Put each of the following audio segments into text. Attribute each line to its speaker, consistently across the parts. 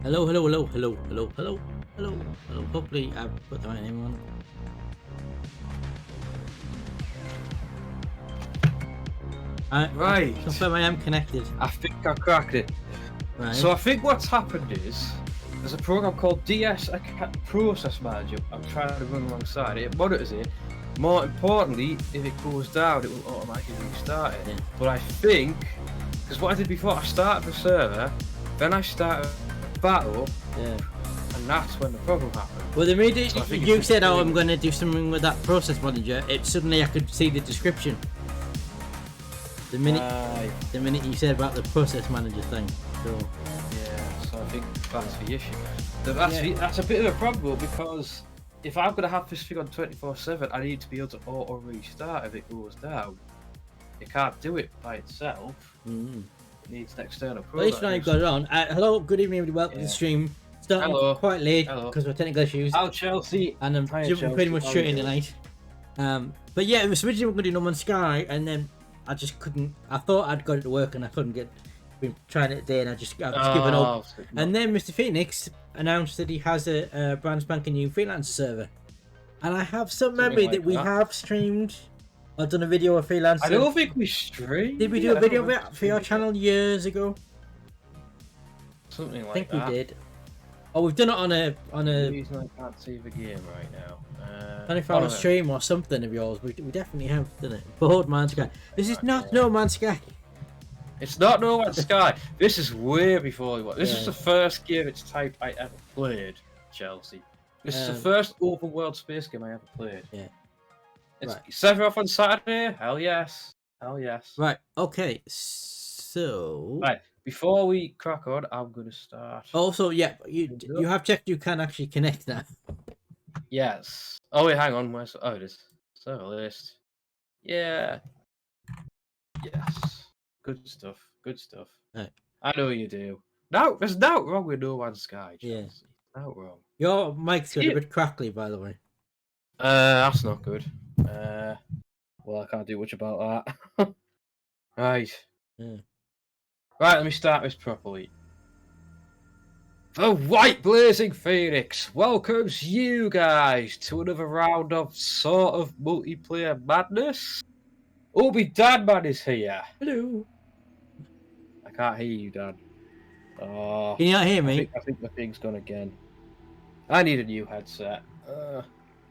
Speaker 1: Hello, hello, hello, hello, hello, hello, hello, hello. Hopefully I've put the right name on.
Speaker 2: Right.
Speaker 1: I confirm I am connected.
Speaker 2: I think I cracked it.
Speaker 1: Right.
Speaker 2: So I think what's happened is there's a program called DS Process Manager. I'm trying to run alongside it. It monitors it. More importantly, if it goes down, it will automatically restart it.
Speaker 1: Yeah.
Speaker 2: But I think, because what I did before, I started the server, then I started battle,
Speaker 1: Yeah.
Speaker 2: and that's when the problem happened.
Speaker 1: Well, the minute
Speaker 2: So I think
Speaker 1: you
Speaker 2: it's
Speaker 1: said, "Oh,
Speaker 2: just-
Speaker 1: I'm going to do something with that process manager," it suddenly I could see the description. The minute you said about the process manager thing. So
Speaker 2: yeah, so I think that's the issue. That's a bit of a problem because if I'm gonna have this thing on 24/7, I need to be able to auto restart if it goes down. It can't do it by itself. It needs an external
Speaker 1: at
Speaker 2: program.
Speaker 1: least now you've got it on. Hello, good evening, everybody. Welcome to the stream. Starting
Speaker 2: Hello.
Speaker 1: quite late
Speaker 2: Hello.
Speaker 1: because of technical issues,
Speaker 2: How Chelsea?
Speaker 1: and I'm
Speaker 2: Hiya,
Speaker 1: jumping pretty
Speaker 2: Chelsea.
Speaker 1: much
Speaker 2: How
Speaker 1: straight
Speaker 2: you
Speaker 1: into
Speaker 2: doing?
Speaker 1: night. But yeah, it was originally going to do No Man's Sky, and then I just couldn't. I thought I'd got it to work, and I couldn't get. Been trying it today, and I've just given up. And then Mr. Phoenix announced that he has a brand spanking new Freelancer server, and I have some memory that we have streamed. I've done a video of Freelancer.
Speaker 2: I don't think we streamed.
Speaker 1: Did we do a video of it for your channel years ago?
Speaker 2: Something like
Speaker 1: I think
Speaker 2: that.
Speaker 1: we did. Oh, we've done it on a
Speaker 2: The reason I can't see the game right now.
Speaker 1: 24-hour stream or something of yours. We definitely have done it. Behold Man's Sky. This is not No Man's Sky.
Speaker 2: It's not No Man's Sky. This is way before we were. This is the first game its type I ever played, Chelsea. This is the first open world space game I ever played.
Speaker 1: Yeah.
Speaker 2: It's server off on Saturday. Hell yes. Hell yes.
Speaker 1: Right. Okay. So.
Speaker 2: Right. Before we crack on, I'm gonna start.
Speaker 1: Also, yeah, you have checked you can actually connect now.
Speaker 2: Yes. Oh wait, hang on. Where's it is? Server list. Yeah. Yes. Good stuff. Good stuff.
Speaker 1: Right.
Speaker 2: I know you do. No, there's no wrong with No Man's Sky, Chelsea.
Speaker 1: Yeah.
Speaker 2: No wrong.
Speaker 1: Your mic's got a bit crackly, by the way.
Speaker 2: That's not good. Well, I can't do much about that. Right.
Speaker 1: Yeah.
Speaker 2: Right, let me start this properly. The WhiteBlazingPhoenix welcomes you guys to another round of sort of multiplayer madness. Obi Danman is here.
Speaker 1: Hello.
Speaker 2: I can't hear you, Dan. Oh,
Speaker 1: can you not hear me?
Speaker 2: I think the thing's gone again. I need a new headset.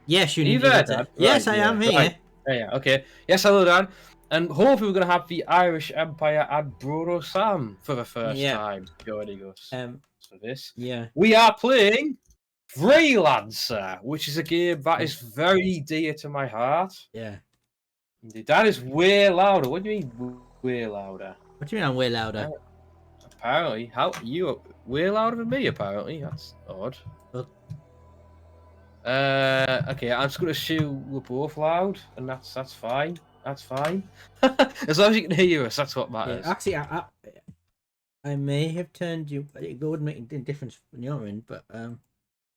Speaker 1: Yes, you need
Speaker 2: a
Speaker 1: headset.
Speaker 2: Right,
Speaker 1: yes, I am here.
Speaker 2: Right. Yeah, okay. Yes, hello, Dan. And hopefully we're going to have the Irish Empire and Brodo Sam for the first time joining us for this.
Speaker 1: Yeah.
Speaker 2: We are playing Freelancer, which is a game that is very dear to my heart.
Speaker 1: Yeah.
Speaker 2: That is way louder. What do you mean way louder?
Speaker 1: What do you mean I'm way louder?
Speaker 2: Apparently, how you are way louder than me? Apparently, that's odd.
Speaker 1: Well,
Speaker 2: okay, I'm just gonna assume we're both loud, and that's fine. That's fine. As long as you can hear us, that's what matters.
Speaker 1: Yeah, actually, I may have turned you. It wouldn't make a difference when you're in, but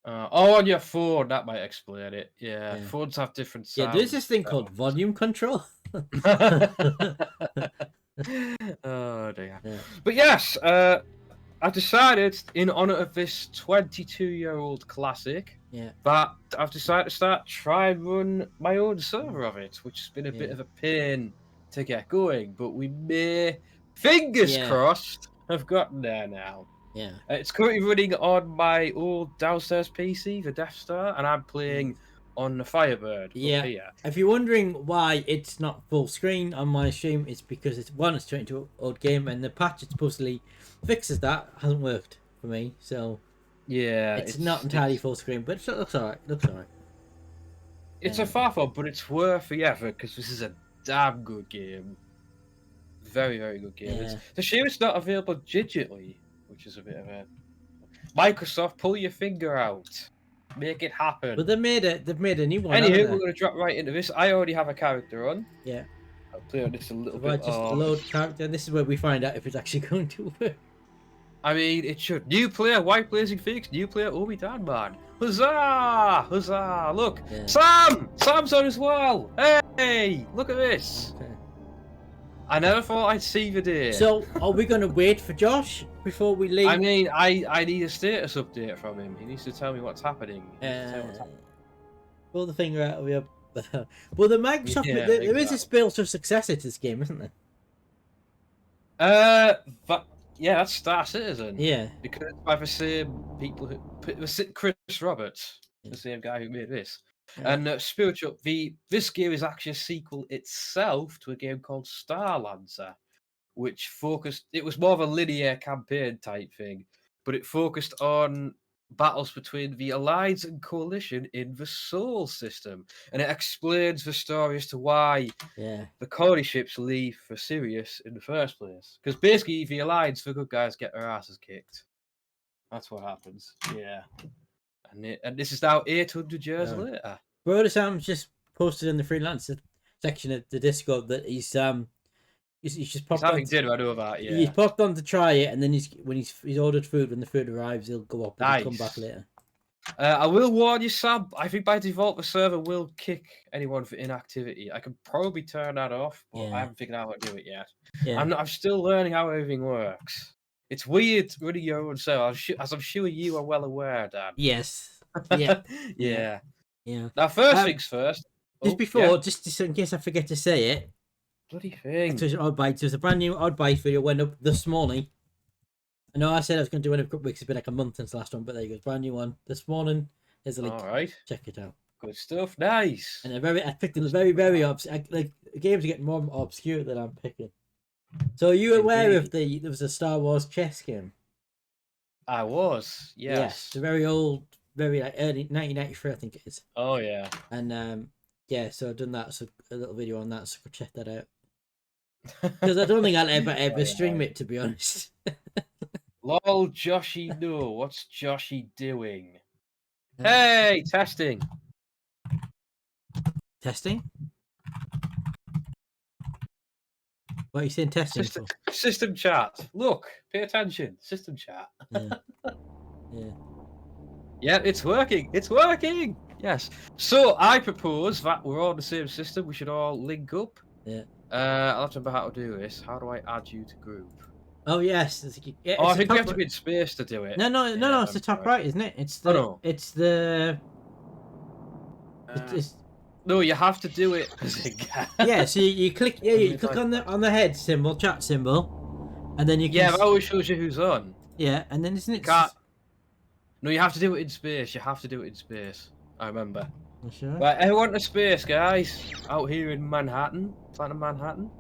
Speaker 2: on your phone, that might explain it. Yeah, phones have different sounds.
Speaker 1: Yeah, there's this thing called volume control.
Speaker 2: Oh dear.
Speaker 1: Yeah.
Speaker 2: But yes, I decided in honor of this 22-year-old classic that I've decided to try and run my own server of it, which has been a bit of a pain to get going, but we may, fingers crossed, have gotten there now.
Speaker 1: Yeah.
Speaker 2: It's currently running on my old downstairs PC, the Death Star, and I'm playing on the Firebird.
Speaker 1: Yeah.
Speaker 2: Here.
Speaker 1: If you're wondering why it's not full screen on my stream, it's because it's 22-old game, and the patch that supposedly fixes that hasn't worked for me. So
Speaker 2: yeah,
Speaker 1: it's not entirely full screen, but it looks alright.
Speaker 2: It's a far from, but it's worth the effort because this is a damn good game. Very, very good game. It's a shame it's not available digitally, which is a bit of a Microsoft. Pull your finger out, make it happen.
Speaker 1: But they've made a new one.
Speaker 2: Anywho, we're going to drop right into this. I already have a character on.
Speaker 1: Yeah.
Speaker 2: I'll play on this a little
Speaker 1: bit. Just load character. This is where we find out if it's actually going to work.
Speaker 2: I mean, it should. New player, WhiteBlazingPhoenix. New player, Obi Danman. Huzzah! Huzzah! Look, Sam! Sam's on as well. Hey, look at this.
Speaker 1: Okay.
Speaker 2: I never thought I'd see the day.
Speaker 1: So, are we going to wait for Josh before we leave?
Speaker 2: I mean, I need a status update from him. He needs to tell me what's happening.
Speaker 1: Pull the finger out of your... Well, the Microsoft...
Speaker 2: Yeah,
Speaker 1: there is a spiritual successor to this game, isn't there?
Speaker 2: But yeah, that's Star Citizen.
Speaker 1: Yeah.
Speaker 2: Because it's by the same people who... Chris Roberts, the same guy who made this. Yeah. And spiritual... This game is actually a sequel itself to a game called Starlancer, which focused... It was more of a linear campaign type thing, but it focused on battles between the Alliance and Coalition in the Sol system, and it explains the story as to why the colony ships leave for Sirius in the first place. Because basically, the Alliance, the good guys, get their asses kicked. That's what happens. Yeah, and this is now 800 years later.
Speaker 1: Brother Sam's just posted in the Freelancer section of the Discord that he's just popped on.
Speaker 2: I know about, yeah.
Speaker 1: He's popped on to try it, and then when he's ordered food, when the food arrives, he'll go up and come back later.
Speaker 2: I will warn you, Sam. I think by default the server will kick anyone for inactivity. I can probably turn that off, but I haven't figured out how to do it yet. Yeah. I'm still learning how everything works. It's weird running your own server, as I'm sure you are well aware, Dan.
Speaker 1: Yes. Yeah.
Speaker 2: Yeah. Now, first things first.
Speaker 1: Just before, just in case I forget to say it.
Speaker 2: Bloody thing.
Speaker 1: So there's a brand new Odd Bytes video went up this morning. I know I said I was going to do one in a couple of weeks. It's been like a month since the last one, but there you go. Brand new one this morning. There's a link.
Speaker 2: All right.
Speaker 1: Check it out.
Speaker 2: Good stuff. Nice.
Speaker 1: And I picked a very like the games are getting more obscure than I'm picking. So are you aware of there was a Star Wars chess game?
Speaker 2: I was. Yes.
Speaker 1: It's a very old, very like early 1993, I think it is.
Speaker 2: Oh yeah.
Speaker 1: And yeah, so I've done that. So a little video on that. So go check that out. Because I don't think I'll ever stream it, to be honest.
Speaker 2: Lol, Joshy, no. What's Joshy doing? Hey, testing.
Speaker 1: Testing? What are you saying testing for?
Speaker 2: System chat. Look, pay attention. System chat. Yeah, it's working. It's working. Yes. So I propose that we're all on the same system. We should all link up.
Speaker 1: Yeah.
Speaker 2: I'll have to remember how to do this. How do I add you to group?
Speaker 1: Oh yes.
Speaker 2: I think we have to be in space to do it.
Speaker 1: No. It's the top right, isn't it? It's the.
Speaker 2: No.
Speaker 1: It's the.
Speaker 2: No, you have to do it.
Speaker 1: Yeah. So you click. Yeah, you click on the head symbol, chat symbol, and then you can.
Speaker 2: Yeah, that always shows you who's on.
Speaker 1: Yeah, and then isn't it?
Speaker 2: No, you have to do it in space. You have to do it in space. I remember.
Speaker 1: Sure.
Speaker 2: Right, everyone to space, guys. Out here in Manhattan, planet Manhattan.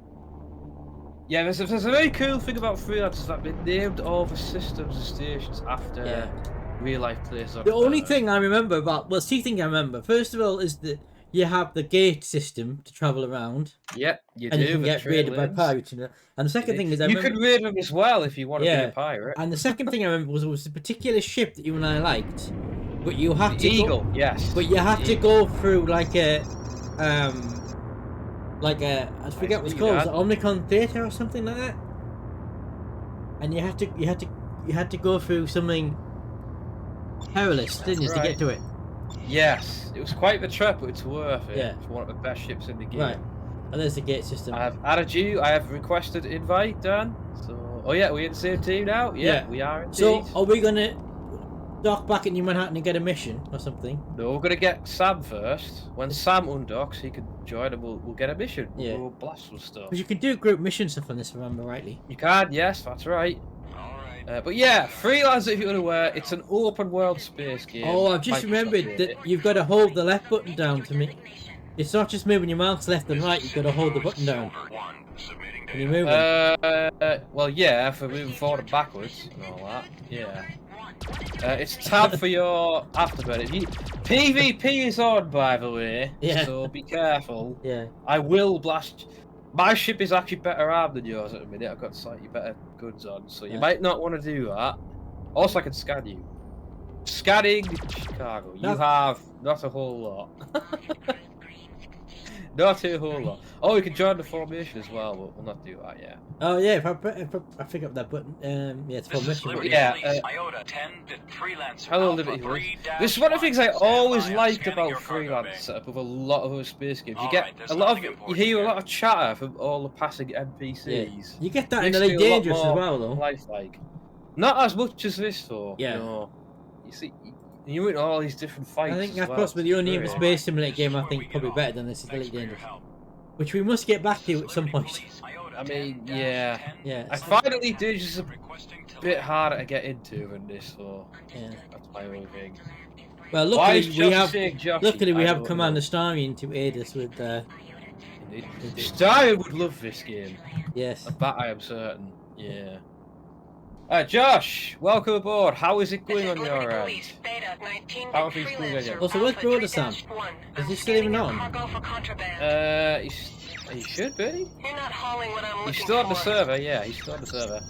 Speaker 2: Yeah, there's a very cool thing about Freelancer that they named all the systems and stations after real life places.
Speaker 1: The only thing I remember about, well, two things I remember. First of all, is that you have the gate system to travel around.
Speaker 2: Yeah, you
Speaker 1: and
Speaker 2: do.
Speaker 1: You can get raided by pirates. And the second thing is,
Speaker 2: you could raid them as well if you want to be a pirate.
Speaker 1: And the second thing I remember was a particular ship that you and I liked. But you have to
Speaker 2: Eagle, yes.
Speaker 1: But you have to go through like a I forget what it's called, is it Omnicon Theatre or something like that? And you had to go through something perilous, didn't you, to get to it?
Speaker 2: Yes, it was quite the trip, but it's worth it. Yeah. It's one of the best ships in the game.
Speaker 1: Right. And there's the gate system.
Speaker 2: I have added you. I have requested invite, Dan. So, we're in the same team now. Yeah. We are indeed.
Speaker 1: So, are we gonna dock back at New Manhattan and get a mission or something?
Speaker 2: No, we're gonna get Sam first. When Sam undocks, he can join and we'll get a mission.
Speaker 1: Yeah.
Speaker 2: We'll blast some stuff.
Speaker 1: Because you can do group mission stuff on this, if I remember rightly.
Speaker 2: You can, yes, that's right. But yeah, Freelancer, if you're unaware, it's an open world space game.
Speaker 1: Oh, I've just remembered that you've got to hold the left button down to me. It's not just moving your mouse left and right, you've got to hold the button down. Can you move it?
Speaker 2: Well, yeah, for moving forward and backwards and all that. Yeah. It's tab for your afterburn. PvP is on, by the way.
Speaker 1: Yeah.
Speaker 2: So be careful.
Speaker 1: Yeah.
Speaker 2: I will blast. My ship is actually better armed than yours at the minute. I've got slightly better goods on, so you might not want to do that. Also, I can scan you. Scanning Chicago. You have not a whole lot. Not a whole lot. Oh, we can join the formation as well, but we'll not do that yet.
Speaker 1: Oh yeah, if I pick up that button, yeah, it's formation.
Speaker 2: Hello, Liberty. This is one of the things I always liked about Freelancer above a lot of other space games. You get a lot of, you hear a lot of chatter from all the passing NPCs.
Speaker 1: Yeah. You get that in Elite Dangerous as well, though.
Speaker 2: Lifelike. Not as much as this, though.
Speaker 1: Yeah.
Speaker 2: No. You see, you're in all these different fights.
Speaker 1: I think that's possibly the only space simulator game I think probably better than this is Elite Dangerous, which we must get back to at some point.
Speaker 2: I mean, yeah.
Speaker 1: Yeah.
Speaker 2: I find Elite Dangerous a bit harder to get into than this, so
Speaker 1: yeah,
Speaker 2: that's my own thing.
Speaker 1: Well, luckily we have Commander Starion to aid us with.
Speaker 2: Starion would love this game.
Speaker 1: Yes.
Speaker 2: Of that I am certain. Yeah. Josh, welcome aboard. How is it going on your end? How are things going on?
Speaker 1: Also, where's Broder Sam? Is he still even on?
Speaker 2: He should be. He's still on the server, yeah, he's still on the server.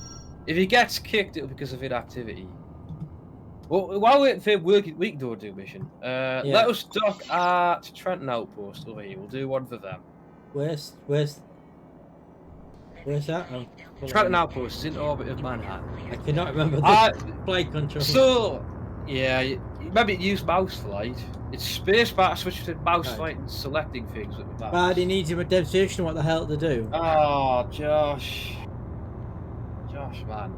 Speaker 2: If he gets kicked, it'll be because of inactivity. Well, while we're waiting for we can do a mission. Let us dock at Trenton Outpost over here. We'll do one for them.
Speaker 1: Where's that? Oh,
Speaker 2: Trenton Outpost is in orbit of Manhattan.
Speaker 1: I cannot remember the flight control.
Speaker 2: So, yeah, maybe use mouse flight. It's spacebar to switch between mouse flight and selecting things with the mouse.
Speaker 1: Bardi needs a demonstration of what the hell to do.
Speaker 2: Oh, Josh. Josh, man.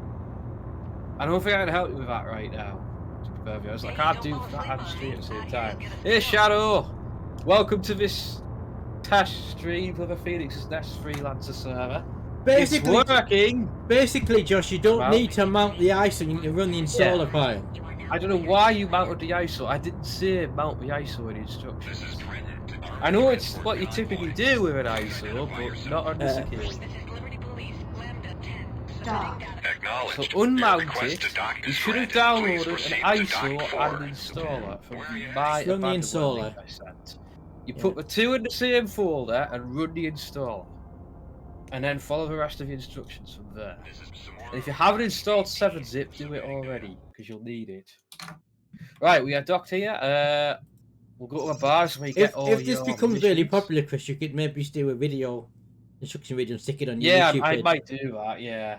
Speaker 2: I don't think I can help you with that right now. To be perfectly honest, I can't do that and stream at the same time. Hey, Shadow! Welcome to this test stream for the Phoenix's Nest Freelancer server.
Speaker 1: Basically,
Speaker 2: it's working!
Speaker 1: Basically, Josh, you don't need to mount the ISO, you can run the installer file.
Speaker 2: I don't know why you mounted the ISO. I didn't say mount the ISO in the instructions. I know it's what you typically do with an ISO, but not on this occasion. So unmount it, you should have downloaded an ISO and an installer from my abandoned link I sent. You put the two in the same folder and run the installer. And then follow the rest of the instructions from there. And if you haven't installed 7-zip, do it already, because you'll need it. Right, we are docked here. We'll go to a bar so we get all your
Speaker 1: If this becomes really popular, Chris, you could maybe do a video, instruction video, and stick it on your YouTube page.
Speaker 2: I might do that, yeah.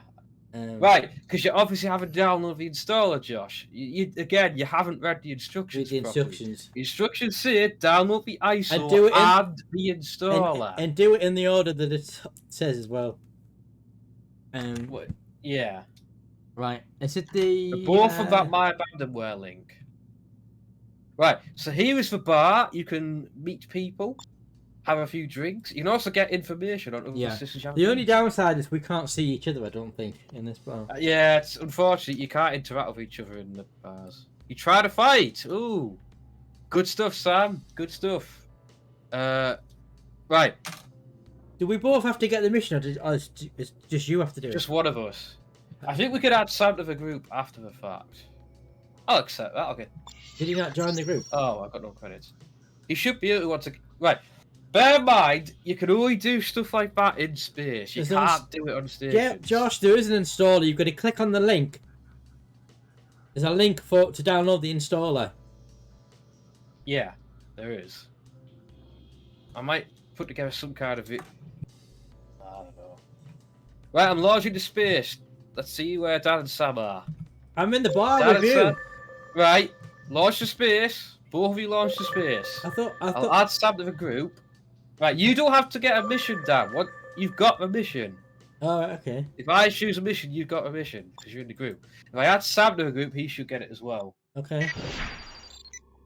Speaker 2: Right, because you obviously haven't downloaded the installer, Josh. Again, you haven't read the instructions properly. The instructions say download the ISO and the installer.
Speaker 1: And do it in the order that it says as well.
Speaker 2: Yeah.
Speaker 1: Right. Is it the...
Speaker 2: Both of that My Abandonware link. Right, so here is the bar. You can meet people, have a few drinks. You can also get information on other systems.
Speaker 1: The only downside is we can't see each other, I don't think, in this bar.
Speaker 2: Yeah, it's unfortunate you can't interact with each other in the bars. You try to fight. Ooh. Good stuff, Sam. Good stuff. Right.
Speaker 1: Do we both have to get the mission, or is just you have to do it?
Speaker 2: Just one of us. I think we could add Sam to the group after the fact. I'll accept that, okay.
Speaker 1: Did he not join the group?
Speaker 2: Oh, I've got no credits. He should be able to want to... Right. Bear in mind, you can only do stuff like that in space. You can't do it on stage.
Speaker 1: Yeah, Josh, there is an installer. You've got to click on the link. There's a link to download the installer.
Speaker 2: Yeah, there is. I might put together some kind of it. I don't know. Right, I'm launching to space. Let's see where Dan and Sam are.
Speaker 1: I'm in the bar with you.
Speaker 2: Right, launch to space. Both of you launch to space. I'll add Sam to the group. Right, you don't have to get a mission, Dan. You've got a mission.
Speaker 1: Oh, okay.
Speaker 2: If I choose a mission, you've got a mission because you're in the group. If I add Sam to the group, he should get it as well.
Speaker 1: Okay.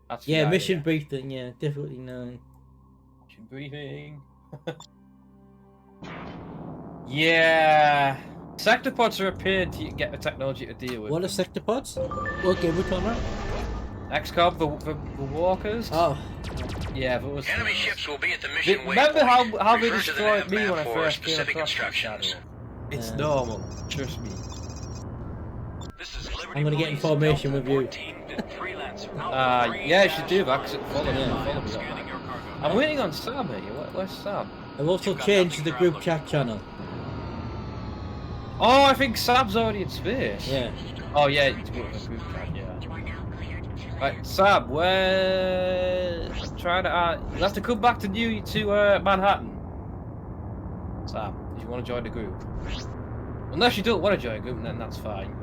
Speaker 2: That's
Speaker 1: mission briefing. Yeah, difficulty 9.
Speaker 2: Mission briefing. Yeah. Sector pods are a pain to get the technology to deal with.
Speaker 1: What are sector pods? What game we're talking about?
Speaker 2: XCOM, the walkers.
Speaker 1: Oh.
Speaker 2: Yeah, those.
Speaker 3: Enemy ships will be at the mission waypoint.
Speaker 2: Remember how they destroyed me when I first came across Shadow? It's normal, trust me.
Speaker 1: I'm gonna get in formation with you.
Speaker 2: Yeah, you should do that because it'll follow me. I'm waiting on Sam here. Where's Sam?
Speaker 1: I've also changed the group chat channel.
Speaker 2: Oh, I think Sam's already in space.
Speaker 1: Yeah.
Speaker 2: Oh yeah, you can go to the group chat, yeah. Right, Sam, where... I'm trying to... you'll have to come back to Manhattan. Sam, do you want to join the group? Unless you don't want to join a group, then that's fine.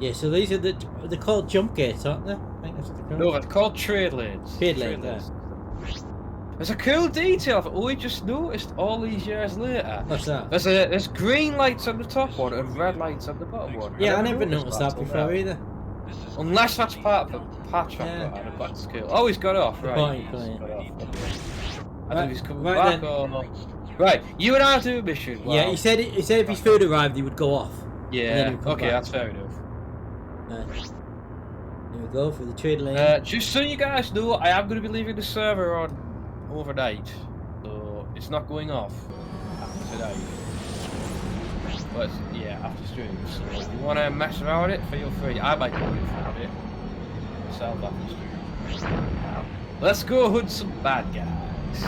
Speaker 1: Yeah, so these are they're called jump gates, aren't they? I think that's what they're called.
Speaker 2: No, they're called trade lanes.
Speaker 1: Trade lanes, yeah.
Speaker 2: There's a cool detail I've only just noticed all these years later.
Speaker 1: What's that?
Speaker 2: There's green lights on the top one and red lights on the bottom one.
Speaker 1: Yeah, I never noticed that before either.
Speaker 2: Unless that's part of the patch I've got at the back to school. Oh, he's got off, right.
Speaker 1: Fine.
Speaker 2: I think he's coming back or not. Right, you and I do a mission.
Speaker 1: Yeah, he said if his food arrived, he would go off.
Speaker 2: Yeah, okay, that's fair enough.
Speaker 1: Here we go for the trade lane.
Speaker 2: Just so you guys know, I am going to be leaving the server on overnight, so it's not going off after tonight. But yeah, after stream. So if you want to mess around with it, feel free. I might go in for a bit myself after stream. Let's go hunt some bad guys.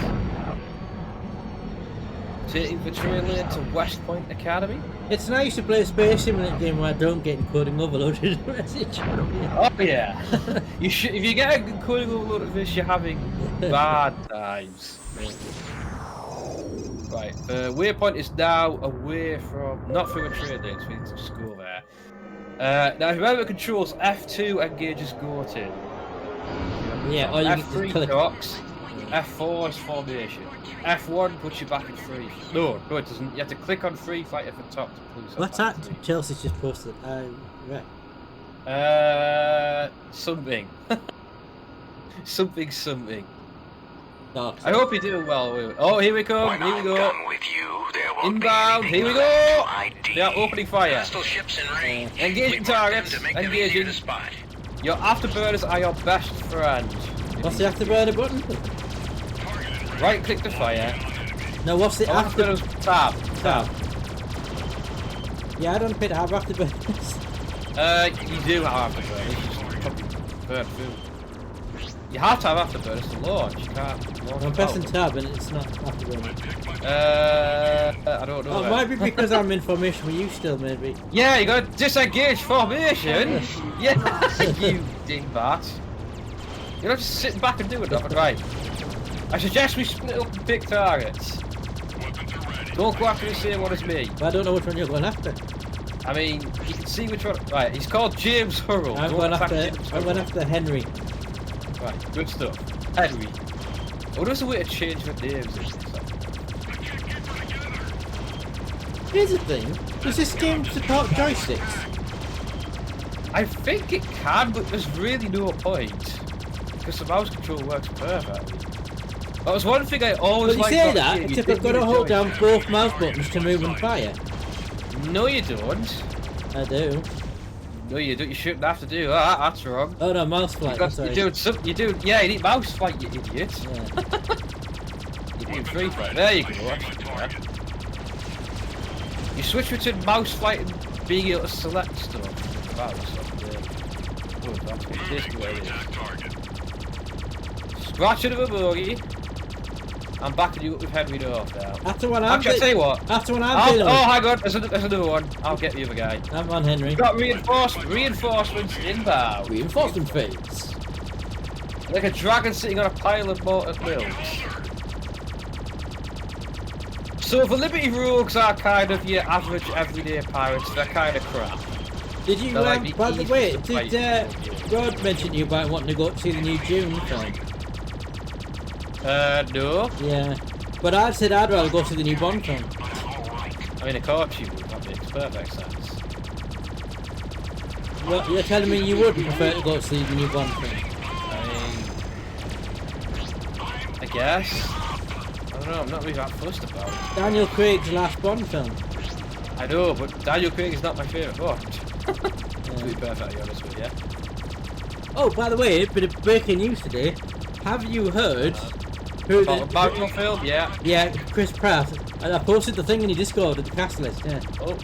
Speaker 2: Taking the train lane to West Point Academy.
Speaker 1: It's nice to play a space simulator game where I don't get encoding overloaded message.
Speaker 2: Oh yeah. You should. If you get a encoding overload of this, you're having bad times. Right. The waypoint is now away from, not through a train lane, so we need to just go there. Now whoever controls F2 engages go-to.
Speaker 1: Yeah, or you
Speaker 2: F3
Speaker 1: can
Speaker 2: docks. F4 is formation. F1 puts you back in free. No, it doesn't. You have to click on free flight at the top to pull.
Speaker 1: What's that? Chelsea's just posted. Right.
Speaker 2: Something. something.
Speaker 1: Dark
Speaker 2: I hope you're doing well with it. Oh, here we come. Here we go. Inbound. Here we go. They are opening fire. Engaging targets. Engaging. Your afterburners are your best friend.
Speaker 1: What's the afterburner button?
Speaker 2: Right click to fire.
Speaker 1: No, what's the afterburners?
Speaker 2: Tab.
Speaker 1: Yeah, I don't appear to have afterburners.
Speaker 2: You do have afterburners. Burn food. You have to have afterburners to launch. You can't launch.
Speaker 1: I'm pressing tab and it's not afterburner.
Speaker 2: I don't know.
Speaker 1: Oh, it might be because I'm in formation with you still, maybe.
Speaker 2: Yeah, you got to disengage formation. Yeah, you dingbat. You're not just sitting back and doing nothing, right? I suggest we split up and pick targets. Don't go after the same one as me.
Speaker 1: But I don't know which one you're going after.
Speaker 2: I mean, you can see which one. Right, he's called James Hurrell.
Speaker 1: I'm going after Henry.
Speaker 2: Right, good stuff. Henry. Oh, there's a way to change the names.
Speaker 1: Here's the thing. Does this game support joysticks?
Speaker 2: I think it can, but there's really no point. Because the mouse control works perfectly. That was one thing I always liked.
Speaker 1: But you say that, except I've got to hold down both mouse buttons to move and fire.
Speaker 2: No, you don't.
Speaker 1: I do.
Speaker 2: No, you don't. You shouldn't have to do that. That's wrong.
Speaker 1: Oh no, mouse flight.
Speaker 2: You do. Yeah, you need mouse flight, you idiot. Yeah. You're doing free flight. There you go. You switch between mouse flight and being able to select stuff. Mouse. That's what this way is. Scratch it of a bogey. I'm backing you up with Henry North now.
Speaker 1: After one,
Speaker 2: I'll tell you what.
Speaker 1: After one, oh,
Speaker 2: hang on. There's another one. I'll get the other guy.
Speaker 1: I'm on Henry.
Speaker 2: We've got reinforcements inbound.
Speaker 1: Reinforcement phase.
Speaker 2: Like a dragon sitting on a pile of molten milk. So the Liberty Rogues are kind of your average everyday pirates. They're kind of crap.
Speaker 1: Did you,
Speaker 2: like
Speaker 1: by the way, did Rod mention to you about wanting to go to see the new June film?
Speaker 2: No.
Speaker 1: Yeah. But I said I'd rather go see the new Bond film.
Speaker 2: I mean, of course you would. That makes perfect sense.
Speaker 1: Well, you're telling me you would prefer to go see the new Bond film?
Speaker 2: I guess. I don't know, I'm not really that fussed about it.
Speaker 1: Daniel Craig's last Bond film.
Speaker 2: I know, but Daniel Craig is not my favourite Bond. To be perfectly honest with you.
Speaker 1: Oh, by the way, bit of breaking news today. Have you heard who the
Speaker 2: Batman film? Yeah.
Speaker 1: Yeah, Chris Pratt. I posted the thing in your Discord at the cast list. Yeah.
Speaker 2: Oh,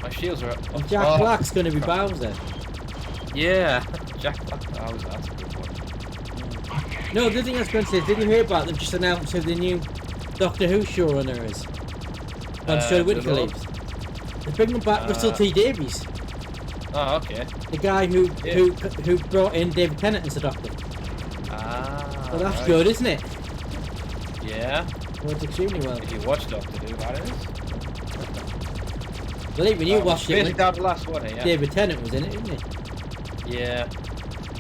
Speaker 2: my shields are up.
Speaker 1: And Jack Black's going to be Bowser.
Speaker 2: Yeah, Jack Black Bowser. That's a good one.
Speaker 1: No, the thing I was going to say, did you hear about them just announced who the new Doctor Who showrunner is? Until Whittaker leaves. They're bringing back Russell T Davies.
Speaker 2: Oh, okay.
Speaker 1: The guy who brought in David Tennant as the Doctor.
Speaker 2: Ah.
Speaker 1: Well, that's good, isn't it?
Speaker 2: Yeah.
Speaker 1: Works extremely well.
Speaker 2: If you watch Doctor Who, that is.
Speaker 1: Well, when you watched it,
Speaker 2: down the last one, yeah.
Speaker 1: David Tennant was in it, didn't he?
Speaker 2: Yeah.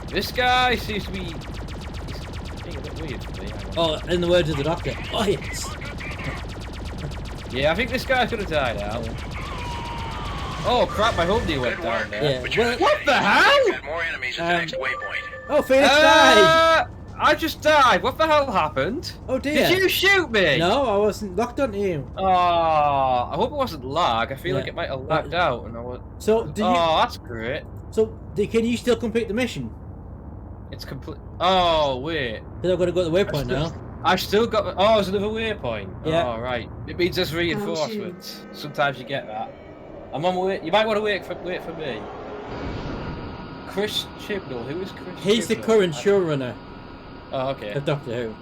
Speaker 2: This guy seems to be he's being a bit weird for me.
Speaker 1: Oh, in the words of the Doctor. Oh yes.
Speaker 2: Yeah, I think this guy's gonna die now. Yeah. Oh crap! My homie went down there.
Speaker 1: Yeah. Well,
Speaker 2: what the hell?
Speaker 3: More enemies at the next waypoint.
Speaker 1: Oh, Phoenix died.
Speaker 2: I just died. What the hell happened?
Speaker 1: Oh dear.
Speaker 2: Did you shoot me?
Speaker 1: No, I wasn't locked onto you.
Speaker 2: Oh, I hope it wasn't lag. I feel like it might have lagged out, and I was.
Speaker 1: So,
Speaker 2: that's great.
Speaker 1: So, can you still complete the mission?
Speaker 2: It's complete. Oh wait.
Speaker 1: Because I've got to go to the waypoint now.
Speaker 2: I've still got. Oh, there's another waypoint.
Speaker 1: Yeah.
Speaker 2: Oh right. It means there's reinforcements. Sometimes you get that. I'm on my way. You might want to wait for me. Chris Chibnall. Who is Chris?
Speaker 1: He's the current showrunner.
Speaker 2: Oh, okay.
Speaker 1: Of Doctor Who.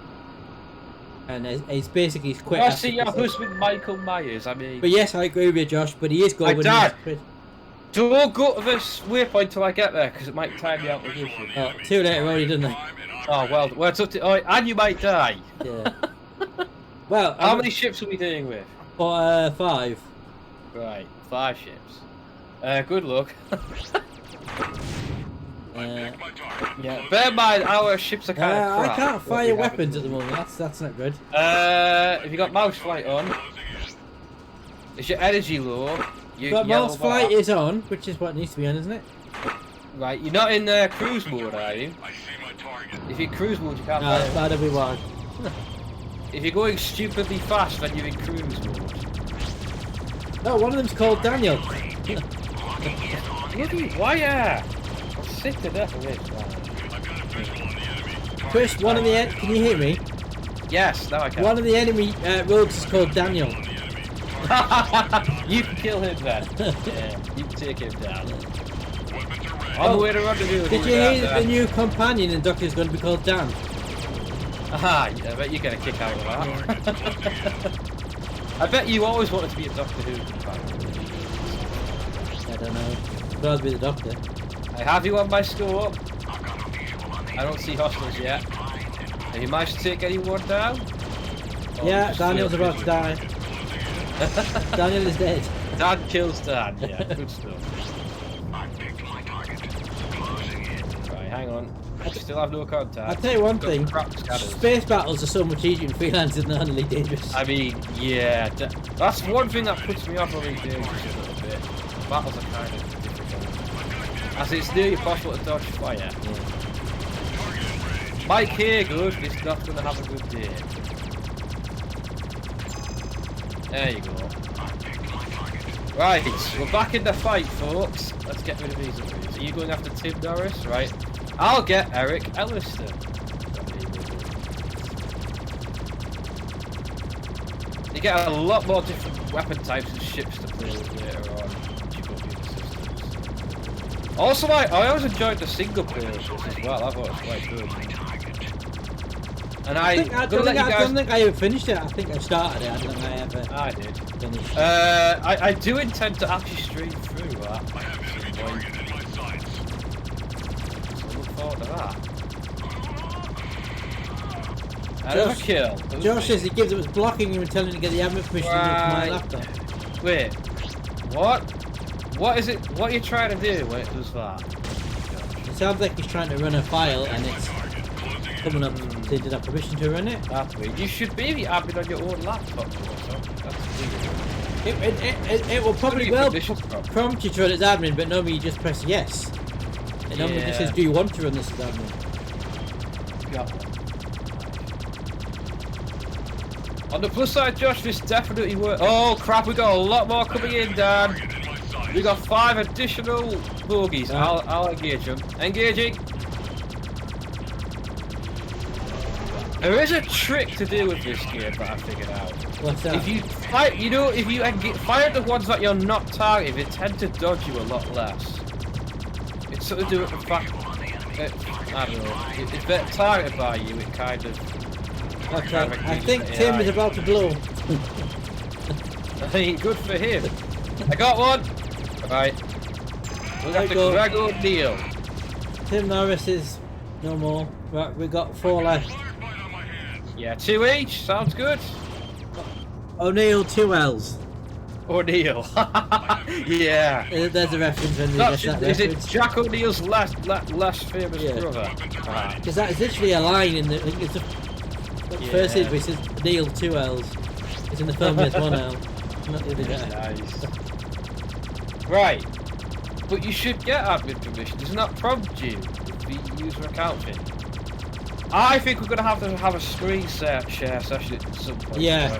Speaker 1: And he's basically quit.
Speaker 2: I see your husband Michael Myers. I mean.
Speaker 1: But yes, I agree with you, Josh. But he is going.
Speaker 2: Don't go to this waypoint till I get there, because it might time me out with you.
Speaker 1: Oh, too late already, didn't they?
Speaker 2: Oh well, it's up to. Oh, and you might die.
Speaker 1: Yeah. Well,
Speaker 2: how many ships are we dealing with?
Speaker 1: 5.
Speaker 2: Right, 5 ships. Good luck. Yeah, bear in mind our ships are kind of crap.
Speaker 1: I can't fire weapons at the moment. That's not good.
Speaker 2: If you got mouse flight on, is your energy low?
Speaker 1: But mouse flight is on, which is what needs to be on, isn't it?
Speaker 2: Right, you're not in cruise mode, are you? If you're cruise mode, you can't fire.
Speaker 1: No, that'll be why.
Speaker 2: If you're going stupidly fast, then you're in cruise mode.
Speaker 1: No, one of them's called Daniel.
Speaker 2: Bloody wire! I'm sick to death of this, man.
Speaker 1: Chris, one of the can you hear me?
Speaker 2: Yes, now I can.
Speaker 1: One of the enemy rogues is called Daniel.
Speaker 2: You can kill him then. Yeah, you can take him down. On the way to rendezvous.
Speaker 1: Did you hear that the new companion in Doctor is going to be called Dan?
Speaker 2: Aha, I bet you're going to kick out of that. I bet you always wanted to be a Doctor Who companion.
Speaker 1: I don't know. I'd rather be the Doctor.
Speaker 2: I have you on my scope. I don't see hostiles yet. Have you managed to take anyone down?
Speaker 1: Yeah, Daniel's about to die. Daniel is dead.
Speaker 2: Dan kills Dan, yeah, good stuff. Right, hang on. I still have no contact.
Speaker 1: I'll tell you one thing. Space battles are so much easier in Freelancer than Honey Dangerous.
Speaker 2: I mean, yeah, that's one thing that puts me off on these Dangerous a little bit. Battles are kind of difficult. As it's nearly impossible to dodge fire. Yeah. Mike Haygood is not going to have a good day. There you go. Right, we're back in the fight, folks. Let's get rid of these things. Are you going after Tim Norris? Right. I'll get Eric Elliston. You get a lot more different weapon types and ships to play with later on. Also, I always enjoyed the single player as well. I thought it was quite good. And I don't
Speaker 1: think I ever finished it. I think I started it. I don't think
Speaker 2: I did.
Speaker 1: Finished.
Speaker 2: I do intend to actually stream through that. So look forward to that. Another kill.
Speaker 1: Josh says he gives it was blocking him and telling him to get the admin permission to my laptop.
Speaker 2: Wait, what? What is it? What are you trying to do when it does that?
Speaker 1: It sounds like he's trying to run a file and it's coming up. They did have permission to run it.
Speaker 2: That's weird. You should be the admin on your own laptop. That's weird.
Speaker 1: It will probably prompt you to run as admin, but normally you just press yes. It normally just says, "Do you want to run this as admin?"
Speaker 2: Got one. On the plus side, Josh, this definitely worked. Oh crap, we got a lot more coming in, Dan. We got 5 additional bogies. I'll engage them. Engaging. There is a trick to do with this game that I figured out.
Speaker 1: What's that?
Speaker 2: If you fire, if you fire the ones that you're not targeting, they tend to dodge you a lot less. It's something to do with the fact that, I don't know, if they're targeted by you, it kind of...
Speaker 1: Okay, I think Tim is about to blow.
Speaker 2: I mean, good for him. I got one! Right. We'll have to Greg O'Neill.
Speaker 1: Tim Norris is no more. Right, we got 4 left.
Speaker 2: Yeah, 2 each. Sounds good.
Speaker 1: O'Neill, 2 L's.
Speaker 2: O'Neill. Yeah.
Speaker 1: There's a reference when we
Speaker 2: Is
Speaker 1: get that reference.
Speaker 2: it Jack O'Neill's less famous brother?
Speaker 1: Because that is literally a line in the. It's the first image, it says O'Neill, 2 L's. It's in the film, there's 1 L. Not the other guy.
Speaker 2: Nice. Right. But you should get admin permission. Doesn't that prompt you with the user account thing? I think we're going to have a screen share session at some point.
Speaker 1: Yeah.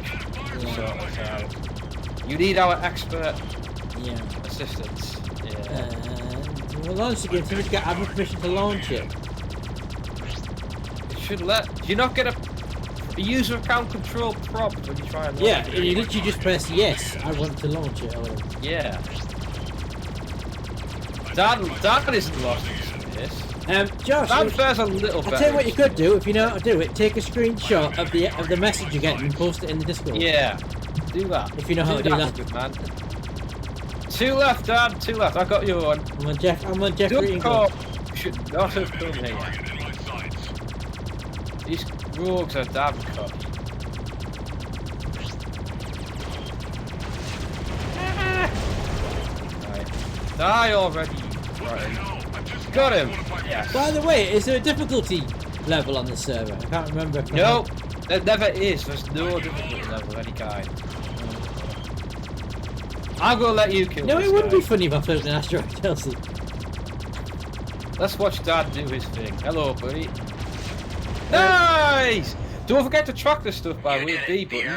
Speaker 2: Sort this out. You need our expert assistance. Yeah.
Speaker 1: We'll launch the game, so we get admin permission to launch it.
Speaker 2: It should let. Do you not get a user account control prompt when you try and launch it?
Speaker 1: And you literally just press yes, I want to launch it.
Speaker 2: Yeah. Dan isn't lost in this.
Speaker 1: Josh,
Speaker 2: Dan fares a little better.
Speaker 1: I'll tell you what you could do if you know how to do it. Take a screenshot of the message you get and post it in the Discord.
Speaker 2: Yeah, do that.
Speaker 1: If you know how to do that.
Speaker 2: Good man. 2 left, Dan. 2 left. I got you one.
Speaker 1: I'm on Jeffrey.
Speaker 2: Should not have come here. These rogues are damn cocky. Right. Die already. Right. Got him. Yes.
Speaker 1: By the way, is there a difficulty level on this server? I can't remember.
Speaker 2: No, there never is. There's no difficulty level of any kind. I'm gonna let you kill
Speaker 1: No,
Speaker 2: this
Speaker 1: it wouldn't
Speaker 2: guy.
Speaker 1: be funny if I flipped an asteroid, Chelsea.
Speaker 2: Let's watch Dad do his thing. Hello, buddy. Nice! Don't forget to track this stuff by with B button.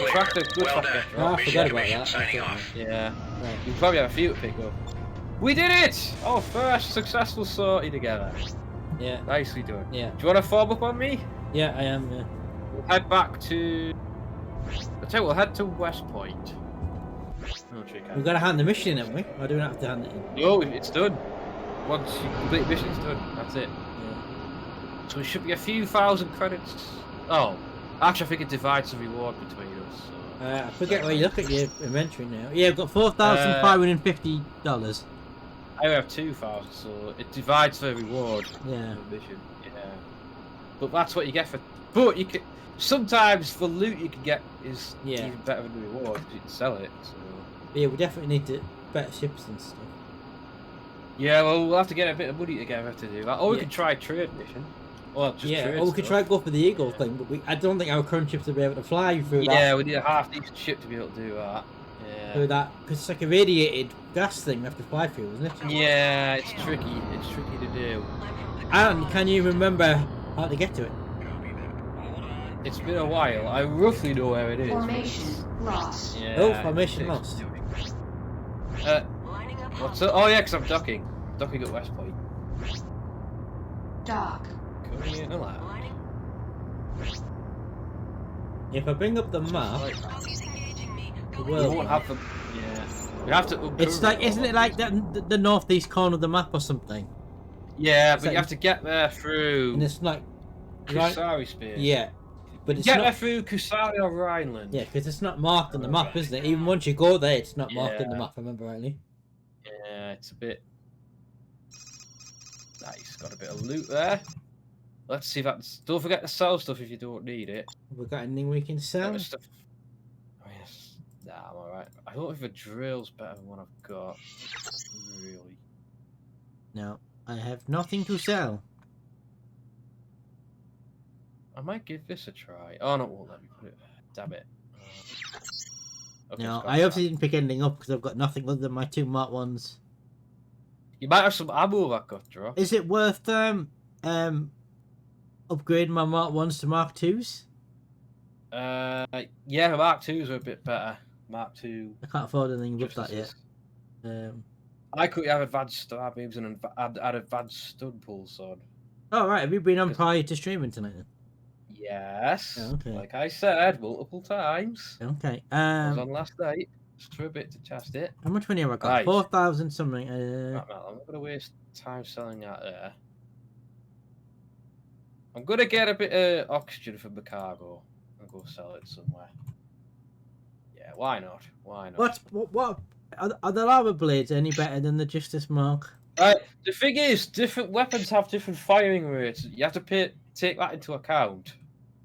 Speaker 2: Track the good
Speaker 3: Well
Speaker 2: track.
Speaker 1: Oh, I forgot about that.
Speaker 3: Signing off.
Speaker 2: Yeah.
Speaker 1: Right.
Speaker 2: You probably have a few to pick up. We did it! Our first successful sortie together.
Speaker 1: Yeah.
Speaker 2: Nicely done.
Speaker 1: Yeah.
Speaker 2: Do you want to form up on me?
Speaker 1: Yeah, I am.
Speaker 2: We'll head back to. I'll tell you, we'll head to West Point.
Speaker 1: We've got to hand the mission in, haven't we? Or do we not have to hand it in?
Speaker 2: No, it's done. Once you complete the mission, it's done. That's it.
Speaker 1: Yeah.
Speaker 2: So it should be a few thousand credits. Oh, actually, I think it divides the reward between us. So.
Speaker 1: I forget where you look at your inventory now. Yeah, I've got $4,550.
Speaker 2: I have 2,000, so it divides the reward.
Speaker 1: Yeah.
Speaker 2: The mission. Yeah. But that's what you get for. But you can sometimes the loot you can get is even better than the reward because you can sell it. So.
Speaker 1: Yeah, we definitely need to better ships and stuff.
Speaker 2: Yeah, well, we'll have to get a bit of money together to do that. Or we can try trade mission. Or just trade
Speaker 1: or we could try to go for the Eagle thing, but I don't think our current ships will be able to fly through that.
Speaker 2: Yeah, we need a half-decent ship to be able to do that. Yeah.
Speaker 1: Through that, because it's like a radiated gas thing we have to fly through, isn't it?
Speaker 2: Yeah, it's tricky. It's tricky to do.
Speaker 1: And can you remember how to get to it?
Speaker 2: It's been a while. I roughly know where it is.
Speaker 4: Formation lost.
Speaker 2: Yeah,
Speaker 1: Oh, formation lost.
Speaker 2: What's up? Oh yeah, because I'm docking. Docking at West Point.
Speaker 4: Dock.
Speaker 2: Coming in a lab.
Speaker 1: If I bring up the map, the
Speaker 2: We
Speaker 1: world
Speaker 2: won't
Speaker 1: map,
Speaker 2: have them. Yeah. We have to.
Speaker 1: it's like, isn't it like the northeast corner of the map or something?
Speaker 2: Yeah,
Speaker 1: It's
Speaker 2: but
Speaker 1: like-
Speaker 2: you have to get there through
Speaker 1: And it's like, right?
Speaker 2: Kusari Spear.
Speaker 1: Yeah, but it's
Speaker 2: Get there
Speaker 1: not.
Speaker 2: through Kusari or Rhineland.
Speaker 1: Yeah, because it's not marked on the map, isn't it? Even once you go there, it's not marked on the
Speaker 2: Yeah.
Speaker 1: map. If I remember rightly.
Speaker 2: Yeah, it's a bit. Nice, got a bit of loot there. Let's see if that's. Don't forget to sell stuff if you don't need it.
Speaker 1: Have we got anything we can sell?
Speaker 2: Stuff. Oh, yes. Nah, I'm alright. I don't know if a drill's better than what I've got. Really.
Speaker 1: No, I have nothing to sell.
Speaker 2: I might give this a try. Oh no, it won't let me put it. Damn it. Okay,
Speaker 1: No,
Speaker 2: scratch
Speaker 1: I obviously
Speaker 2: that.
Speaker 1: didn't pick anything up because I've got nothing other than my 2 Mark 1s.
Speaker 2: You might have some ammo that got dropped.
Speaker 1: Is it worth upgrading my Mark 1s to Mark 2s?
Speaker 2: Yeah, Mark 2s are a bit better. Mark 2.
Speaker 1: I can't afford anything above
Speaker 2: just
Speaker 1: that yet.
Speaker 2: as- I could have advanced star beams and add advanced stun pulse on.
Speaker 1: Oh, right. Have you been on prior to streaming tonight then?
Speaker 2: Yes.
Speaker 1: Okay.
Speaker 2: Like I said multiple times.
Speaker 1: Okay.
Speaker 2: I was on last night. Just for a bit to test it.
Speaker 1: How much money have I got?
Speaker 2: Right.
Speaker 1: 4,000 something.
Speaker 2: Right, Matt, I'm not gonna waste time selling that there. I'm gonna get a bit of oxygen from the cargo and go sell it somewhere. Yeah, why not? Why not?
Speaker 1: What Are the lava blades any better than the Justice Mark?
Speaker 2: The thing is, different weapons have different firing rates. You have to take that into account,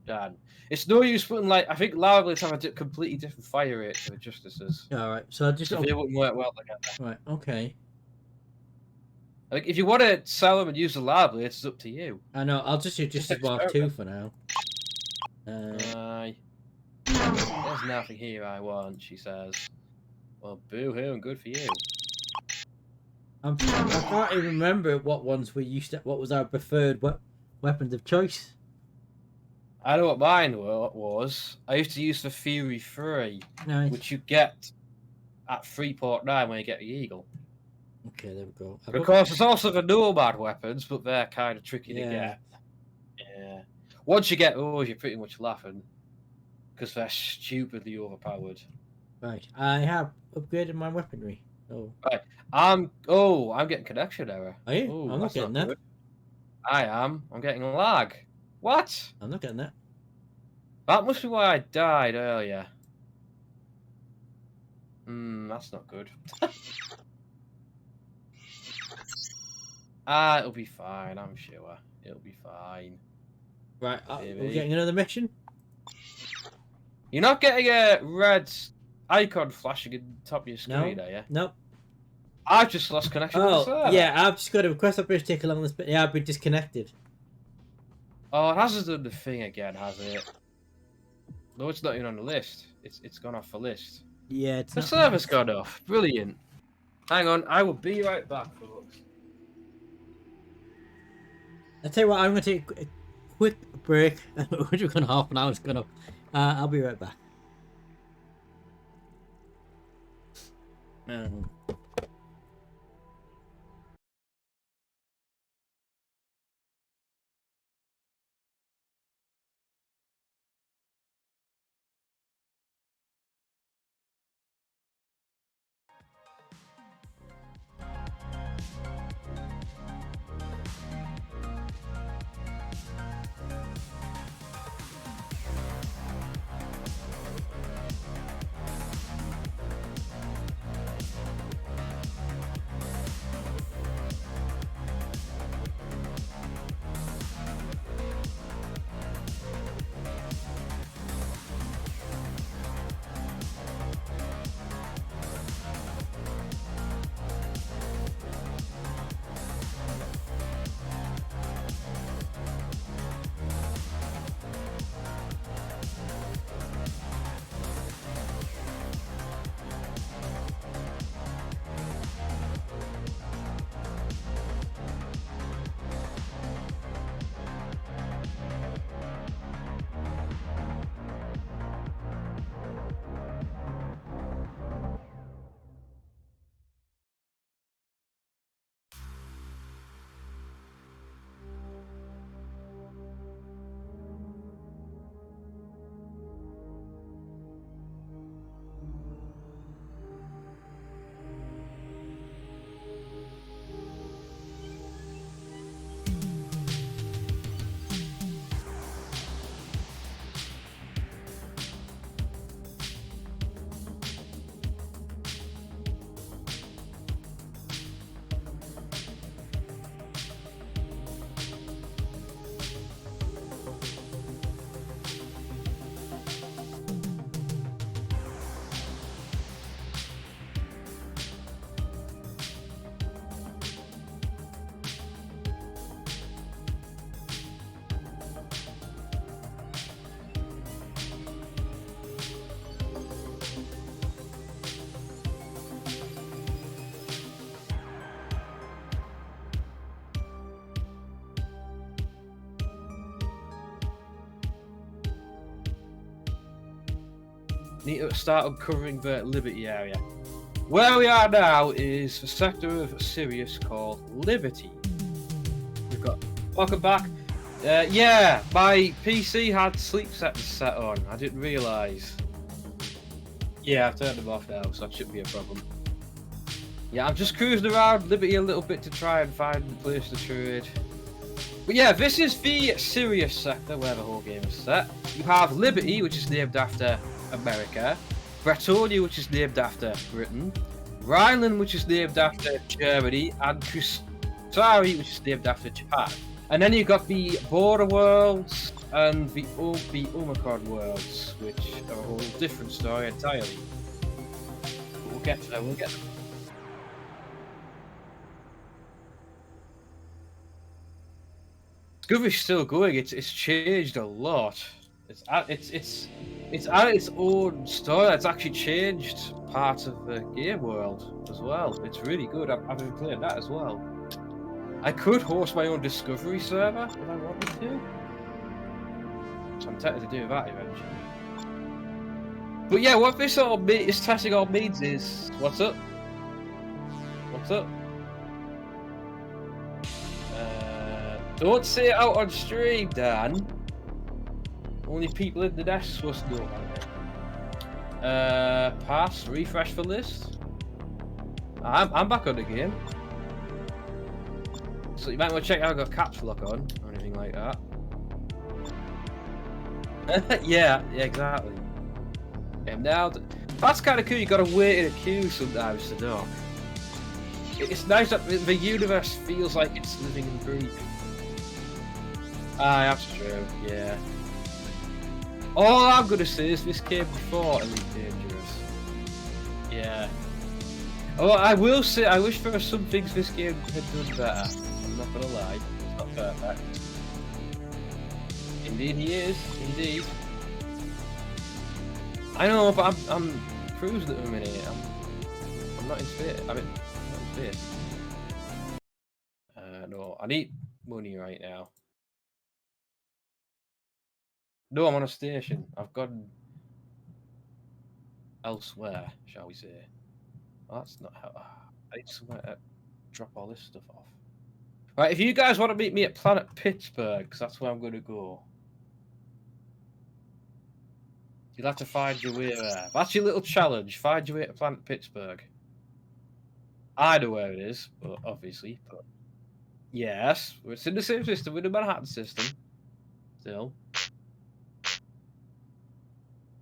Speaker 2: Dan. It's no use putting like I think lava blades have a completely different fire rate to the Justices.
Speaker 1: All right, so I just
Speaker 2: they wouldn't work well together.
Speaker 1: Right. Okay.
Speaker 2: Like if you want to sell them and use the lava blades, it's up to you.
Speaker 1: I know. I'll just use Justice Mark 2 for now.
Speaker 2: There's nothing here I want, she says. Well, boo-hoo, and good for you.
Speaker 1: I can't even remember what ones we used to. What was our preferred weapons of choice?
Speaker 2: I know what mine was. I used to use the Fury 3,
Speaker 1: nice.
Speaker 2: Which you get at 3.9 when you get the Eagle.
Speaker 1: Okay, there we go.
Speaker 2: Of course, there's also the Nomad weapons, but they're kind of tricky to get. Yeah. Once you get those, you're pretty much laughing. Because they're stupidly overpowered.
Speaker 1: Right. I have upgraded my weaponry. Oh.
Speaker 2: Right. I'm getting connection error.
Speaker 1: Are you? I'm not getting that.
Speaker 2: I am. I'm getting lag. What?
Speaker 1: I'm not getting that.
Speaker 2: That must be why I died earlier. That's not good. It'll be fine, I'm sure. It'll be fine.
Speaker 1: Right, we're getting another mission?
Speaker 2: You're not getting a red icon flashing in the top of your screen, are you?
Speaker 1: Nope.
Speaker 2: I've just lost connection with the server.
Speaker 1: Yeah, I've just got a request a bridge take along this bit. Yeah, I've been disconnected.
Speaker 2: Oh, it hasn't done the thing again, has it? No, it's not even on the list. It's gone off the list.
Speaker 1: Yeah,
Speaker 2: the server's gone off. Brilliant. Hang on, I will be right back, folks.
Speaker 1: I'll tell you what, I'm going to take a quick break. We're going half an hour's gone up. I'll be right back.
Speaker 2: Need to start uncovering the Liberty area. Where we are now is a sector of Sirius called Liberty. We've got welcome back. Yeah, my PC had sleep settings set on. I didn't realise. Yeah, I've turned them off now, so that shouldn't be a problem. Yeah, I'm just cruising around Liberty a little bit to try and find the place to trade. But yeah, this is the Sirius sector where the whole game is set. You have Liberty, which is named after America, Bretonia, which is named after Britain, Rhineland, which is named after Germany, and Kusari, which is named after Japan. And then you've got the Border Worlds and the Omicron Worlds, which are a whole different story entirely. But we'll get to that, we'll get to that. Discovery's still going, it's changed a lot. It's at its own story. It's actually changed part of the game world as well. It's really good. I've been playing that as well. I could host my own Discovery server if I wanted to. So I'm tempted to do that eventually. But yeah, what this testing all means is, what's up? What's up? Don't say it out on stream, Dan. Only people in the nest are supposed to know about it. Pass, refresh the list. I'm back on the game. So you might want to check out I've got caps lock on or anything like that. yeah, exactly. And now that's kind of cool. You gotta wait in a queue sometimes to dock. It's nice that the universe feels like it's living and breathing. Ah, that's true. Yeah. All I'm gonna say is this came before Elite Dangerous. Yeah. Oh, I will say I wish there were some things this game had done better. I'm not gonna lie. It's not perfect. Indeed he is. Indeed. I know, but I'm cruising at the minute. I'm not in space. I'm not in space. No, I need money right now. No, I'm on a station. I've gone elsewhere, shall we say. Oh, that's not how... I need somewhere to drop all this stuff off. Right, if you guys want to meet me at Planet Pittsburgh, because that's where I'm going to go. You'll have to find your way there. That's your little challenge. Find your way to Planet Pittsburgh. I know where it is, but obviously. But yes, it's in the same system with the Manhattan system. Still.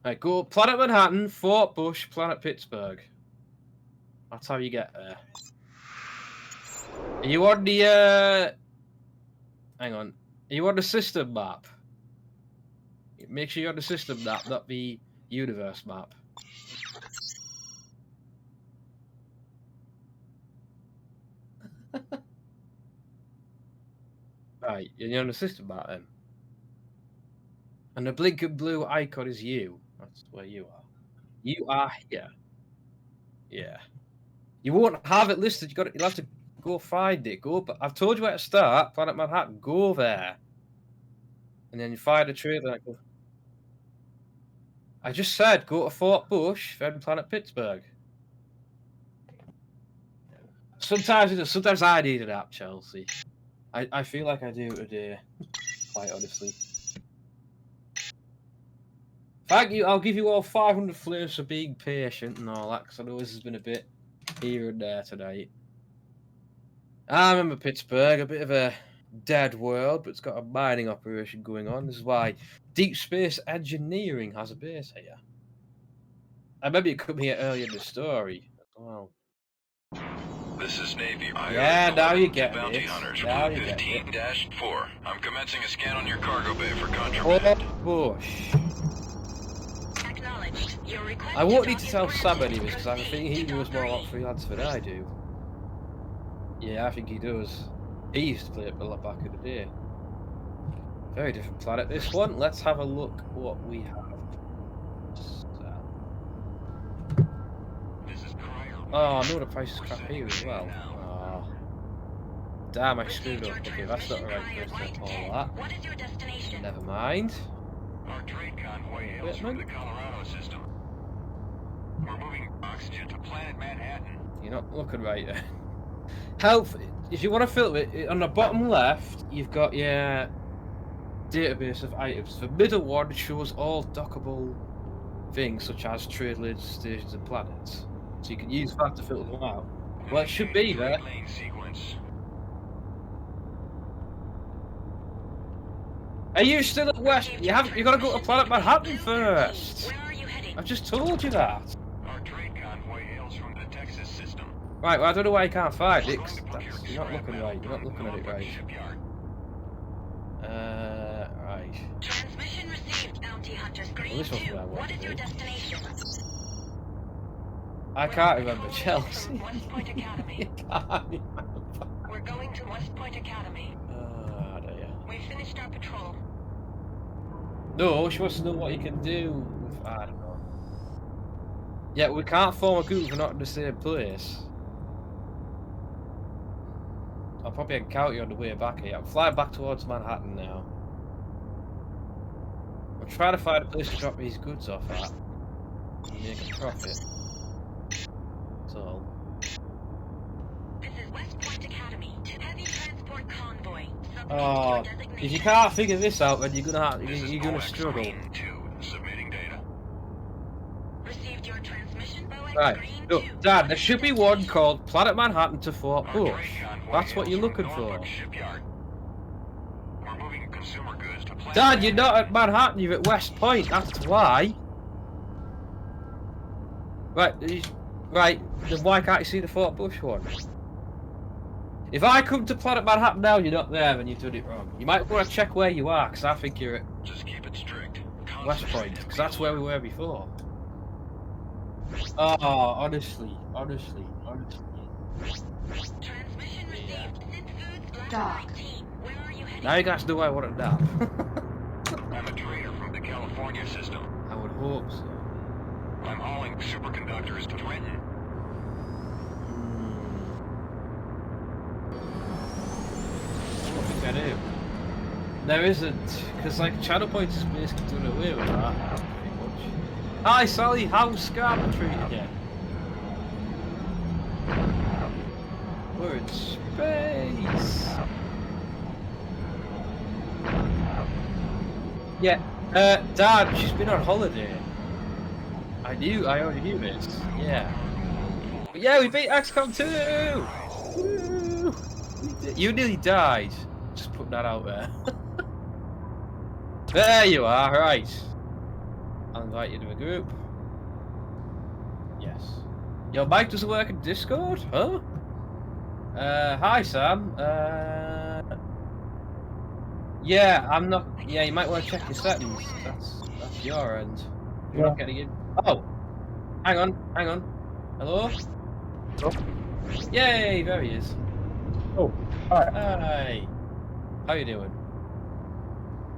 Speaker 2: Right, go Planet Manhattan, Fort Bush, Planet Pittsburgh. That's how you get there. Are you on the hang on. Are you on the system map? Make sure you're on the system map, not the universe map. Right, you're on the system map then. And the blinking blue icon is you. That's where you are. You are here. Yeah. You won't have it listed. You'll have to go find it. But I've told you where to start. Planet Manhattan. Go there. And then you find a trailer. I just said go to Fort Bush, then Planet Pittsburgh. Sometimes I need an app, Chelsea. I feel like I do today. Quite honestly. Thank you. I'll give you all 500 flames for being patient and all that, because I know this has been a bit here and there tonight. I remember Pittsburgh, a bit of a dead world, but it's got a mining operation going on. This is why Deep Space Engineering has a base here. I remember you come here earlier in the story as well.
Speaker 3: This is Navy.
Speaker 2: Yeah, now you get
Speaker 3: bounty
Speaker 2: it.
Speaker 3: hunters.
Speaker 2: Now you
Speaker 3: 15-4. I'm commencing a scan on your cargo bay for contraband.
Speaker 2: Bush. I won't need to tell Sam any of this because I think he knows more about Freelancer than I do. Yeah, I think he does. He used to play it a lot back in the day. Very different planet. This one, let's have a look what we have. Oh, no, the price is crap here as well. Oh. Damn, I screwed up. Okay, that's not the right place to call that. Never mind.
Speaker 3: Our trade convoy hails from the Colorado system. We're moving oxygen to planet Manhattan.
Speaker 2: You're not looking right there. Health, if you want to filter it, on the bottom left, you've got your database of items. The middle one shows all dockable things, such as trade lanes, stations, and planets. So you can use that to filter them out. Well, it should be there. Are you still at West? You got to go to Planet Manhattan first.
Speaker 4: Where are you heading?
Speaker 2: I've just told you that.
Speaker 3: Our trade convoy hails from the Texas system.
Speaker 2: Right, well, I don't know why you can't find it, 'cause you're not looking right. You're not looking at it right. Right.
Speaker 4: Transmission received, Bounty Hunter Screen
Speaker 2: Well, this was
Speaker 4: 2.
Speaker 2: what I wanted
Speaker 4: What is
Speaker 2: to
Speaker 4: your
Speaker 2: do.
Speaker 4: destination?
Speaker 2: I can't remember Chelsea.
Speaker 4: West Point Academy.
Speaker 2: I can't remember.
Speaker 4: We're going to West Point Academy.
Speaker 2: Dear.
Speaker 4: We finished our patrol.
Speaker 2: No, she wants to know what you can do with, I don't know. Yeah, we can't form a group if we're not in the same place. I'll probably encounter you on the way back here. I'm flying back towards Manhattan now. I'm trying to find a place to drop these goods off at and make a profit. That's all.
Speaker 4: This is West Point Academy. Heavy transport convoy.
Speaker 2: Oh, if you can't figure this out, then you're gonna struggle.
Speaker 3: Submitting data.
Speaker 4: Received your transmission.
Speaker 2: Right, look, Dad, there should be one called Planet Manhattan to Fort Bush. That's what you're looking for.
Speaker 3: We're moving consumer goods to
Speaker 2: Dad, you're not at Manhattan, you're at West Point, that's why. Right, then why can't you see the Fort Bush one? If I come to Planet Manhattan now, you're not there, then you've done it wrong. You might want to check where you are, because I think you're at
Speaker 3: Just keep it strict.
Speaker 2: West Point, because that's where we were before. Oh, honestly.
Speaker 4: Transmission received.
Speaker 5: Doc.
Speaker 4: Where are you heading?
Speaker 2: Now you guys know why I want to nap.
Speaker 3: I'm a trader from the California system.
Speaker 2: I would hope so.
Speaker 3: I'm hauling superconductors to Trenton.
Speaker 2: What think I do? There isn't, because like Channel Point is basically doing away with that, pretty much. Hi Sally, how's Scarborough treated you? We're in space. Yeah, Dad, she's been on holiday. I already knew this. Yeah. But yeah, we beat XCOM 2! Woo! You nearly died. Just putting that out there. There you are, right. I'll invite you to a group. Yes. Your mic doesn't work in Discord? Huh? Hi Sam. Yeah, I'm not. Yeah, you might want to check your settings. That's your end. You're not getting in. Oh, hang on. Hello.
Speaker 6: Oh.
Speaker 2: Yay! There he is.
Speaker 6: Oh, hi.
Speaker 2: Hi. How you doing?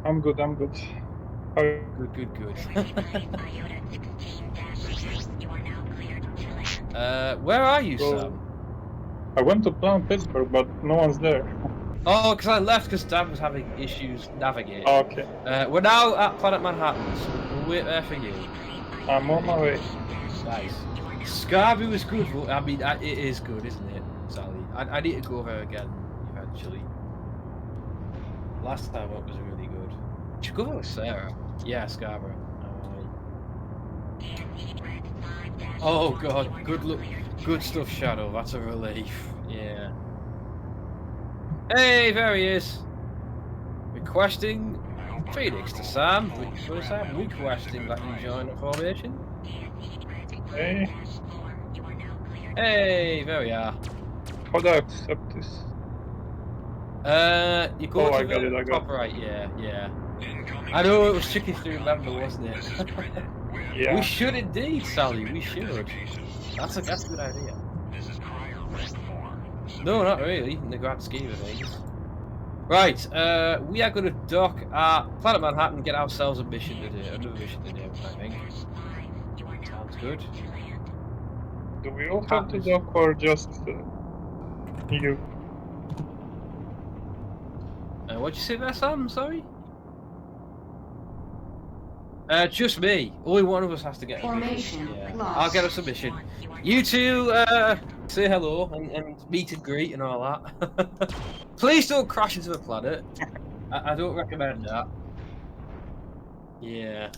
Speaker 6: I'm good. How are you?
Speaker 2: Good. Where are you,
Speaker 6: So-
Speaker 2: Sam?
Speaker 6: I went to plan Pittsburgh, but no one's there.
Speaker 2: Oh, because I left because Dad was having issues navigating.
Speaker 6: Oh, okay.
Speaker 2: We're now at Planet Manhattan, so we'll wait there for you.
Speaker 6: I'm on my way.
Speaker 2: Nice. Scarborough is good. I mean, it is good, isn't it, Sally? I need to go there again eventually. Last time it was really good. Should go with Sarah. Yeah, Scarborough. Oh God, good look, good stuff, Shadow. That's a relief. Yeah. Hey, there he is. Requesting Phoenix to Sam. Requesting that you join the formation.
Speaker 6: Hey,
Speaker 2: Hey, there we are.
Speaker 6: how do I accept this?
Speaker 2: You go to
Speaker 6: I got it.
Speaker 2: top right, yeah. I know it was tricky to remember, wasn't it?
Speaker 6: Yeah.
Speaker 2: We should indeed, Sally. We should. That's a good idea. No, not really, in the grand scheme of things. Right, we are going to dock at Planet Manhattan and get ourselves a mission to do. Another mission to do, I think. Sounds good.
Speaker 6: Do we all have to dock or just you?
Speaker 2: What'd you say there, Sam? Sorry? Just me. Only one of us has to get a
Speaker 5: Formation
Speaker 2: mission. Yeah.
Speaker 5: lost.
Speaker 2: I'll get us a mission. You two, say hello and meet and greet and all that. Please don't crash into the planet. I don't recommend that. Yeah.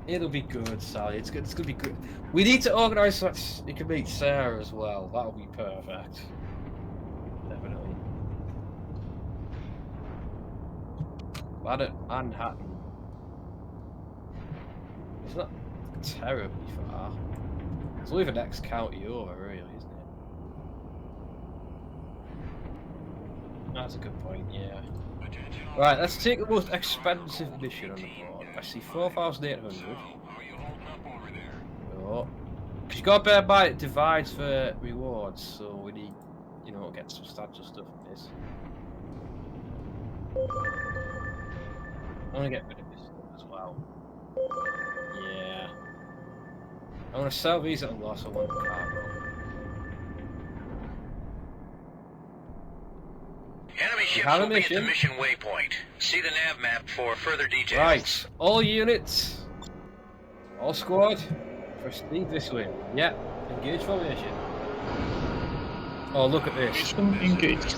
Speaker 2: It'll be good, Sally. It's gonna be good. We need to organise so that you can meet Sarah as well. That'll be perfect. Definitely. Planet Manhattan. It's not terribly far. It's only the next county over, really, isn't it? That's a good point, yeah. Right, let's take the most expensive mission on the board. I see 4,800. Oh. Because you got to bear in mind it divides the rewards, so we need, you know, get substantial stuff from this. I want to get rid of this stuff as well. Yeah. I want to sell these at a loss. I want the cargo.
Speaker 3: Enemy ships will be at the mission waypoint. See the nav map for further details.
Speaker 2: Right, all units, all squad, proceed this way. Yeah, engage formation. Oh, look at this.
Speaker 6: Engage.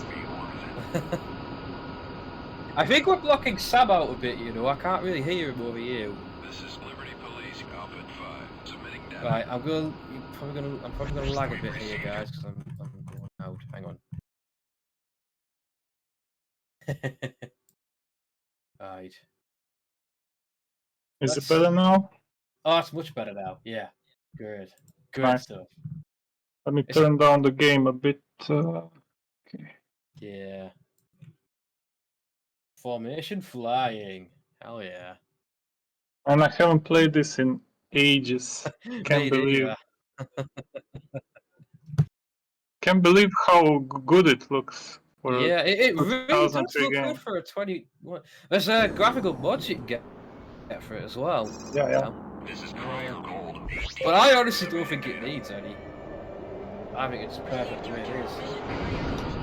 Speaker 2: I think we're blocking Sam out a bit, you know. I can't really hear him over you.
Speaker 3: This is Liberty Police, Outfit 5, submitting data.
Speaker 2: Right, I'm probably gonna lag a bit here, guys, because I'm going out. Hang on. Right.
Speaker 6: Is it better now?
Speaker 2: Oh, it's much better now. Yeah. Good. Good
Speaker 6: Right.
Speaker 2: stuff.
Speaker 6: Let me turn down the game a bit. Okay.
Speaker 2: Yeah. Formation flying. Hell yeah.
Speaker 6: And I haven't played this in ages. Can't believe. Can't believe how good it looks.
Speaker 2: Yeah, it really does look
Speaker 6: game.
Speaker 2: good for a 21. There's a graphical mods you can get for it as well.
Speaker 6: Yeah.
Speaker 3: This is cold.
Speaker 2: But I honestly don't think it needs any. I think it's perfect the way it is.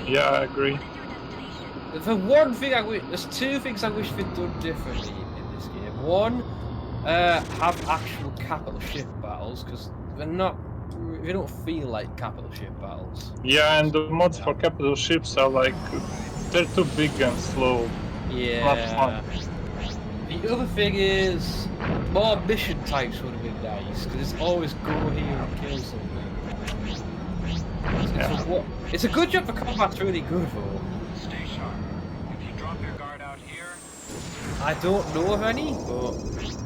Speaker 6: Yeah, I agree.
Speaker 2: The one thing there's two things I wish they'd done differently in this game. One, have actual capital ship battles, because they don't feel like capital ship battles.
Speaker 6: Yeah, and the mods for capital ships are like, they're too big and slow.
Speaker 2: Yeah.
Speaker 6: Not fun.
Speaker 2: The other thing is, more mission types would have been nice, because it's always go here and kill something. It's a good job the combat's really good though.
Speaker 3: Stay sharp. If you drop your guard out here...
Speaker 2: I don't know of any, but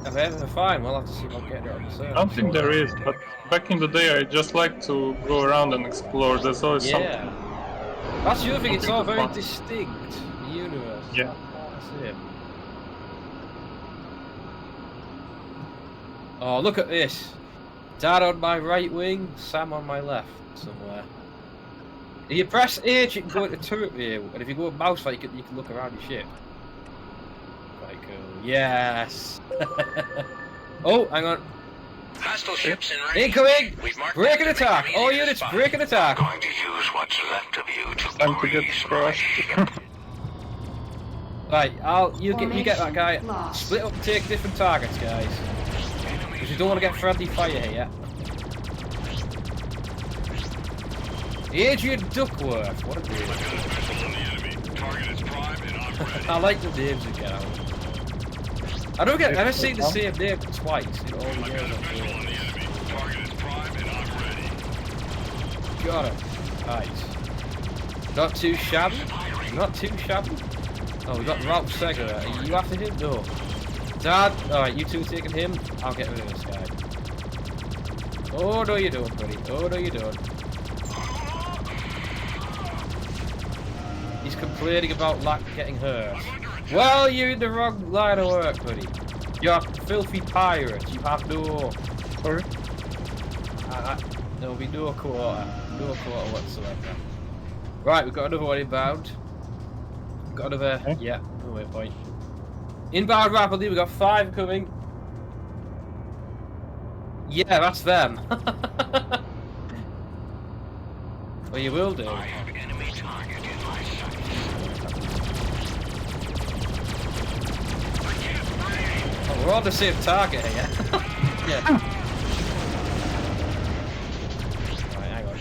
Speaker 2: if I ever find, we'll have to see if I can get it on the server.
Speaker 6: I don't think there is, but back in the day I just like to go around and explore. There's always something.
Speaker 2: That's the other thing, it's all very distinct, the universe.
Speaker 6: Yeah.
Speaker 2: That's it. Oh, look at this. Dad on my right wing, Sam on my left, somewhere. If you press H, you can go into turret view, and if you go mouse right, you can look around your ship. Quite cool. Yes! Oh, hang on.
Speaker 3: Hostile ships in range.
Speaker 2: Incoming!
Speaker 3: We've marked
Speaker 2: Break an
Speaker 3: them to
Speaker 2: attack!
Speaker 3: remain
Speaker 2: All
Speaker 3: in your
Speaker 2: units,
Speaker 3: spot.
Speaker 2: break an attack!
Speaker 3: Going to use what's left of you to
Speaker 6: Time to get crushed.
Speaker 2: Right, you get that guy. Split up and take different targets, guys. Because you don't want to get friendly fire here. Adrian Duckworth, what a name. I like the names you get out. I've never seen the same name twice in all the years I've played. Got it. Right. Not too shabby. Not too shabby. Oh, we got Ralph Seger. Are you after him? No. Dad, alright, you two taking him. I'll get rid of this guy. Oh, no, you don't, buddy. Oh, no, you don't. He's complaining about getting hurt. Well, you're in the wrong line of work, buddy. You're a filthy pirate. You have no...
Speaker 6: Sorry?
Speaker 2: There'll be no quarter. No quarter whatsoever. Right, we've got another one inbound. Got another...
Speaker 6: Okay.
Speaker 2: Yeah, no waypoint. Inbound rapidly, we've got 5 coming. Yeah, that's them. Well, you will do.
Speaker 3: I have enemy target in my sight.
Speaker 2: Oh, we're on the same target here. Yeah. Right, hang on.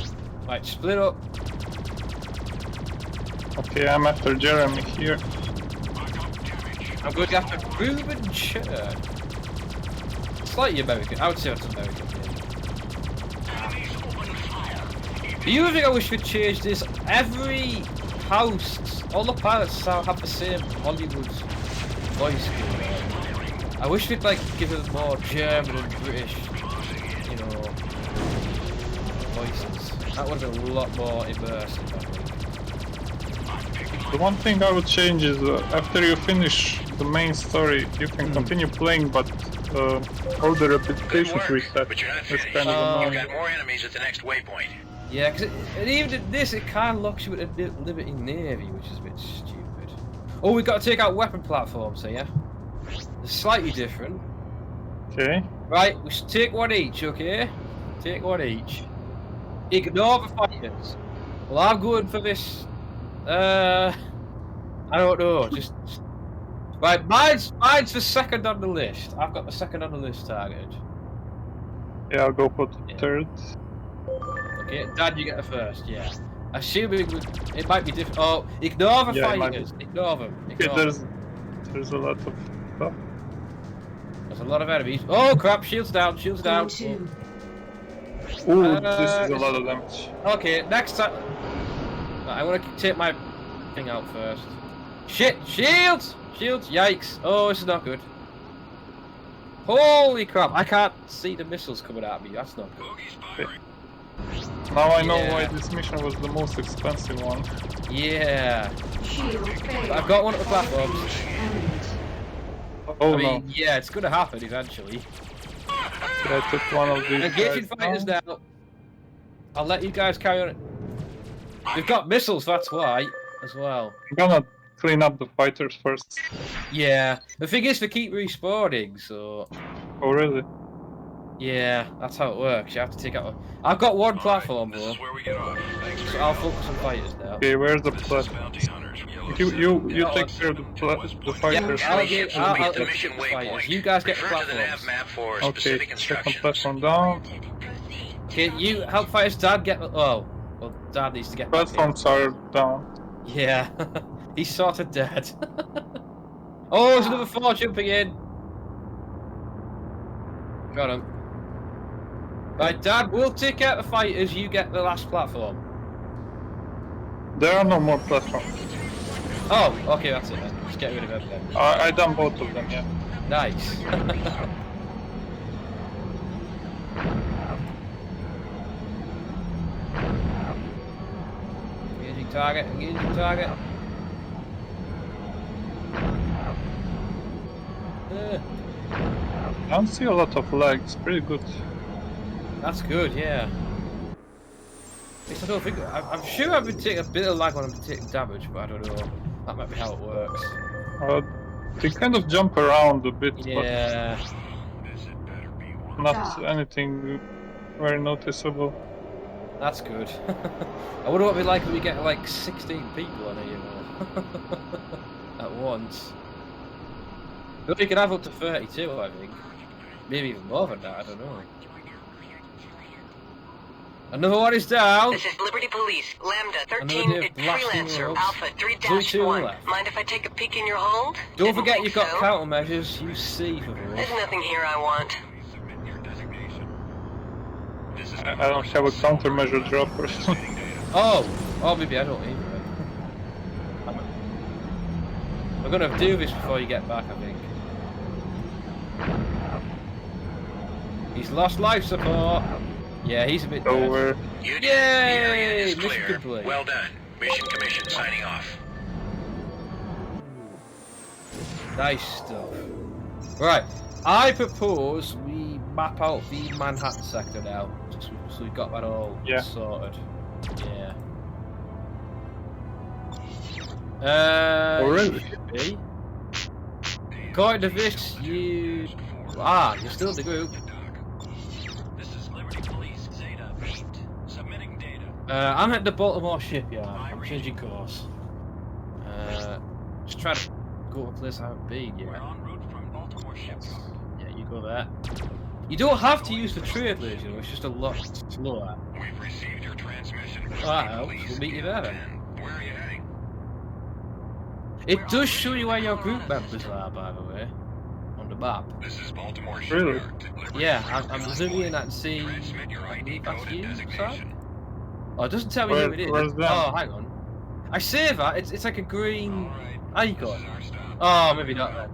Speaker 2: Right, split up.
Speaker 6: Okay, I'm after Jeremy here.
Speaker 2: I'm going after Ruben Church. Slightly American. I would say it's American. The other thing I wish we'd change is every house, all the pilots have the same Hollywood voice. I wish we'd like give it more German and British, you know, voices. That would have been a lot more immersive, I think.
Speaker 6: The one thing I would change is after you finish the main story, you can continue playing, but all the repetitions reset. It's kind of annoying.
Speaker 3: Got more enemies at the next waypoint.
Speaker 2: Yeah, because even at this, it kind of locks you at a Liberty Navy, which is a bit stupid. Oh, we've got to take out weapon platforms here. They're slightly different.
Speaker 6: Okay.
Speaker 2: Right, we should take one each, okay? Take one each. Ignore the fighters. Well, I'm going for this. I don't know. Just right. Mine's the second on the list. I've got the second on the list targeted.
Speaker 6: Yeah, I'll go for the third.
Speaker 2: Okay, Dad, you get the first. Yeah. Assuming it might be different. Oh, ignore the fighters. Ignore them. Ignore
Speaker 6: there's a lot of stuff.
Speaker 2: There's a lot of enemies. Oh crap! Shields down. Shields down.
Speaker 6: Ooh, this is a lot of damage.
Speaker 2: Okay, next time. I want to take my thing out first. Shit! Shields! Shields! Yikes! Oh, this is not good. Holy crap! I can't see the missiles coming at me. That's not good.
Speaker 6: Now I know why this mission was the most expensive one.
Speaker 2: Yeah. I've got one at the platforms.
Speaker 6: Oh
Speaker 2: I mean,
Speaker 6: no.
Speaker 2: yeah, it's gonna happen eventually.
Speaker 6: Yeah, I took one of these.
Speaker 2: Engaging fighters now. I'll let you guys carry on. We've got missiles, that's why, as well.
Speaker 6: I'm gonna clean up the fighters first.
Speaker 2: Yeah. The thing is, they keep respawning, so.
Speaker 6: Oh really?
Speaker 2: Yeah, that's how it works. You have to take out. I've got one platform though. So I'll focus on fighters now.
Speaker 6: Okay, where's the platform? You take care of the fighters.
Speaker 2: I'll take the fighters. You guys get the platforms.
Speaker 6: Okay, second platform down.
Speaker 2: Okay, you help fighters. Dad get. Oh, well, Dad needs to get.
Speaker 6: Platforms are down.
Speaker 2: Yeah, he's sort of dead. Oh, there's another 4 jumping in. Got him. Right, Dad, we'll take out the fighters. You get the last platform.
Speaker 6: There are no more platforms.
Speaker 2: Oh, okay, that's it then. Just get rid of them then.
Speaker 6: I done both of them, yeah.
Speaker 2: Nice. Engaging target, engaging target.
Speaker 6: I don't see a lot of lag, it's pretty good.
Speaker 2: That's good, yeah. At least I don't think. I'm sure I've been taking a bit of lag when I'm taking damage, but I don't know. That might be how it works.
Speaker 6: They kind of jump around a bit,
Speaker 2: yeah.
Speaker 6: but not anything very noticeable.
Speaker 2: That's good. I wonder what it'd be like if we get like 16 people on here at once. But we can have up to 32, I think. Maybe even more than that, I don't know. Another one is down.
Speaker 4: This is Liberty Police, Lambda 13, Freelancer, Alpha 3-1. Mind if I take a peek in your hold?
Speaker 2: Don't forget you've got countermeasures. You see, for
Speaker 4: There's nothing here I want.
Speaker 6: I don't have a countermeasure drop or something.
Speaker 2: Oh, maybe I don't either. I'm gonna do this before you get back, I think. He's lost life support. Yeah, he's a bit
Speaker 6: over.
Speaker 2: Yay! Mission complete.
Speaker 3: Well done. Mission commission signing off.
Speaker 2: Nice stuff. Right, I propose we map out the Manhattan sector now, just so we've got that all sorted. Yeah.
Speaker 6: Already?
Speaker 2: According to this, you're still in the group. I'm at the Baltimore shipyard. I'm changing course. Just trying to go to a place I haven't been yet.
Speaker 3: We're en route from Baltimore shipyard.
Speaker 2: Yeah, you go there. You don't have to use the trade laser, you know, it's just a lot slower.
Speaker 3: We've received your transmission.
Speaker 2: Oh, that helps. We'll meet you there then.
Speaker 3: Where are you heading?
Speaker 2: It does show you where your group members are, by the way, on the map.
Speaker 3: This is Baltimore
Speaker 6: Really?
Speaker 3: shipyard.
Speaker 2: Yeah, I'm zooming in and see.
Speaker 3: Transmit your ID
Speaker 2: That's
Speaker 3: code
Speaker 2: you,
Speaker 3: and
Speaker 2: Sam?
Speaker 3: designation.
Speaker 2: Oh, it doesn't tell me who it is.
Speaker 6: Where's that?
Speaker 2: Oh, hang on. I say that it's like a green
Speaker 3: Alright.
Speaker 2: icon.
Speaker 3: This is our stop.
Speaker 2: Oh, maybe not then.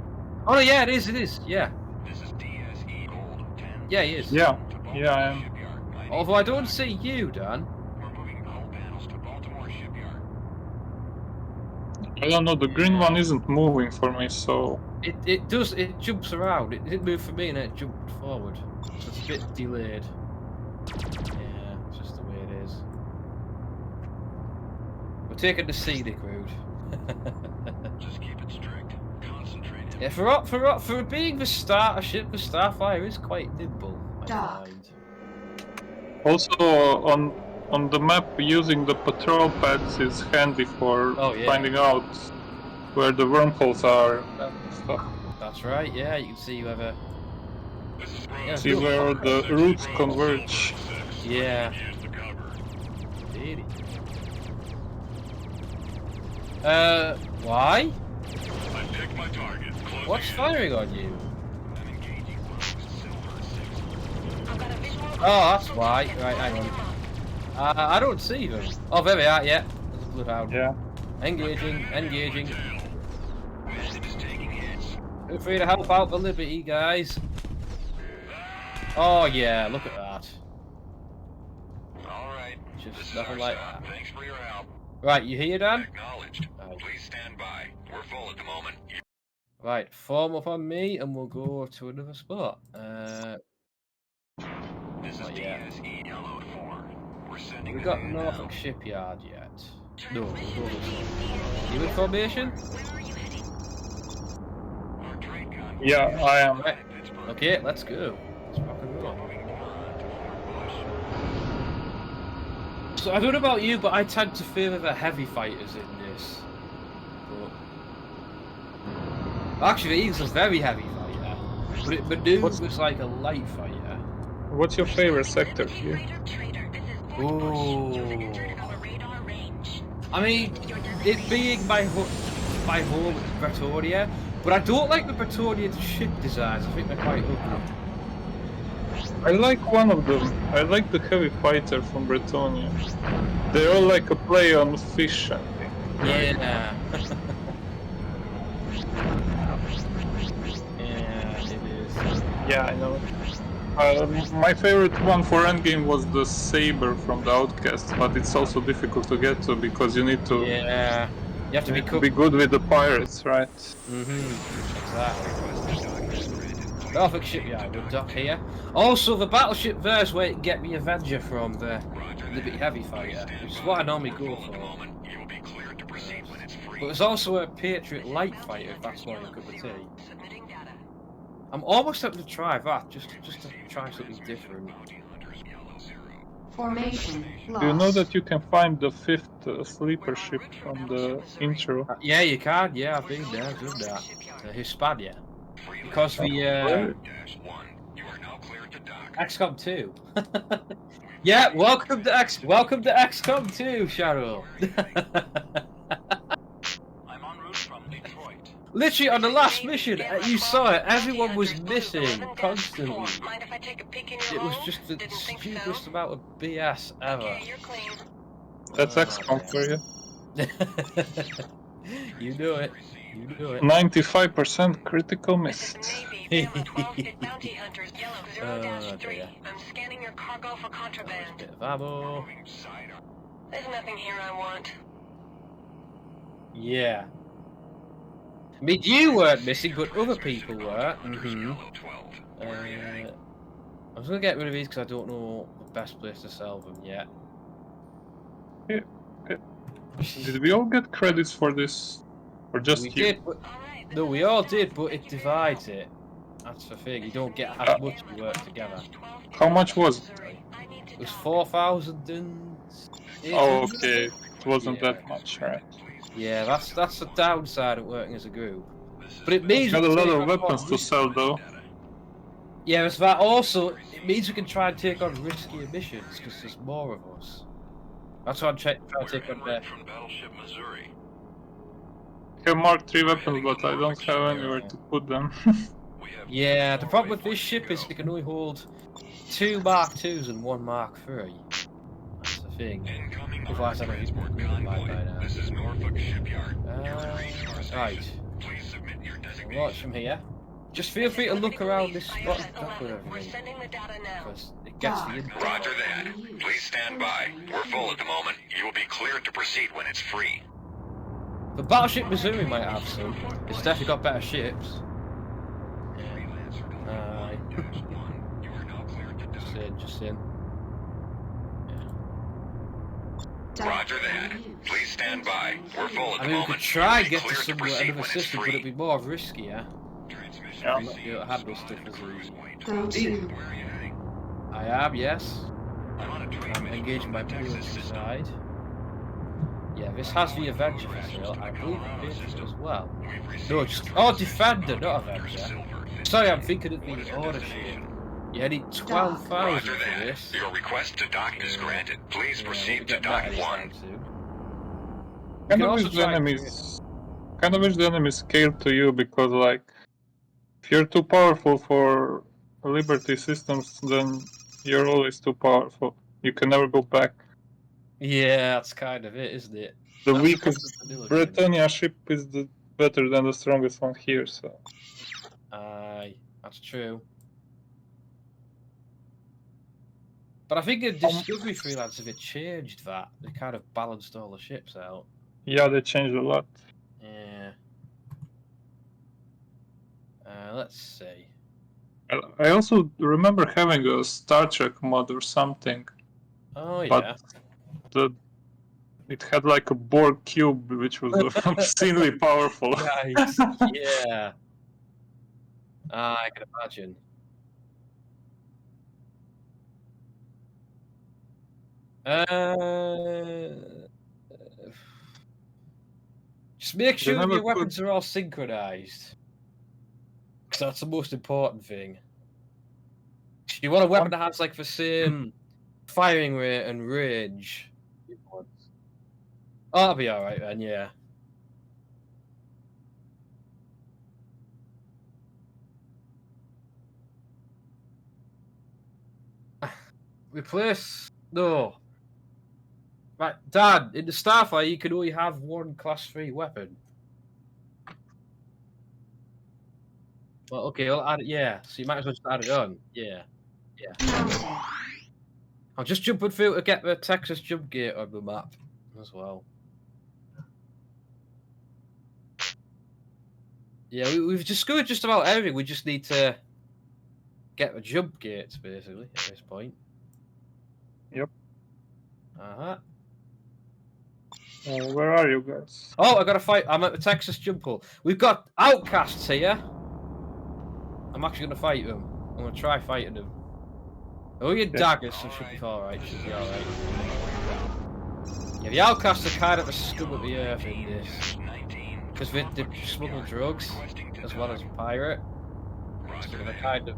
Speaker 2: Oh no, yeah, it is. Yeah.
Speaker 3: This is DSE Gold 10.
Speaker 2: Yeah, he is.
Speaker 6: Yeah, I am.
Speaker 3: Shipyard.
Speaker 2: Although I don't see you, Dan.
Speaker 3: We're moving hull panels to Baltimore shipyard.
Speaker 6: I don't know, the green one isn't moving for me, so...
Speaker 2: It does, it jumps around. It didn't move for me and it jumped forward. So it's a bit delayed. Yeah, it's just the way it is. We're taking the scenic route.
Speaker 3: Just keep it strict. Concentrate.
Speaker 2: Yeah, for being the starter ship, the Starfire is quite nimble. I find.
Speaker 6: Also, on the map, using the patrol pads is handy for finding out where the wormholes are and stuff.
Speaker 2: That's right, yeah, you can see whoever... Yeah,
Speaker 6: see where the routes converge.
Speaker 2: Yeah. Why?
Speaker 3: I picked my target.
Speaker 2: What's firing on you? Oh, that's why. Right, hang on. I don't see them. Oh, there we are, yeah. There's a bloodhound.
Speaker 6: Yeah.
Speaker 2: Engaging. Feel free to help out the Liberty, guys. Oh, yeah, look at that.
Speaker 3: Alright.
Speaker 2: Just nothing like that.
Speaker 3: Thanks for your help.
Speaker 2: Right, you here, Dan?
Speaker 3: Acknowledged. Please stand by. We're full at the moment.
Speaker 2: Right, form up on me and we'll go to another spot.
Speaker 3: This is DSE Yellow 4. We're sending
Speaker 2: We've got Norfolk Shipyard yet. No, we'll go this way. You in formation?
Speaker 6: Yeah, I am.
Speaker 2: Right. Okay, let's go. Let's rock and roll. So I don't know about you, but I tend to favour the heavy fighters in this. But... Actually, he's a very heavy fighter, but it maneuvers like a light fighter.
Speaker 6: What's your favorite sector here?
Speaker 2: Ooh. I mean, it being my home Bretonia, but I don't like the Bretonian ship designs. I think they're quite ugly.
Speaker 6: I like one of them. I like the heavy fighter from Bretonia. They're all like a play on fish, I think.
Speaker 2: Yeah. Yeah, it is.
Speaker 6: Yeah, I know. My favorite one for endgame was the Saber from the Outcast, but it's also difficult to get to because you need to.
Speaker 2: Yeah. You have to
Speaker 6: be good with the pirates, right?
Speaker 2: Exactly. Norfolk Shipyard, we'll dock here. Also, the battleship there is where you can get the Avenger from, the Liberty Heavy Fighter, which is what I normally go for. But there's also a Patriot Light Fighter, if that's what you could be. I'm almost tempted to try that, just to try something different.
Speaker 4: Formation lost.
Speaker 6: Do you know that you can find the 5th sleeper ship from the intro?
Speaker 2: Yeah, you can. Yeah, I've been there. I've done that. Hispania. Because the XCOM 2. Yeah, welcome to XCOM 2, Cheryl. Literally on the last mission, you saw it, everyone was missing constantly. It was just the stupidest amount of BS ever.
Speaker 6: That's XCOM for you.
Speaker 2: You know it. You know it.
Speaker 6: 95% critical missed.
Speaker 2: Dear.
Speaker 4: I'm scanning your cargo for contraband.
Speaker 2: Bit of ammo.
Speaker 4: There's nothing here I want.
Speaker 2: Yeah. I mean, you weren't missing, but other people were. I was gonna get rid of these because I don't know the best place to sell them yet.
Speaker 6: Did we all get credits for this? Or just
Speaker 2: we
Speaker 6: you?
Speaker 2: did, but... No, we all did, but it divides it. That's the thing, you don't get as much to work together.
Speaker 6: How much was it?
Speaker 2: It was 4,000 and...
Speaker 6: Oh, okay. It wasn't that much, right?
Speaker 2: Yeah, that's the downside of working as a group. But it means
Speaker 6: we got a lot of weapons to sell, though.
Speaker 2: Yeah, it's that also, it means we can try and take on riskier missions, because there's more of us. That's why I'm trying to take on there.
Speaker 6: I have Mark 3 weapons, but I don't have anywhere to put them.
Speaker 2: Yeah, the problem with this ship is it can only hold 2 Mark 2s and 1 Mark 3. That's the thing. Otherwise, I don't think it's by now.
Speaker 3: This is Norfolk Shipyard.
Speaker 2: Right. I'll launch from here. Just feel free to look around this spot and dock with everything. Because it gets the info.
Speaker 3: Roger that. Please stand by. We're full at the moment. You will be cleared to proceed when it's free.
Speaker 2: The Battleship Missouri might have some. It's definitely got better ships. Just in.
Speaker 3: Roger that. Please stand by. We're full at the
Speaker 2: I mean, we
Speaker 3: moment.
Speaker 2: could try
Speaker 3: You'll be
Speaker 2: get to
Speaker 3: cleared
Speaker 2: some
Speaker 3: proceed
Speaker 2: another
Speaker 3: when
Speaker 2: system,
Speaker 3: it's
Speaker 2: but it'd
Speaker 3: free.
Speaker 2: be more riskier.
Speaker 6: Yeah.
Speaker 2: I'm not sure to handle stuff as easy.
Speaker 5: Go to.
Speaker 2: I am, yes. I'm engaging my military side. Yeah, this has the Avenger for sale. I believe it is as well. No, just Defender, not Avenger. Sorry, I'm thinking of the order ship. You need 12,000
Speaker 3: Roger
Speaker 2: for
Speaker 3: that.
Speaker 2: this.
Speaker 3: Your request to dock is granted. Please proceed to dock 1.
Speaker 6: Kind of wish the enemies scale to you, because like if you're too powerful for Liberty systems, then you're always too powerful. You can never go back.
Speaker 2: Yeah, that's kind of it, isn't it?
Speaker 6: The
Speaker 2: That's
Speaker 6: weakest Britannia ship is better than the strongest one here, so.
Speaker 2: Aye, that's true. But I think in Discovery Freelancer, they changed that. They kind of balanced all the ships out.
Speaker 6: Yeah, they changed a lot.
Speaker 2: Yeah. Let's see.
Speaker 6: I also remember having a Star Trek mod or something.
Speaker 2: Oh, yeah.
Speaker 6: But it had like a Borg cube, which was obscenely powerful.
Speaker 2: Nice. Yeah. I can imagine. Just make sure your weapons are all synchronized. Because that's the most important thing. You want a weapon that has like the same firing rate and range. Oh, that'll be alright then, yeah. Replace... No. Right, Dad, in the Starfire you can only have one Class 3 weapon. Well, okay, I'll add it, yeah. So you might as well just add it on. Yeah. Yeah. I'll just jump through to get the Texas jump gate on the map as well. Yeah, we've discovered just about everything. We just need to get the jump gates, basically, at this point.
Speaker 6: Yep.
Speaker 2: Uh-huh.
Speaker 6: Where are you guys?
Speaker 2: Oh, I got to fight. I'm at the Texas jump hole. We've got outcasts here. I'm actually going to fight them. I'm going to try fighting them. Oh, your daggers, so should be alright. Should be alright. Yeah, the outcasts are kind of the scum of the earth in this. Because they smuggle drugs, as well as pirate. So they're kind of...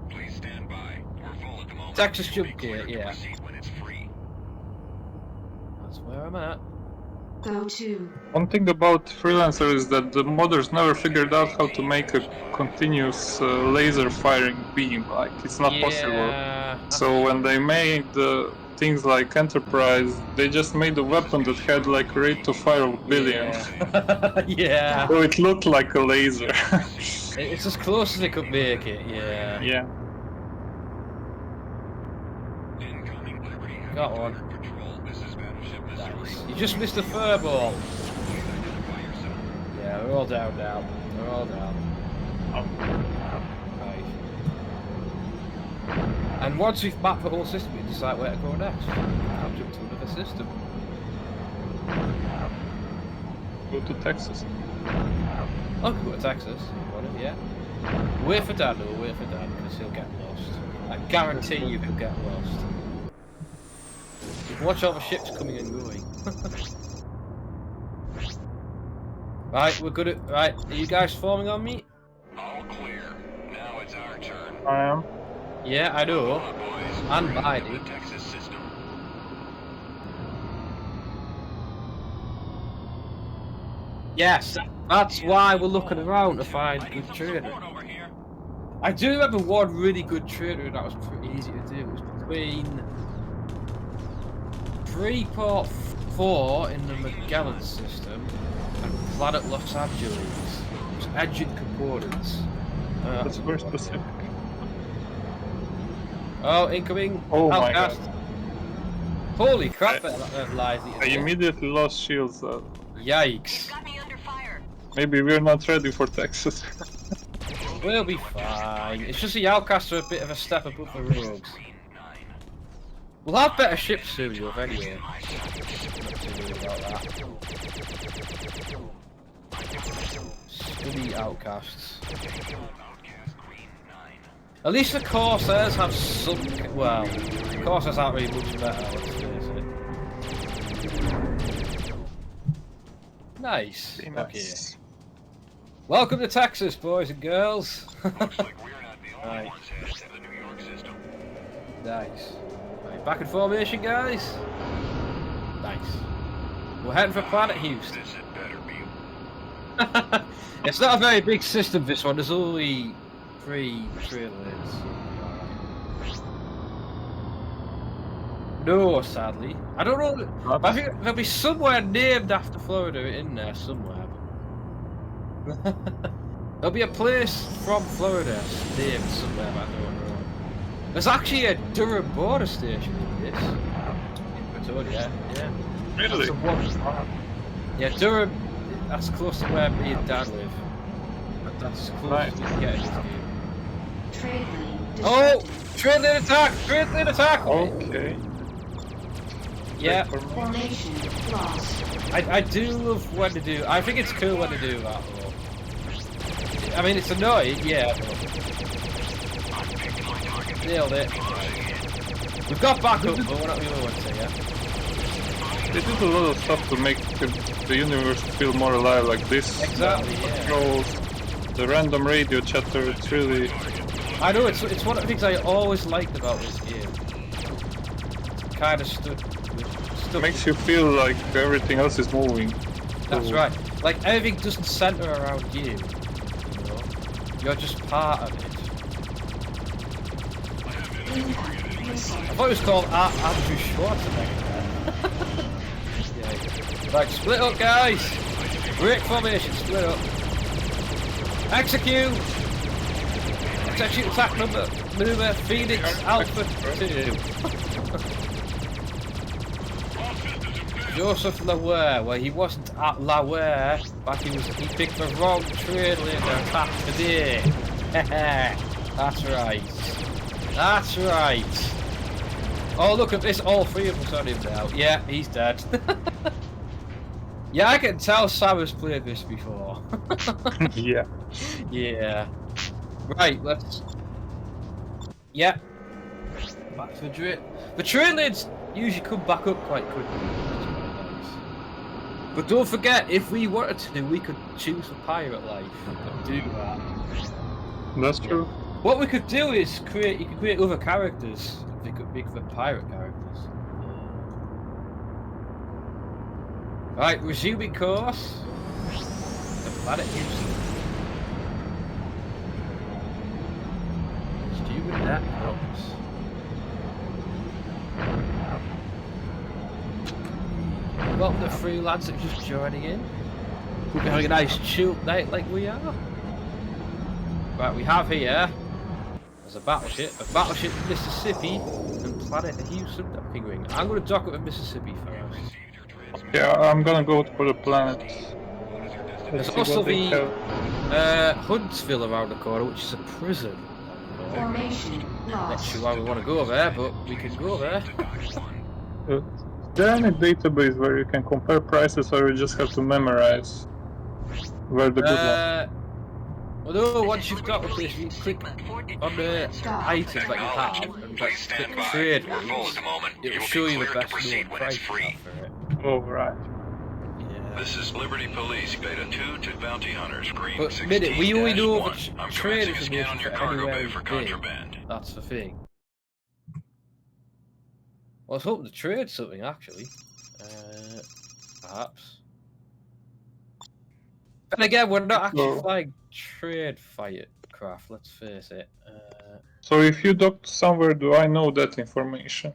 Speaker 2: Texas jump gate, yeah. That's where I'm at.
Speaker 5: Go to.
Speaker 6: One thing about Freelancer is that the modders never figured out how to make a continuous laser firing beam. Like, it's not possible. So when they made things like Enterprise, they just made a weapon that had like rate to fire of 1 billion.
Speaker 2: Yeah.
Speaker 6: So it looked like a laser.
Speaker 2: It's as close as they could make it, yeah.
Speaker 6: Yeah.
Speaker 2: Got one. Nice. You just missed a furball. Yeah, we're all down now. We're all down. Right. And once we've mapped the whole system, we decide where to go next. I'll jump to another system.
Speaker 6: Go to Texas.
Speaker 2: I'll go to Texas. You want it? Yeah. Wait for Dad, though. Wait for Dad, because he'll get lost. I guarantee you he'll get lost. You can watch all the ships coming and going. Right, we're good at... Right, are you guys forming on me?
Speaker 3: All clear. Now it's our turn.
Speaker 6: I am.
Speaker 2: Yeah, I know. And Biden.
Speaker 3: Texas system.
Speaker 2: Yes, that's why we're looking around to find good trader. I do remember one really good trader that was pretty easy to do. It was between Freeport 4 in the Magellan system and Planet Los Angeles. It was engine components.
Speaker 6: That's very specific.
Speaker 2: Oh, incoming!
Speaker 6: Oh my
Speaker 2: Outcast.
Speaker 6: god.
Speaker 2: Holy crap, live.
Speaker 6: I immediately lost shields.
Speaker 2: Yikes.
Speaker 4: Got me under fire.
Speaker 6: Maybe we're not ready for Texas.
Speaker 2: We'll be fine. It's just the Outcasts are a bit of a step above the rogues. We'll have better ships soon, enough, anyway. Not too worried about that. Stubby Outcasts. At least the Corsairs have some. Well, the Corsairs aren't really much better, let's face it. Nice. Okay. Welcome to Texas, boys and girls.
Speaker 3: Looks like we're not the only ones headed to the New York system.
Speaker 2: Nice. Right, back in formation, guys. Nice. We're heading for Planet Houston.
Speaker 3: This had better be.
Speaker 2: It's not a very big system, this one. There's only 3 trailers. No, sadly. I don't know. I think there'll be somewhere named after Florida in there somewhere. There'll be a place from Florida named somewhere, but I don't know. There's actually a Durham border station in this. In Pretoria, yeah.
Speaker 6: Really?
Speaker 2: Yeah, Durham. That's close to where me and Dad live. But that's close
Speaker 6: Right.
Speaker 2: to get in this game.
Speaker 5: Trade lane
Speaker 2: Oh!
Speaker 5: disrupted.
Speaker 2: Trade lane attack! Trade lane attack!
Speaker 6: Okay.
Speaker 2: Yeah.
Speaker 5: Formation lost.
Speaker 2: I do love when to do. I think it's cool when to do that though. I mean, it's annoying, yeah. But... Nailed it. We've got backup, but we're not the only ones here, yeah.
Speaker 6: They did a lot of stuff to make the universe feel more alive, like this.
Speaker 2: Exactly, yeah.
Speaker 6: Controls, the random radio chatter. It's really.
Speaker 2: I know it's one of the things I always liked about this game. Kind of stuff.
Speaker 6: Makes you feel like everything else is moving.
Speaker 2: That's right. Like everything doesn't center around you. You know, you're just part of it. I thought it was called Andrew Schwarzenegger. Yeah. Right, split up, guys. Break formation, split up. Execute. Execute attack maneuver Phoenix Alpha 2. Joseph Laware, well he wasn't at Laware, but he picked the wrong trade lane to attack today. That's right. That's right. Oh look at this, all 3 of us on him now. Yeah, he's dead. Yeah, I can tell Sam has played this before.
Speaker 6: Yeah.
Speaker 2: Yeah. Right, let's... Yeah. Back to the train. The train lanes usually come back up quite quickly. But don't forget, if we wanted to, we could choose a pirate life and do that.
Speaker 6: That's true.
Speaker 2: What we could do is you could create other characters. They could make the pirate characters. Right, resuming course. The planet Houston. Stupid that comes. Welcome to Freelancer just joining in. Hope you're having a nice chilled night like we are. Right, we have here there's a battleship Mississippi and Planet Houston docking ring. I'm going to dock up with Mississippi first.
Speaker 6: Yeah, I'm gonna go for the planet.
Speaker 2: There's also the Huntsville around the corner, which is a prison.
Speaker 5: Formation
Speaker 2: Not
Speaker 5: lost.
Speaker 2: sure why we want to go there, but we can go there.
Speaker 6: Is there any database where you can compare prices, or you just have to memorize where the good one?
Speaker 2: Although once you've got the place, you click on the item that you have and like, click trade rates, it will show you the best known price for it.
Speaker 6: Oh, right.
Speaker 2: Yeah.
Speaker 3: This is Liberty Police, Beta 2 to Bounty Hunters, Green
Speaker 2: But
Speaker 3: 16
Speaker 2: minute, we only know
Speaker 3: -1.
Speaker 2: the
Speaker 3: I'm
Speaker 2: trade
Speaker 3: commencing a scan on
Speaker 2: information
Speaker 3: your
Speaker 2: for
Speaker 3: cargo
Speaker 2: anywhere
Speaker 3: bay
Speaker 2: we've
Speaker 3: for
Speaker 2: been.
Speaker 3: contraband.
Speaker 2: That's the thing. Well, I was hoping to trade something actually. Perhaps. And again, we're not actually flying trade fighter craft, let's face it.
Speaker 6: So if you docked somewhere, do I know that information?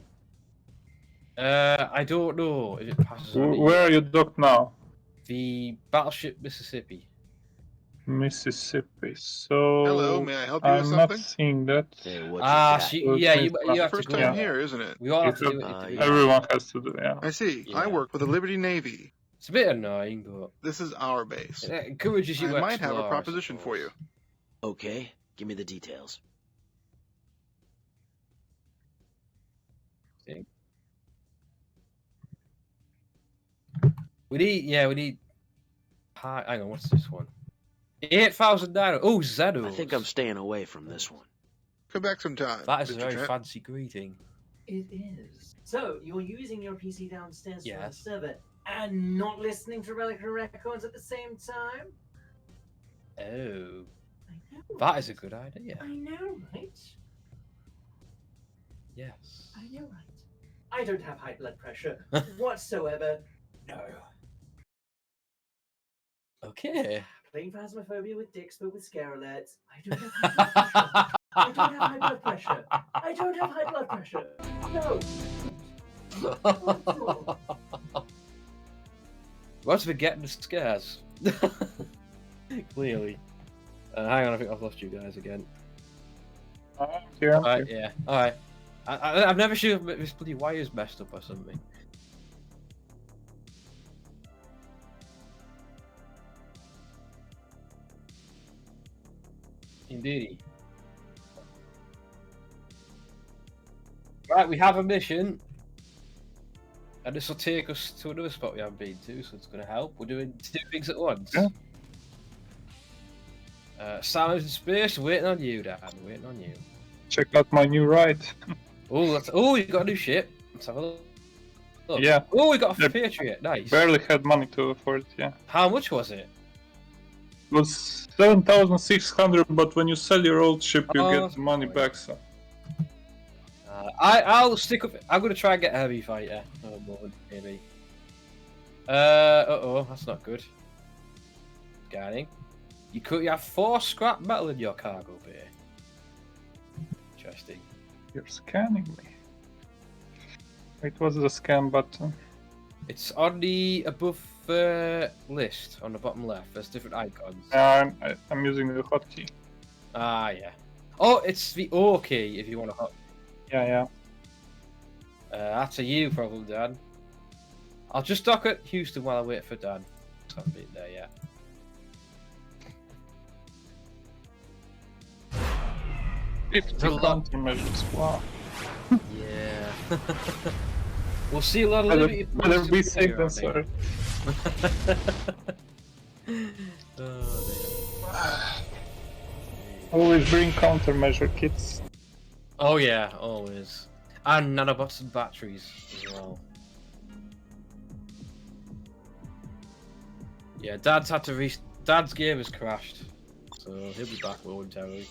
Speaker 2: I don't know if it passes on
Speaker 6: Where are you docked now?
Speaker 2: the battleship Mississippi.
Speaker 6: Mississippi. So
Speaker 7: hello, may I help you with
Speaker 6: I'm
Speaker 7: something?
Speaker 6: not seeing that.
Speaker 8: Hey, what you got?
Speaker 2: Yeah, you have to
Speaker 7: First
Speaker 2: go.
Speaker 7: time here, isn't it?
Speaker 2: We all have to
Speaker 6: You
Speaker 2: do it.
Speaker 8: Yeah.
Speaker 6: Everyone has to do. Yeah.
Speaker 7: I see.
Speaker 8: Yeah.
Speaker 7: I work for the Liberty Navy.
Speaker 2: It's a bit annoying, but
Speaker 7: This is our base.
Speaker 2: it encourages you to
Speaker 7: I might have a
Speaker 2: explore, I
Speaker 7: proposition for you.
Speaker 2: suppose.
Speaker 8: Okay, give me the details.
Speaker 2: We need. Hang on, what's this one? 8,000 naira. Oh, Zedos.
Speaker 8: I think I'm staying away from this one.
Speaker 7: Come back sometime.
Speaker 2: That is a
Speaker 7: Mr.
Speaker 2: very
Speaker 7: Trent.
Speaker 2: fancy greeting.
Speaker 9: It is. So, you're using your PC downstairs for the
Speaker 2: Yes.
Speaker 9: server and not listening to Relic Records at the same time?
Speaker 2: Oh,
Speaker 9: I know.
Speaker 2: that is a good idea.
Speaker 9: I know, right?
Speaker 2: Yes.
Speaker 9: I know, right? I don't have high blood pressure whatsoever. No.
Speaker 2: Okay.
Speaker 9: Playing Phasmophobia with dicks, but with scare alerts. I don't have high blood pressure. I don't have high blood pressure. I don't have high blood pressure. No.
Speaker 2: What's for getting the scares? Clearly. Hang on, I think I've lost you guys again.
Speaker 6: Here.
Speaker 2: Alright, yeah. Alright. I'm never sure if this bloody wire's messed up or something. Indeed. Right, we have a mission. And this will take us to another spot we haven't been to, so it's going to help. We're doing 2 things at once.
Speaker 6: Yeah.
Speaker 2: Silence in space, waiting on you, Dan. Waiting on you.
Speaker 6: Check out my new ride.
Speaker 2: Oh, you got a new ship. Let's have a look.
Speaker 6: Yeah.
Speaker 2: Oh, we got a
Speaker 6: Yeah.
Speaker 2: Patriot. Nice.
Speaker 6: Barely had money to afford it. Yeah.
Speaker 2: How much was it?
Speaker 6: It was 7,600, but when you sell your old ship, you get the money back. So.
Speaker 2: I'll stick with it. I'm gonna try and get a heavy fighter. Oh, moment, maybe. Uh-oh, that's not good. Scanning. You have 4 scrap metal in your cargo bay. Interesting.
Speaker 6: You're scanning me. It was the scan button.
Speaker 2: It's on the above list on the bottom left. There's different icons.
Speaker 6: I'm using the hotkey.
Speaker 2: Ah, yeah. Oh, it's the O key if you want to hot.
Speaker 6: Yeah.
Speaker 2: That's a you problem, Dan. I'll just dock at Houston while I wait for Dan. I haven't been there yet.
Speaker 6: Countermeasures. Wow.
Speaker 2: Yeah. We'll see a lot of Liberty.
Speaker 6: Better be safe than sorry. Always bring countermeasure kits.
Speaker 2: Oh yeah, always. And nanobots and batteries as well. Yeah, Dad's had to Dad's game has crashed, so he'll be back momentarily.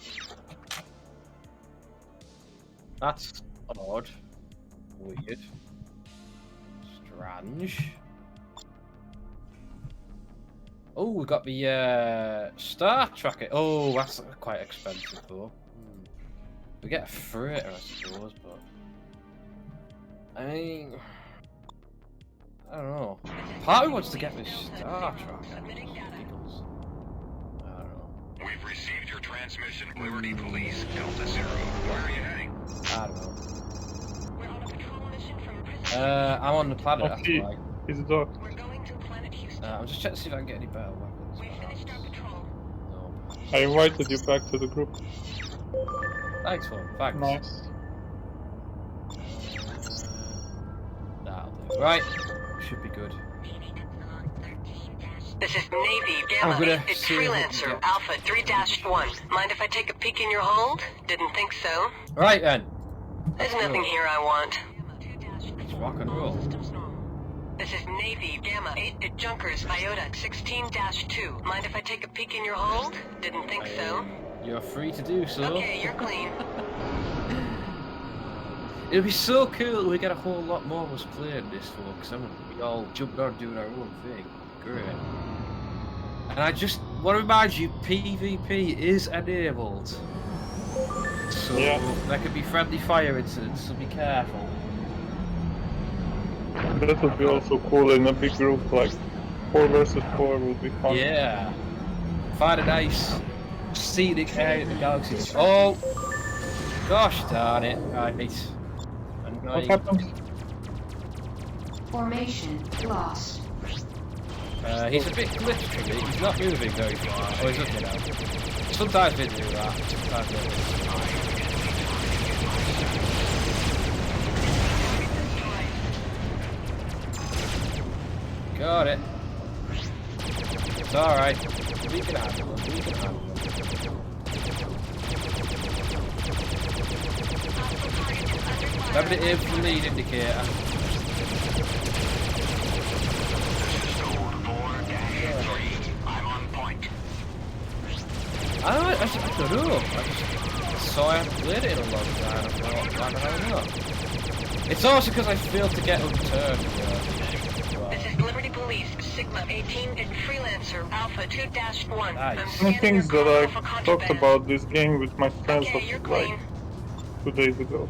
Speaker 2: That's odd. Weird. Strange. Oh, we got the Star Tracker. Oh, that's quite expensive though. We get a freighter, I suppose, but I mean, I don't know. Part of me wants to get this Star Tracker. I don't know.
Speaker 3: We've received your transmission, Liberty Police, Delta Zero. Where are you heading?
Speaker 2: I don't know.
Speaker 4: We're on a patrol mission from Prism.
Speaker 2: I'm on the planet. That's
Speaker 6: Okay.
Speaker 2: why.
Speaker 6: He's docked.
Speaker 4: We're going to Planet Houston.
Speaker 2: I'm just checking to see if I can get any better weapons.
Speaker 4: We finished our patrol.
Speaker 2: No.
Speaker 6: I invited you back to the group.
Speaker 2: Thanks, man. Thanks.
Speaker 6: Nice.
Speaker 2: That'll do. Right. Should be good.
Speaker 4: This is Navy Gamma. It's
Speaker 2: see what we can
Speaker 4: Freelancer
Speaker 2: get.
Speaker 4: Alpha 3-1. Mind if I take a peek in your hold? Didn't think so.
Speaker 2: Right then.
Speaker 4: There's nothing here I want.
Speaker 2: Let's rock and roll.
Speaker 4: This is Navy Gamma 8 Junkers Iota 16-2. Mind if I take a peek in your hold? Didn't think so.
Speaker 2: You're free to do so.
Speaker 4: Okay, you're clean.
Speaker 2: It'd be so cool if we get a whole lot more of us playing this, folks. I mean, we all jumped on doing our own thing. Great. And I just want to remind you, PvP is enabled. So there could be friendly fire incidents, so be careful.
Speaker 6: That would be also cool in a big group, like 4 versus 4 would be fun.
Speaker 2: Yeah. find a nice scenic area in the galaxy. Oh, gosh darn it! Right,
Speaker 6: What happened?
Speaker 5: Formation lost.
Speaker 2: He's a bit glitched for me. He's not moving very far. Oh, he's up now. Sometimes they do that. Sometimes they do. Got it. It's alright. We can handle it. We can handle it. Remember to aim for the lead indicator.
Speaker 3: I'm on point.
Speaker 2: I don't know. I just saw I haven't played it in a long time. I thought, why don't I know? It's also because I failed to get unturned.
Speaker 4: This is Liberty Police, Sigma 18 and Freelancer, Alpha 2-1.
Speaker 2: Nice.
Speaker 6: One things that I talked about this game with my friends like 2 days ago.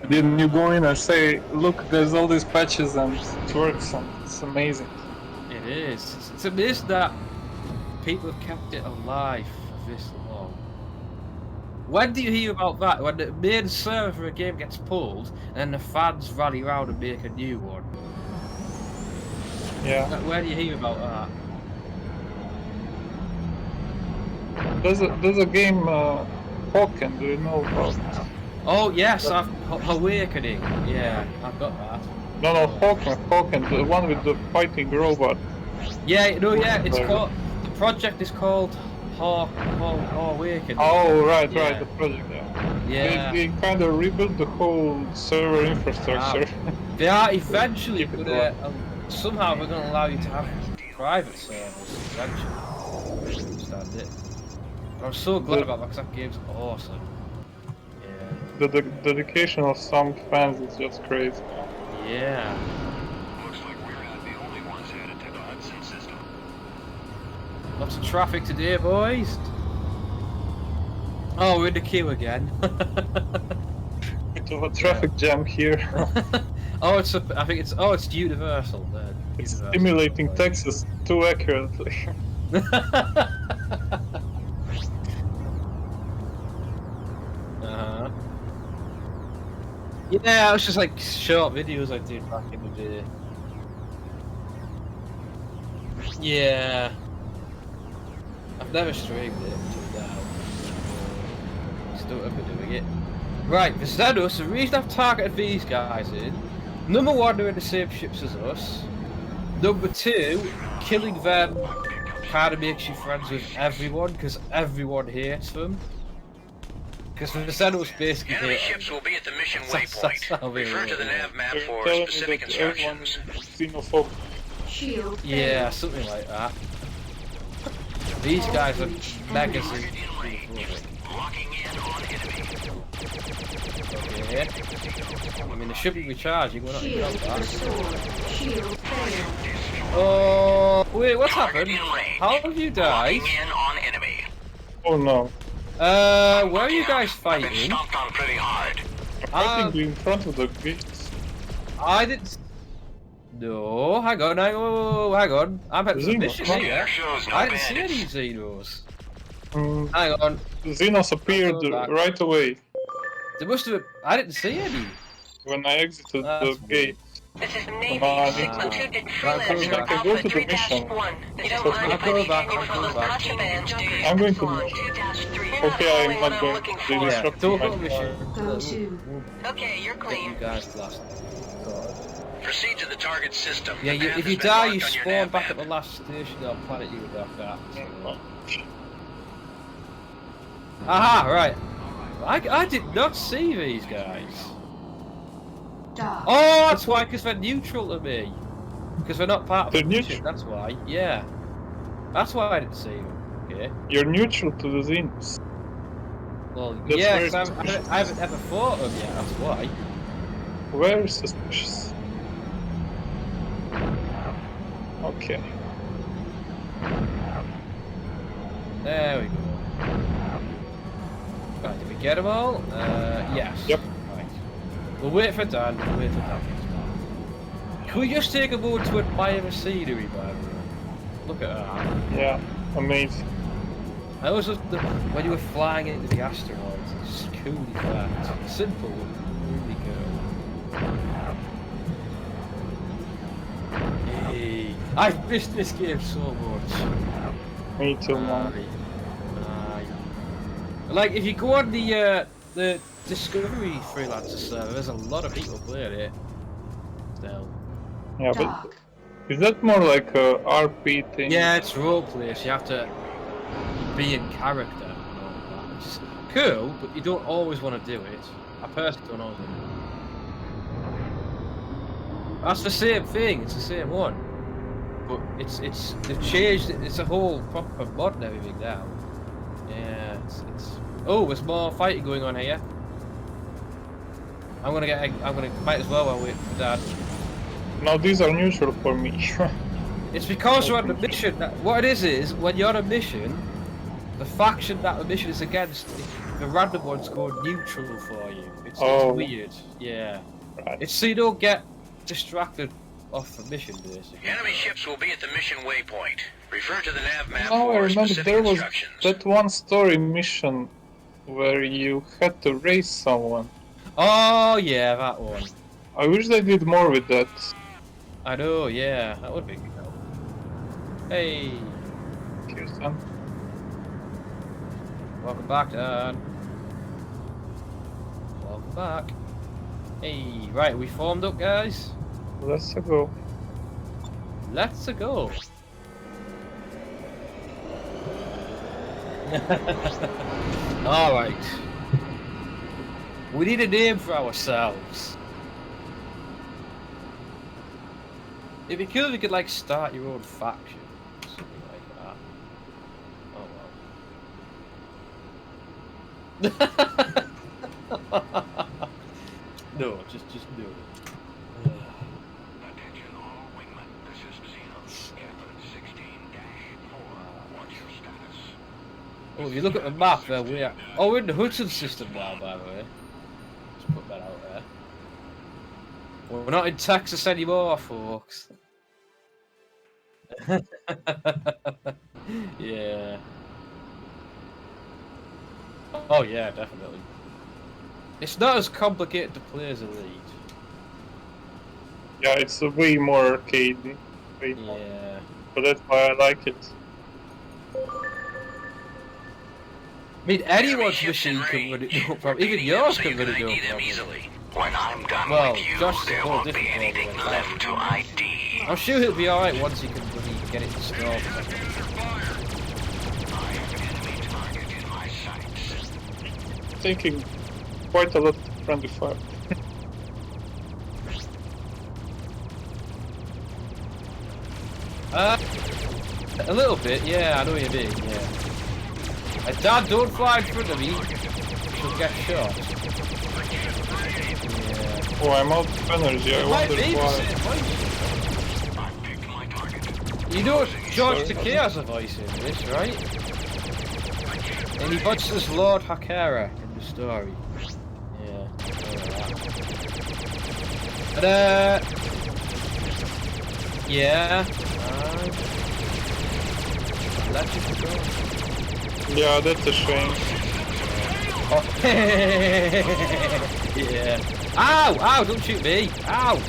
Speaker 6: Then you go in and say, look, there's all these patches and it works and it's amazing.
Speaker 2: It is. It's amazing that people have kept it alive for this long. When do you hear about that? When the main server for a game gets pulled and the fans rally around and make a new one?
Speaker 6: Yeah.
Speaker 2: Where do you hear about that?
Speaker 6: There's a game, Hawken, do you know about it?
Speaker 2: Oh yes, Awakening. Yeah, I've got that.
Speaker 6: No, Hawken, the one with the fighting robot.
Speaker 2: Yeah, no, yeah, it's called. The project is called Awakening.
Speaker 6: Oh, right,
Speaker 2: Yeah.
Speaker 6: the project.
Speaker 2: Yeah.
Speaker 6: They kind of rebuilt the whole server infrastructure.
Speaker 2: They are eventually gonna. Somehow we're gonna allow you to have private servers. Eventually. I understand it. But I'm so glad about that because that game's awesome.
Speaker 6: The dedication of some fans is just crazy.
Speaker 2: Yeah.
Speaker 3: Looks like we're not the only ones headed to the Hudson system.
Speaker 2: Lots of traffic today, boys. Oh, we're in the queue again.
Speaker 6: Bit of a traffic jam here.
Speaker 2: Oh, it's it's Universal.
Speaker 6: It's simulating Texas too accurately.
Speaker 2: Uh-huh. Yeah, it was just like short videos I did back in the day. Yeah. I've never streamed it until now. Still ever doing it. Right, the Xenos, the reason I've targeted these guys in, number one, they're in the same ships as us. Number two, killing them kind of makes you friends with everyone, because everyone hates them. Because the Xenos basically
Speaker 3: Enemy
Speaker 2: hate
Speaker 3: ships will be at the mission
Speaker 2: That's
Speaker 3: waypoint.
Speaker 2: really
Speaker 3: Refer to the nav map
Speaker 6: They're
Speaker 3: for
Speaker 6: telling me
Speaker 3: specific
Speaker 6: that everyone
Speaker 3: instructions.
Speaker 6: is xenophobic.
Speaker 5: Shield
Speaker 2: Yeah, something like that. These guys are mega xenophobic.
Speaker 3: Locking in on enemy.
Speaker 2: Okay. I mean, they should be recharging, we're not even
Speaker 5: Shield
Speaker 2: on that.
Speaker 5: restored. Shield failed.
Speaker 2: Oh, wait, what's
Speaker 3: Target
Speaker 2: happened?
Speaker 3: in range.
Speaker 2: How have you died?
Speaker 3: Locking in on enemy.
Speaker 6: Oh no.
Speaker 2: Where are you guys
Speaker 3: I've been
Speaker 2: fighting?
Speaker 3: stomped on pretty hard.
Speaker 6: I'm fighting in front of the gates.
Speaker 2: I didn't... No, hang on. I'm at the
Speaker 6: Xenos,
Speaker 2: mission
Speaker 6: come on.
Speaker 2: here.
Speaker 3: Shows no
Speaker 2: I didn't see any
Speaker 3: bandits.
Speaker 2: Xenos.
Speaker 6: Mm,
Speaker 2: Hang on.
Speaker 6: Xenos appeared
Speaker 2: I'll go back.
Speaker 6: right away
Speaker 2: There must have... I didn't see any.
Speaker 6: when I exited
Speaker 2: That's
Speaker 6: the gate.
Speaker 4: This is Navy,
Speaker 6: on,
Speaker 4: Sigma 2 and
Speaker 2: right,
Speaker 4: Freelancer,
Speaker 2: I
Speaker 6: can go
Speaker 4: Alpha
Speaker 6: to the mission.
Speaker 4: 3-1. You don't
Speaker 6: So
Speaker 4: mind if I
Speaker 2: I'll go
Speaker 4: leave
Speaker 2: back,
Speaker 4: you
Speaker 2: I'll
Speaker 4: with a
Speaker 2: go
Speaker 4: little
Speaker 2: back.
Speaker 4: contraband, do you?
Speaker 6: I'm going to-
Speaker 4: Swan 2-3. You're
Speaker 6: Okay,
Speaker 4: not
Speaker 6: I'm
Speaker 4: only what
Speaker 6: not
Speaker 4: I'm
Speaker 6: going
Speaker 4: looking
Speaker 6: to
Speaker 4: for.
Speaker 2: Yeah,
Speaker 6: disrupt
Speaker 2: don't
Speaker 6: my
Speaker 2: go mission.
Speaker 5: Go to.
Speaker 4: Okay, you're
Speaker 2: Get
Speaker 4: clean.
Speaker 2: you guys last.
Speaker 3: Proceed to the target system.
Speaker 2: Yeah,
Speaker 3: The path
Speaker 2: if
Speaker 3: has
Speaker 2: you
Speaker 3: been
Speaker 2: die,
Speaker 3: marked
Speaker 2: you
Speaker 3: on your
Speaker 2: spawn
Speaker 3: nav
Speaker 2: back
Speaker 3: map.
Speaker 2: at the last station on planet you would have that. Aha, right. I did not see these guys.
Speaker 5: Dock.
Speaker 2: Oh, that's why, because they're neutral to me. Because they're not part of
Speaker 6: They're
Speaker 2: the mission,
Speaker 6: neutral?
Speaker 2: that's why. Yeah. That's why I didn't see them. Okay.
Speaker 6: You're neutral to the Xenos.
Speaker 2: Well,
Speaker 6: That's
Speaker 2: yeah,
Speaker 6: very
Speaker 2: 'cause I haven't ever fought them yet, that's why.
Speaker 6: Very suspicious. Okay.
Speaker 2: There we go. Right, did we get them all? Yes.
Speaker 6: Yep.
Speaker 2: Right. We'll wait for Dan. We'll wait for Dan. Can we just take a moment to admire the scenery, man? Look at that.
Speaker 6: Yeah, amazing.
Speaker 2: I always loved when you were flying into the asteroids. It's just cool effect. Simple, really cool. Hey, I've missed this game so much.
Speaker 6: Me too, man.
Speaker 2: Like if you go on the Discovery Freelancer server, there's a lot of people playing it. Still.
Speaker 6: Yeah, but is that more like a RP thing?
Speaker 2: Yeah, it's roleplay, so you have to be in character. It's cool, but you don't always want to do it. I personally don't always want to do it. That's the same thing, it's the same one. But they've changed it, it's a whole proper mod and everything now. Yeah, it's oh, there's more fighting going on here. Might as well while waiting for Dad.
Speaker 6: No, these are neutral for me.
Speaker 2: It's because you're on a mission. What it is when you're on a mission, the faction that the mission is against, the random ones go neutral for you. It's weird. Yeah.
Speaker 6: Right.
Speaker 2: It's so you don't get distracted off the mission, basically.
Speaker 3: Enemy ships will be at the mission waypoint. Refer to the nav map
Speaker 6: No, I
Speaker 3: for
Speaker 6: remember
Speaker 3: specific
Speaker 6: there was
Speaker 3: instructions.
Speaker 6: that one story mission where you had to race someone.
Speaker 2: Oh yeah, that one.
Speaker 6: I wish they did more with that.
Speaker 2: I know, yeah, that would be good. Hey,
Speaker 6: Cheers, son.
Speaker 2: welcome back, Dad. Welcome back. Hey, right, we formed up, guys.
Speaker 6: Let's go.
Speaker 2: Let's go. Alright. We need a name for ourselves. It'd be cool if you could like start your own faction. Something like that. Oh well. No, just do it.
Speaker 3: Attention all wingmen. This is Xenos. Captain 16-4. What's your status?
Speaker 2: Oh, if you look at the map, there we are. Oh, we're in the Hudson system now, by the way. Just put that out there. We're not in Texas anymore, folks. Yeah. Oh yeah, definitely. It's not as complicated to play as Elite.
Speaker 6: Yeah, it's a way more arcade. Way more.
Speaker 2: Yeah.
Speaker 6: But that's why I like it.
Speaker 2: I mean, anyone's machine can run it no problem. Even yours can run it no problem.
Speaker 3: Easily. When I'm done
Speaker 2: Well,
Speaker 3: with you,
Speaker 2: Josh's a
Speaker 3: there
Speaker 2: whole
Speaker 3: won't be
Speaker 2: different
Speaker 3: anything
Speaker 2: problem.
Speaker 3: left to ID.
Speaker 2: I'm sure he'll be alright once he can really get it installed.
Speaker 3: I have an enemy target in my sights.
Speaker 6: Taking quite a lot of friendly fire.
Speaker 2: A little bit, yeah, I know what you mean, yeah. Dad, don't fly in front of me. You'll get shot. Yeah.
Speaker 6: Oh, I'm out of energy. I wonder why.
Speaker 2: You know George Takei has a voice in this, right? And he voices Lord Hakera in the story. Yeah. And yeah. Let you go.
Speaker 6: Yeah, that's a shame.
Speaker 2: Oh. Yeah. Ow! Ow! Don't shoot me! Ow!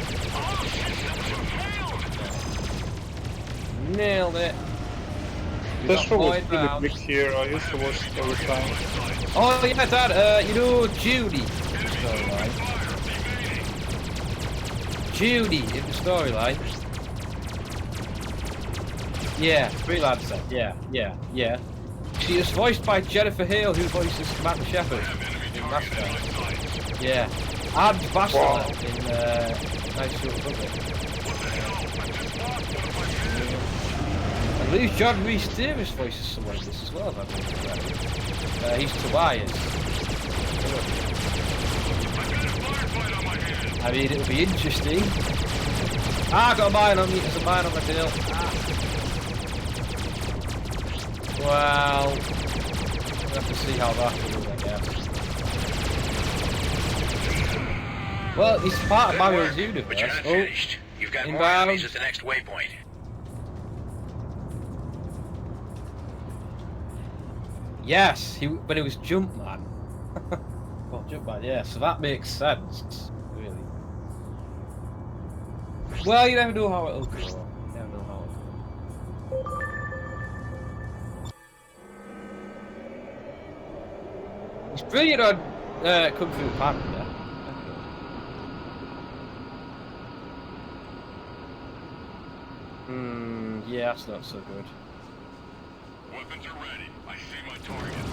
Speaker 2: Nailed it.
Speaker 6: That show was really big here. I used to watch it all the time.
Speaker 2: Oh yeah, Dad. You know Judy in the storyline. Judy in the storyline. Yeah, Freelancer. Yeah. She is voiced by Jennifer Hale, who voices Commander Shepard in Mass Effect. Yeah. And Bastila in Nice Short Brother. I believe John Rhys Davis voices someone in this as well, if I'm correct. He's Tobias. I mean, it'll be interesting. Ah, I got a mine on me. There's a mine on my tail. Ah. Well, we'll have to see how that goes, I guess. Well, he's part of Mario's universe.
Speaker 3: But you're not finished. You've got more
Speaker 2: inbound.
Speaker 3: enemies at the next waypoint.
Speaker 2: Yes, when he was Jumpman. Well, Jumpman, yeah. So that makes sense, really. Well, you never know how it'll go. You never know how it'll go. He's brilliant on Kung Fu Panda. Yeah, that's not so good.
Speaker 3: Weapons are ready. I see my target.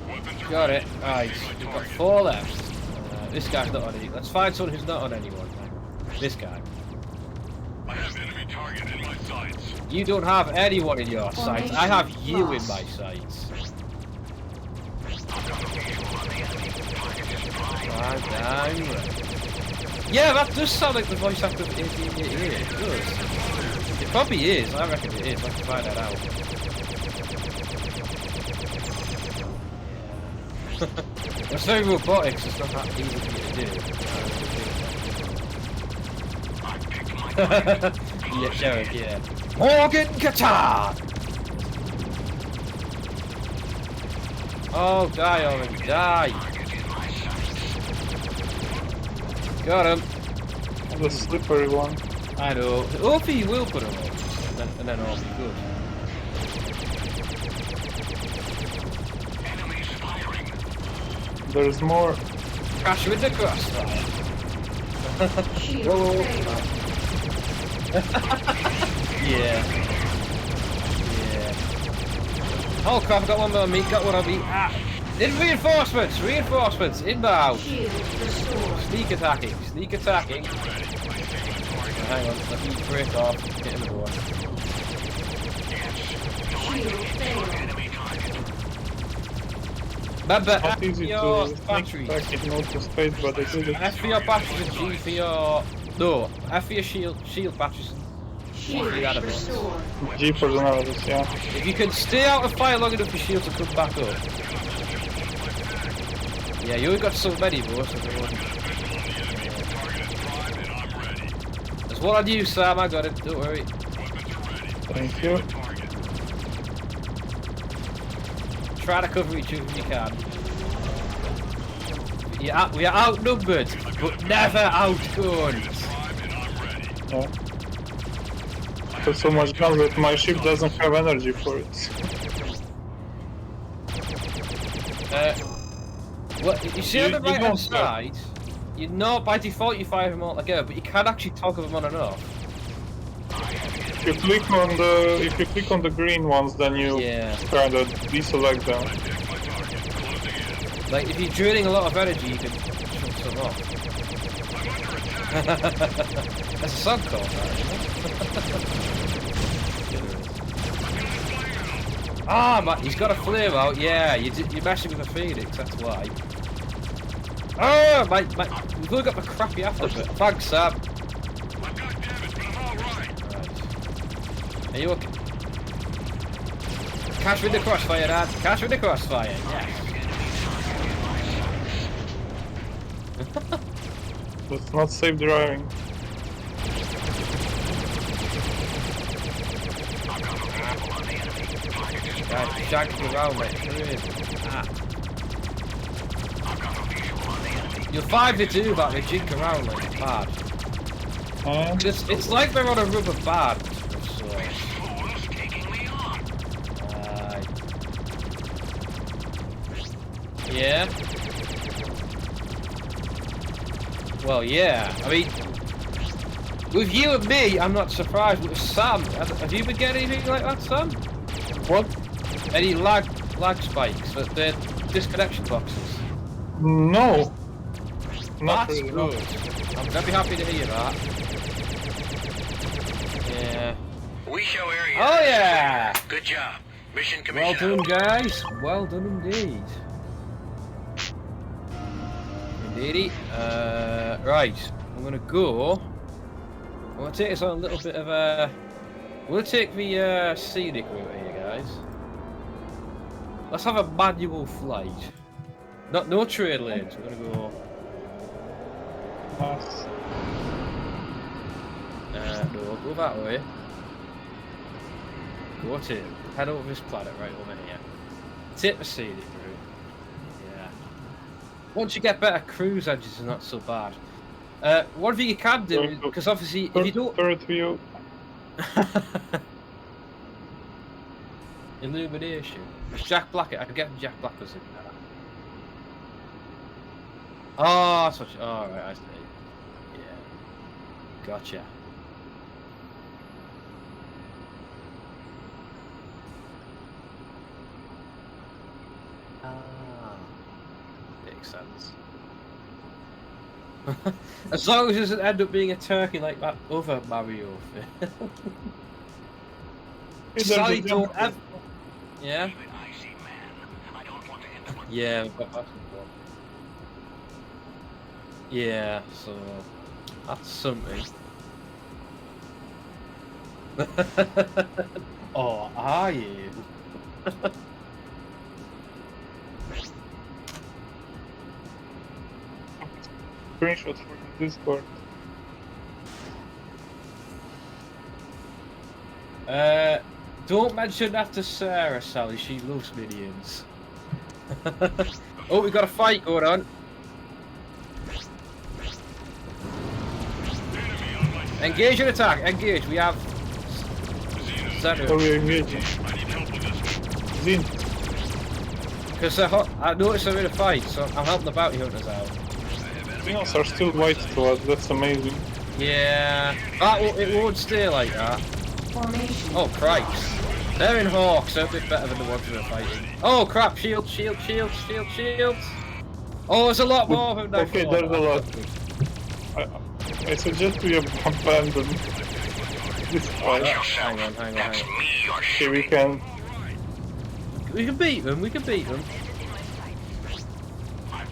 Speaker 3: Weapons are
Speaker 2: Got it.
Speaker 3: ready.
Speaker 2: Right, we've got 4 left. This guy's not on any. Let's find someone who's not on anyone. This guy.
Speaker 3: I have enemy target in my sights.
Speaker 2: You don't have anyone in your sights. I have you in my sights. Yeah, that does sound like the voice actor of 1888. It does. It probably is. I reckon it is. I can find that out. Yeah. It's very robotic, so it's not that easy for you to do. Yeah, Derek, yeah. Morgan Qatar! Oh, die already, die! Got him!
Speaker 6: The slippery one.
Speaker 2: I know. Hopefully you will put him on, and then all be good.
Speaker 3: Enemies firing.
Speaker 6: There's more.
Speaker 2: Crash with the crossfire!
Speaker 5: Shield
Speaker 2: Whoa.
Speaker 5: failed.
Speaker 2: Yeah. Oh crap, I got one on me, got one on me. Ah! In reinforcements! Reinforcements! Inbound!
Speaker 5: Shield restored.
Speaker 2: Sneak attacking! Sneak attacking! Hang on, let me break off. Get in the door.
Speaker 5: Shield failed.
Speaker 2: Remember,
Speaker 6: Not
Speaker 2: F for
Speaker 6: easy
Speaker 2: your
Speaker 6: to sneak
Speaker 2: batteries.
Speaker 6: back in auto space, but they did it.
Speaker 2: F for your batteries and G for your... No, F for your shield batteries.
Speaker 5: Shield restored.
Speaker 6: G for the analysis, yeah.
Speaker 2: If you can stay out of fire long enough for shield to come back up. Yeah, you only got so many, bro, so they wouldn't. There's one on you, Sam, I got it, don't worry.
Speaker 6: Thank you.
Speaker 2: Try to cover each other if you can. Yeah, we are outnumbered, but never outgunned.
Speaker 6: Yeah. Got so much guns that my ship doesn't have energy for it.
Speaker 2: Well, you see on the right hand
Speaker 6: don't
Speaker 2: side, you know by default you fire them all together, but you can actually toggle them on and off.
Speaker 6: If you click on the green ones, then you kind of deselect them.
Speaker 2: Like if you're draining a lot of energy, you can shut some off. That's a song called that, isn't it? Ah, man, he's got a flame out. Yeah, you're messing with a Phoenix. That's why. Oh, we've all got the crappy afterbit. Thanks, Sam. Are you okay? Cash with the crossfire, Dad. Cash with the crossfire. Yes.
Speaker 6: That's not safe driving.
Speaker 2: Guys, shagging around like crazy. Ah. You're 5-2, but they jink around like bad. It's like they're on a rubber band of sorts. Yeah. Well, yeah. I mean, with you and me, I'm not surprised. With Sam, have you been getting anything like that, Sam?
Speaker 6: What?
Speaker 2: Any lag spikes? The disconnection boxes?
Speaker 6: No. Not
Speaker 2: That's
Speaker 6: really,
Speaker 2: good.
Speaker 6: no.
Speaker 2: I'm very happy to hear that. Yeah.
Speaker 3: We show area.
Speaker 2: Oh yeah!
Speaker 3: Good job. Mission
Speaker 2: Well
Speaker 3: commission.
Speaker 2: done, guys. Well done indeed. Indeedy. Right. I'm gonna go. I'm gonna take us on a little bit of a. We'll take the scenic route here, guys. Let's have a manual flight. No trade lanes. We're gonna go.
Speaker 6: Nice.
Speaker 2: No, go that way. go to. Head over this planet right over here. Tip a scenic route. Yeah. Once you get better cruise edges, it's not so bad. One thing you can do, because obviously if you don't...
Speaker 6: Third view.
Speaker 2: Illumination. It's Jack Black. I can get Jack Black was in there. Oh, that's what you... Oh, right, I see. Yeah. Gotcha. Makes sense. As long as it doesn't end up being a turkey like that other Mario film. Sally don't ever... Yeah? Yeah, we've got basketball. Yeah, so... That's something. Oh, are you?
Speaker 6: Screenshot from Discord.
Speaker 2: Don't mention that to Sarah, Sally. She loves minions. Oh, we got a fight going on. Engage and attack. Engage. We have.
Speaker 6: Oh, we're engaging. Zin.
Speaker 2: Because I noticed they're in a fight, so I'm helping the bounty hunters out.
Speaker 6: Xenos are still white to us. That's amazing.
Speaker 2: Yeah. It won't stay like that.
Speaker 5: Formation.
Speaker 2: Oh Christ. They're in Hawks, they're a bit better than the ones we're fighting. Oh crap, shield. Oh, there's a lot more of them now.
Speaker 6: Okay, there's a lot. I suggest we abandon this fight.
Speaker 2: Hang on.
Speaker 6: Okay, we can
Speaker 2: beat them,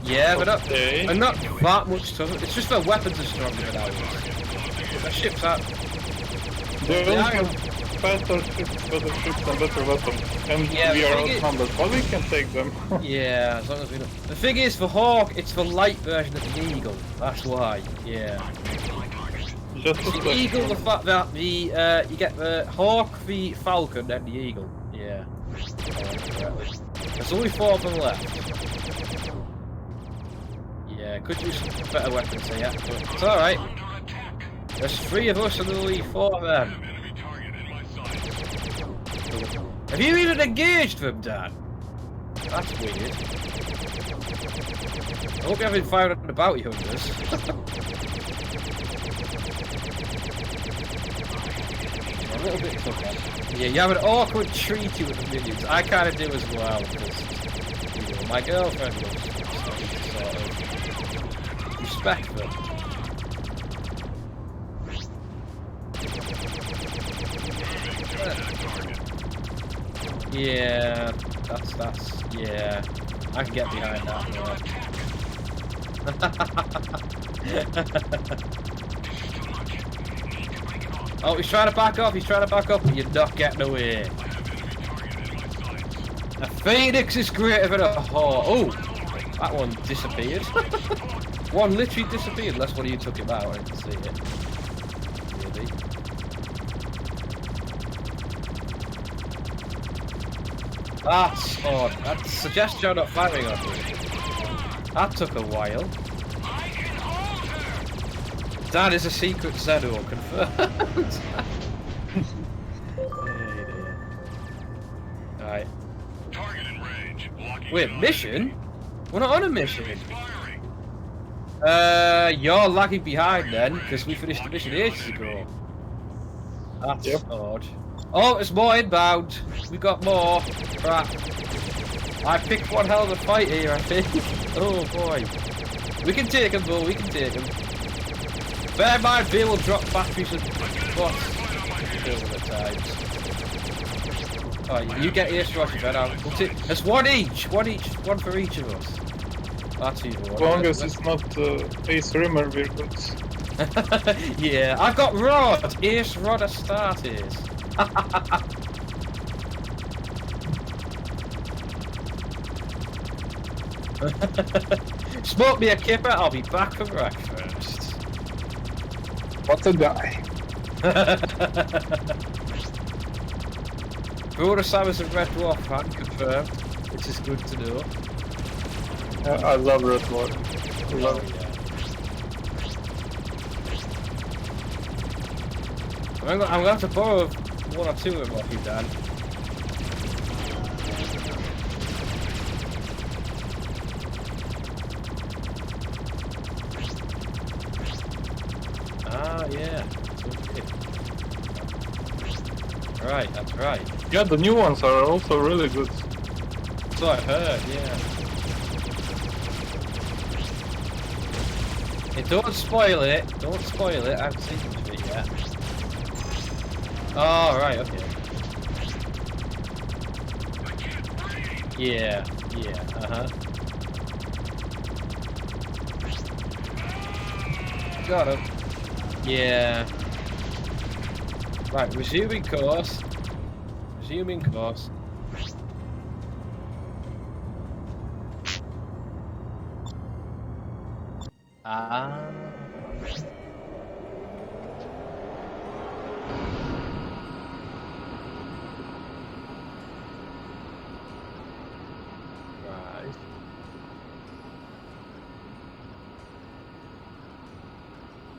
Speaker 2: Yeah, but
Speaker 6: okay.
Speaker 2: not that much tougher. It's just their weapons are stronger than ours. Their ships are...
Speaker 6: They only have faster ships, better ships, and better weapons. And
Speaker 2: Yeah,
Speaker 6: we are
Speaker 2: the thing
Speaker 6: outnumbered, but we can take them.
Speaker 2: Yeah, as long as we know. The thing is, for Hawk, it's the light version of the Eagle. That's why. Yeah.
Speaker 6: Just
Speaker 2: It's the Eagle, the fact that you get the Hawk, the Falcon, and the Eagle. Yeah. There's only 4 of them left. Yeah, could use some better weapons here, but it's alright. There's 3 of us and only 4 of them. Have you even engaged them, Dan? That's weird. I hope you haven't fired on the bounty hunters. A little bit tougher. Yeah, you have an awkward treaty with the minions. I kind of do as well, because my girlfriend loves them, so I need to sort of respect them. Yeah, that's, yeah. I can get behind that more. Oh, he's trying to back off, but you're not getting away. A Phoenix is greater than a Hawk. Oh, that one disappeared. One literally disappeared, unless one of you took him out, I didn't see it. Really? That's odd. That suggests you're not firing on me. That took a while. That is a secret Zeno confirmed. Alright. Wait, mission? We're not on a mission. You're lagging behind then, because we finished the mission ages ago. That's odd. Oh, there's more inbound. We got more. Crap. I picked one hell of a fight here, I think. Oh boy. We can take him, though. We can take him. Bear in mind, they will drop batteries and bots over times. Alright, you get ace rush, Ben. We'll take... There's one each. One for each of us. That's even one.
Speaker 6: As long as it's not Ace Rimmer, we're good.
Speaker 2: Yeah, I've got Rod. Ace Rod Astartes. Smoke me a kipper, I'll be back for breakfast.
Speaker 6: What a guy.
Speaker 2: Brother Sam is a Red Dwarf fan, confirmed, which is good to know.
Speaker 6: I love Red Dwarf. I love it.
Speaker 2: I'm gonna have to borrow 1 or 2 of them off you, Dan. Ah, yeah. Right, that's right.
Speaker 6: Yeah, the new ones are also really good.
Speaker 2: That's what I heard, yeah. Hey, don't spoil it. Don't spoil it. I haven't seen much of it yet. Oh, right, okay. Yeah, yeah, uh-huh. Got him. Yeah. Right, resuming course. Resuming course. Ah. Right.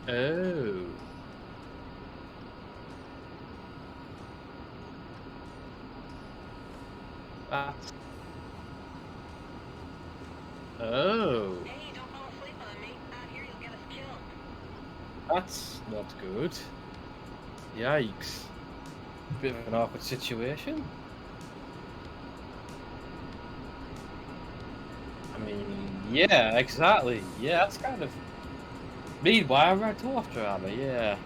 Speaker 2: Oh. That's... Oh.
Speaker 4: Hey, don't fall asleep on me. Out here you'll get us killed.
Speaker 2: That's not good. Yikes. Bit of an awkward situation. I mean, yeah, exactly. Yeah, that's kind of... Meanwhile, Red Dwarf drama, yeah.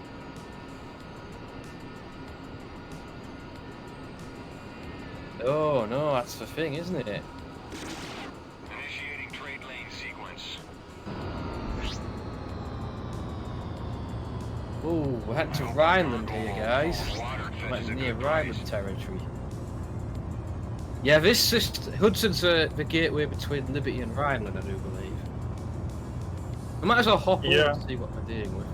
Speaker 2: Oh, no, that's the thing, isn't it?
Speaker 3: Initiating trade lane sequence.
Speaker 2: Oh, we're heading to Rhineland here, guys. Like near Rhineland territory. Yeah, this is Hudson's the gateway between Liberty and Rhineland, I do believe. We might as well hop over and see what we're dealing with.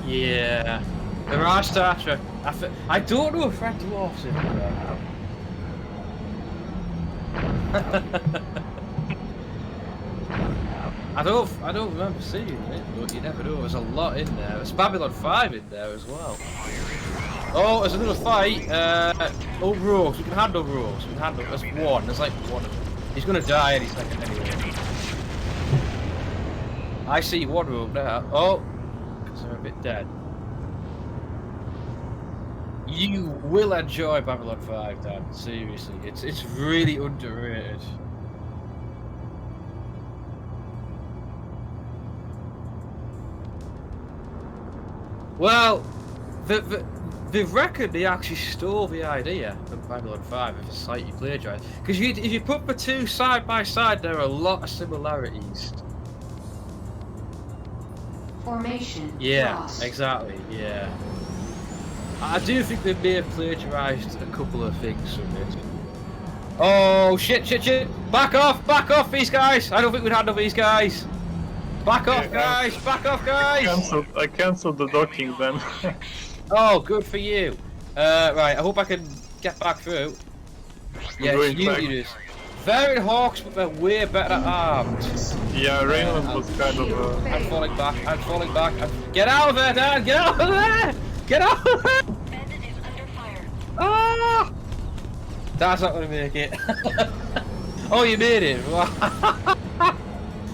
Speaker 2: Yeah, there are Star Trek. I don't know if Red Dwarf's in there. I don't remember seeing it, but you never know. There's a lot in there. There's Babylon 5 in there as well. Oh, there's another fight. Overalls. We can handle rules. We can handle. There's one. There's like one of them. He's gonna die any second anyway. I see one room now. Oh, because they're a bit dead. You will enjoy Babylon 5, Dan. Seriously, it's really underrated. Well, they reckon they actually stole the idea of Babylon 5 of a site you plagiarised. Because if you put the two side by side, there are a lot of similarities.
Speaker 5: Formation.
Speaker 2: Yeah,
Speaker 5: lost.
Speaker 2: exactly, yeah. I do think they may have plagiarised a couple of things from it. Oh, shit. Back off, these guys. I don't think we'd handle these guys. Back off, guys! Back off, guys!
Speaker 6: I cancelled the docking then.
Speaker 2: Oh, good for you. Right, I hope I can get back through. Yeah, you do this. Varied Hawks, but they're way better armed.
Speaker 6: Yeah, Rhineland was kind of
Speaker 2: I'm falling back. Get out of there, Dan! Get out of there! Get out of there!
Speaker 4: Bandit is under fire.
Speaker 2: Ah! That's not gonna make it. Oh, you made it!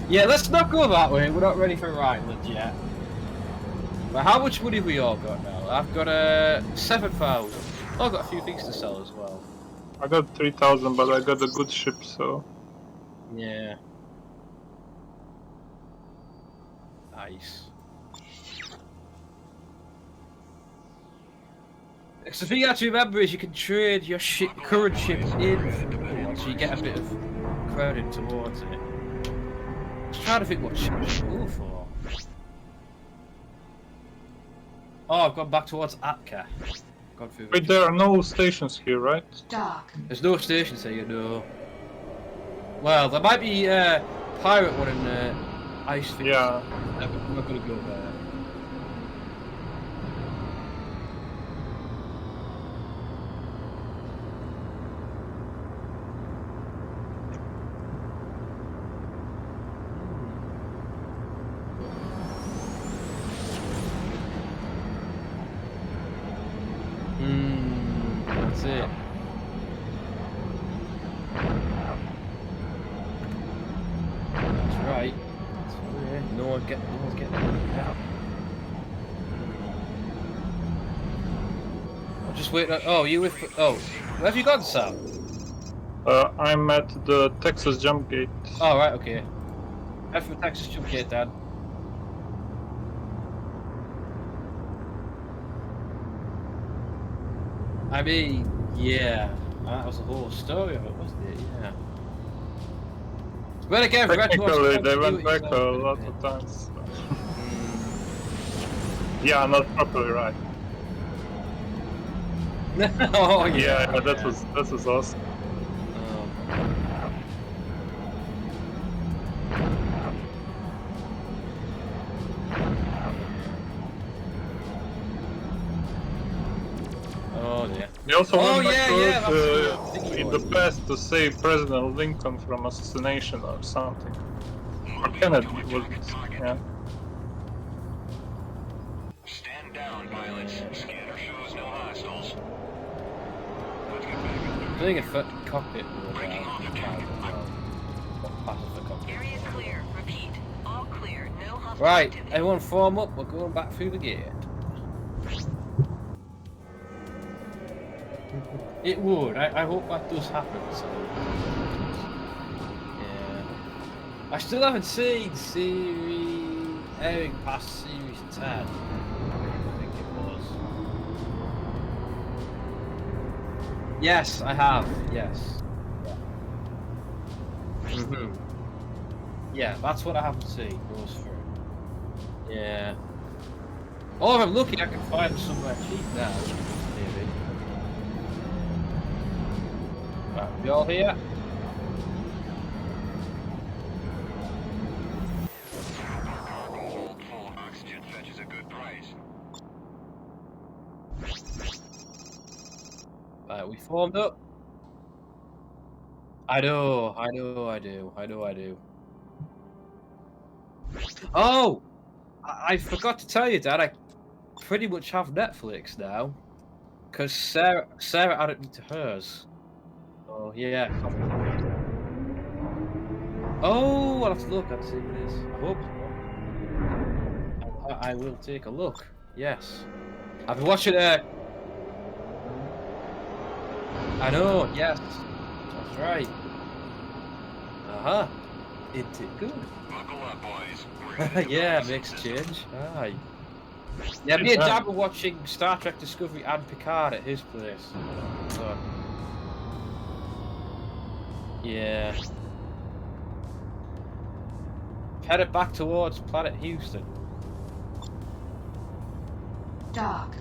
Speaker 2: Yeah, let's not go that way. We're not ready for Rhineland yet. But how much money have we all got now? I've got 7,000. I've got a few things to sell as well.
Speaker 6: I got 3,000, but I got a good ship, so...
Speaker 2: Yeah. Nice. So the thing you have to remember is you can trade your current ship in, so you get a bit of credit towards it. I was trying to think what ship I should go for. Oh, I've gone back towards Atka.
Speaker 6: Wait, there are no stations here, right?
Speaker 5: Dock.
Speaker 2: There's no stations here, no. Well, there might be a pirate one in Icefield.
Speaker 6: Yeah.
Speaker 2: I'm not gonna go there. That's it. That's right. That's right. No one's getting it out. I'll just wait. Oh, you with? Oh, where have you gone, Sam?
Speaker 6: I'm at the Texas jump gate.
Speaker 2: Oh, right, okay. Head for the Texas jump gate, Dad. I mean, yeah. That was the whole story of it, wasn't it? Yeah. But again,
Speaker 6: technically, they went back a lot of times. Yeah, not properly right.
Speaker 2: Oh
Speaker 6: yeah, that was awesome.
Speaker 2: Oh yeah.
Speaker 6: They also went back in the past to save President Lincoln from assassination or something. Or Kennedy was yeah.
Speaker 3: Stand down, pilots. Scanner shows no hostiles. Let's get back.
Speaker 2: Doing a foot cockpit with
Speaker 4: Area clear. Repeat. All clear. No hostile
Speaker 2: right,
Speaker 4: activity.
Speaker 2: everyone form up. We're going back through the gate. It would. I hope that does happen. So. Yeah. I still haven't seen series airing past series 10. I think it was. Yes, I have. Yes. Yeah. Yeah, that's what I have to see. Goes through. Yeah. Oh, if I'm lucky, I can find them somewhere cheap now. Maybe. Right, you all here?
Speaker 3: Full oxygen fetches a good price.
Speaker 2: Right, we formed up. I do. I do. Oh! I forgot to tell you, Dad, I pretty much have Netflix now. Because Sarah added me to hers. Oh, yeah. Oh, I'll have to look. I'll see what it is. I hope. I will take a look. Yes. I've been watching I know, yes. That's right. Uh-huh. Isn't it good?
Speaker 3: Buckle up, boys.
Speaker 2: Yeah, makes a change. Aye. Yeah, me and Dad were watching Star Trek Discovery and Picard at his place. So, yeah. Headed back towards Planet Houston.
Speaker 5: Dock.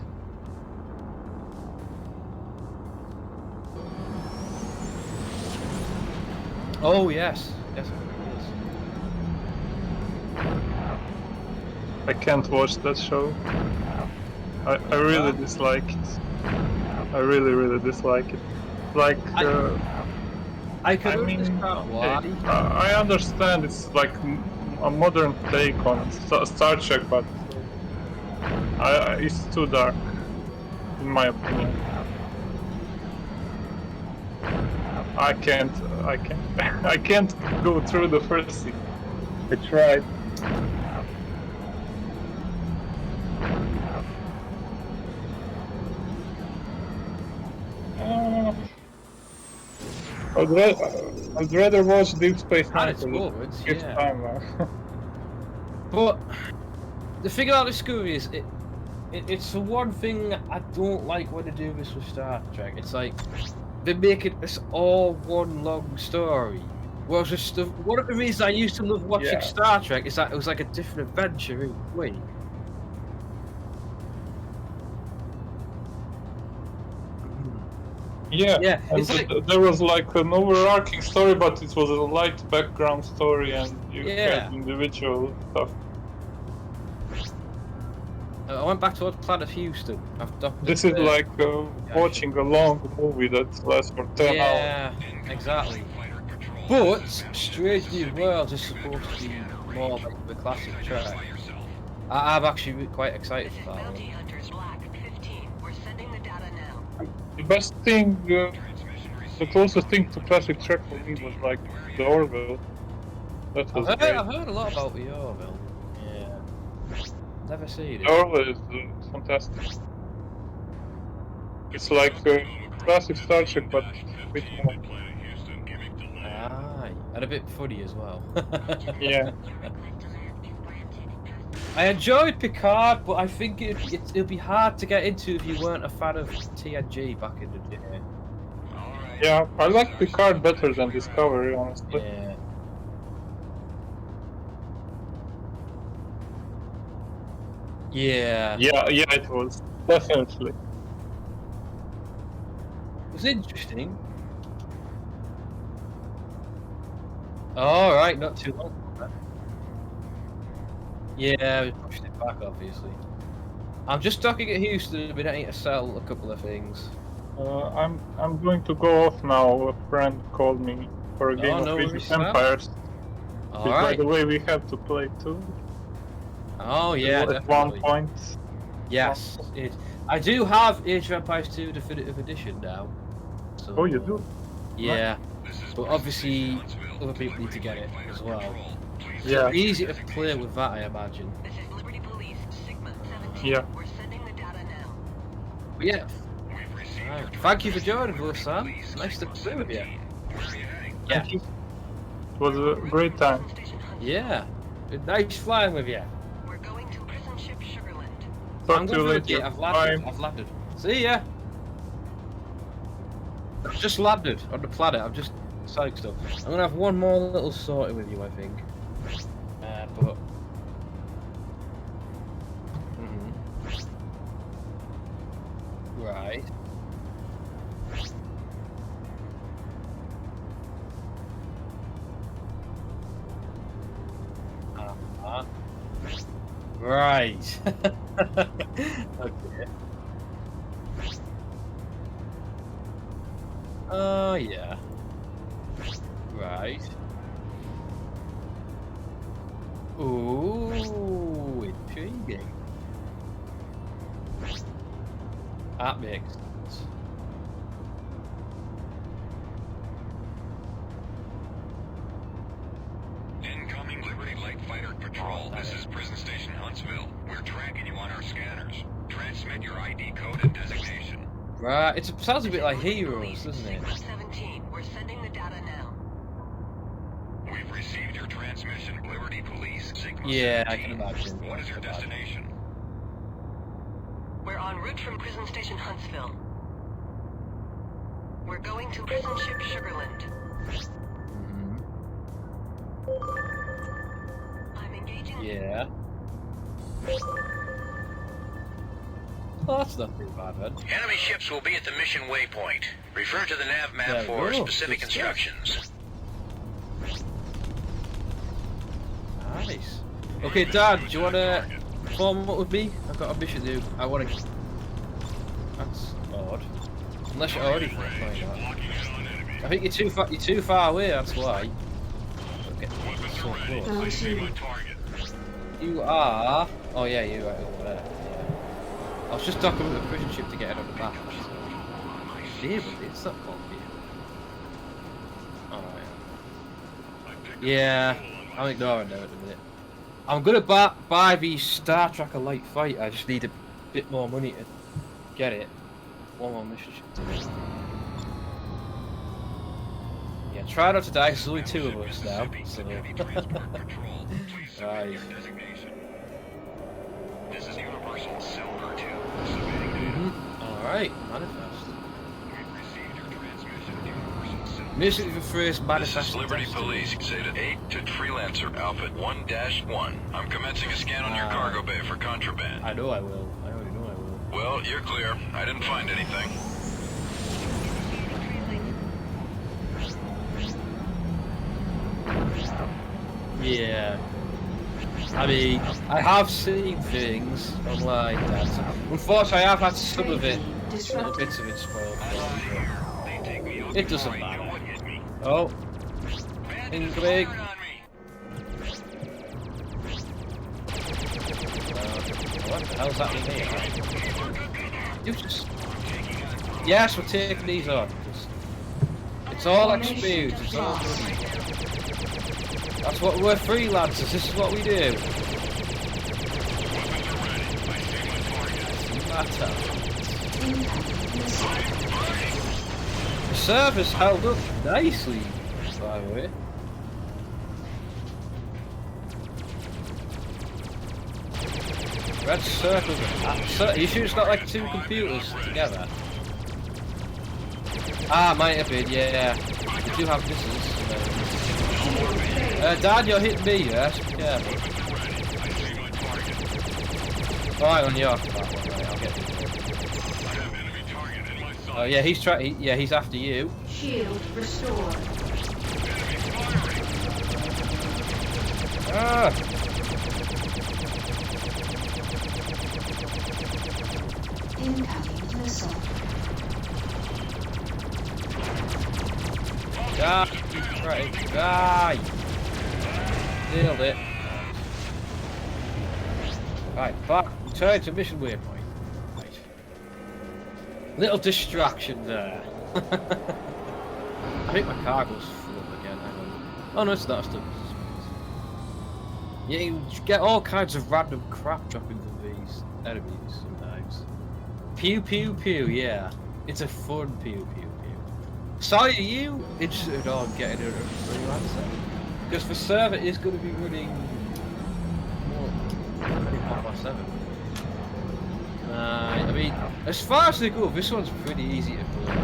Speaker 2: Oh yes, yes it is.
Speaker 6: I can't watch that show. I really dislike it. I really dislike it. Like
Speaker 2: I mean,
Speaker 6: I understand it's like a modern take on Star Trek, but it's too dark, in my opinion. I can't go through the first scene. I tried. I'd rather watch Deep Space Nine for the fifth time now.
Speaker 2: But the thing about Discovery is it's the one thing I don't like when they do this with Star Trek. It's like they make it this all one long story. Whereas just one of the reasons I used to love watching Star Trek is that it was like a different adventure each week.
Speaker 6: Yeah.
Speaker 2: It's like,
Speaker 6: there was like an overarching story, but it was a light background story, and you had individual stuff.
Speaker 2: I went back to Planet Houston.
Speaker 6: This is like watching a long movie that lasts for 10 hours.
Speaker 2: Yeah, exactly. But Strange New Worlds is supposed to be more like the classic track. I'm actually quite excited for that one.
Speaker 4: Bounty Hunters Black 15. We're sending the data now.
Speaker 6: The best thing, the closest thing to classic track for me was like the Orville. That was great.
Speaker 2: I've heard a lot about the Orville. Yeah. Never seen it.
Speaker 6: The Orville is fantastic. It's like classic Star Trek, but a bit more.
Speaker 2: Aye, and a bit funny as well.
Speaker 6: Yeah.
Speaker 2: I enjoyed Picard, but I think it'll be hard to get into if you weren't a fan of TNG back in the day.
Speaker 6: Yeah, I like Picard better than Discovery, honestly.
Speaker 2: Yeah. Yeah.
Speaker 6: Yeah, it was. Definitely.
Speaker 2: It was interesting. Alright, not too long. Yeah, we pushed it back, obviously. I'm just docking at Houston, but I need to sell a couple of things.
Speaker 6: I'm going to go off now. A friend called me for a game of Age of Empires. By the way, we have to play too.
Speaker 2: Oh yeah,
Speaker 6: at
Speaker 2: definitely.
Speaker 6: 1 point.
Speaker 2: Yes, I do have Age of Empires 2 Definitive Edition now. So,
Speaker 6: oh, you do?
Speaker 2: Yeah, but obviously other people need to get it as well.
Speaker 6: Yeah.
Speaker 2: It's easy to play with that, I imagine.
Speaker 6: Yeah.
Speaker 2: But yeah. Right. Thank you for joining us, Sam. Nice to play with you. Yeah.
Speaker 6: It was a great time.
Speaker 2: Yeah. Nice flying with you.
Speaker 6: Talk to you later.
Speaker 2: I've
Speaker 6: Bye.
Speaker 2: landed. See ya. I've just landed on the planet. I'm just selling stuff. I'm gonna have one more little sortie with you, I think. But. Right. Right. Okay. Oh yeah. Right. Ooh, intriguing. That makes sense.
Speaker 3: Incoming Liberty Light Fighter Patrol. This is Prison Station Huntsville. We're tracking you on our scanners. Transmit your ID code and designation.
Speaker 2: Right, it sounds a bit like Heroes, doesn't it?
Speaker 4: 17. We're sending the data now.
Speaker 3: We've received your transmission. Liberty Police, Sigma
Speaker 2: Yeah,
Speaker 3: 17.
Speaker 2: I can imagine.
Speaker 3: What is your destination?
Speaker 4: We're en route from Prison Station Huntsville. We're going to prison ship Sugarland. I'm engaging.
Speaker 2: Yeah. Oh, that's not too bad, then.
Speaker 10: Enemy ships will be at the mission waypoint. Refer to the nav map for specific instructions.
Speaker 2: Nice. Okay, Dad, do you want to form up with me? I've got a mission to do. I want to... That's odd. Unless you're already flying out. I think you're too far away, that's why. Okay, so close. You are... Oh yeah, you're right over there. I was just docking with a prison ship to get it on the map. David, it's not called David. Oh yeah. Yeah, I'm ignoring them at the minute. I'm gonna buy the Star Tracker Light Fighter. I just need a bit more money to get it. One more mission to do. Yeah, try not to die, 'cause there's only 2 of us now. So. Right.
Speaker 3: This is Universal Silver 2.
Speaker 2: Alright, manifest. Mission for first manifest.
Speaker 3: This is Liberty Police, Zeta 8 to Freelancer Alpha 1-1. I'm commencing a scan on your cargo bay for contraband.
Speaker 2: I know I will. I already know I will.
Speaker 3: Well, you're clear. I didn't find anything.
Speaker 2: Yeah. I mean, I have seen things online that, unfortunately, I have had some of it, little bits of it spoiled. It doesn't matter. Oh. Incoming. What the hell's happening here? You just... Yes, we're taking these on. It's all experience. It's all money. That's what we're freelancers. This is what we do. Matter. The server's held up nicely, by the way. Red circles. You sure it's not like 2 computers together? Ah, might have been, yeah. We do have missiles. Dad, you're hitting me, yes? Yeah. Alright, on your that one, right, I'll get you. Oh yeah, he's trying. Yeah, he's after you.
Speaker 5: Shield restored.
Speaker 2: Ah!
Speaker 5: Incoming missile.
Speaker 2: Die! Right, die! Nailed it. Right, back. Return to mission waypoint. Right. Little distraction there. I think my cargo's full again. Hang on. Oh no, it's not. Still. Yeah, you get all kinds of random crap dropping from these enemies sometimes. Pew pew pew. Yeah, it's a fun pew pew pew. So are you interested on getting a freelancer? Because the server is going to be running 24/7. I mean, as far as they go, this one's pretty easy to play.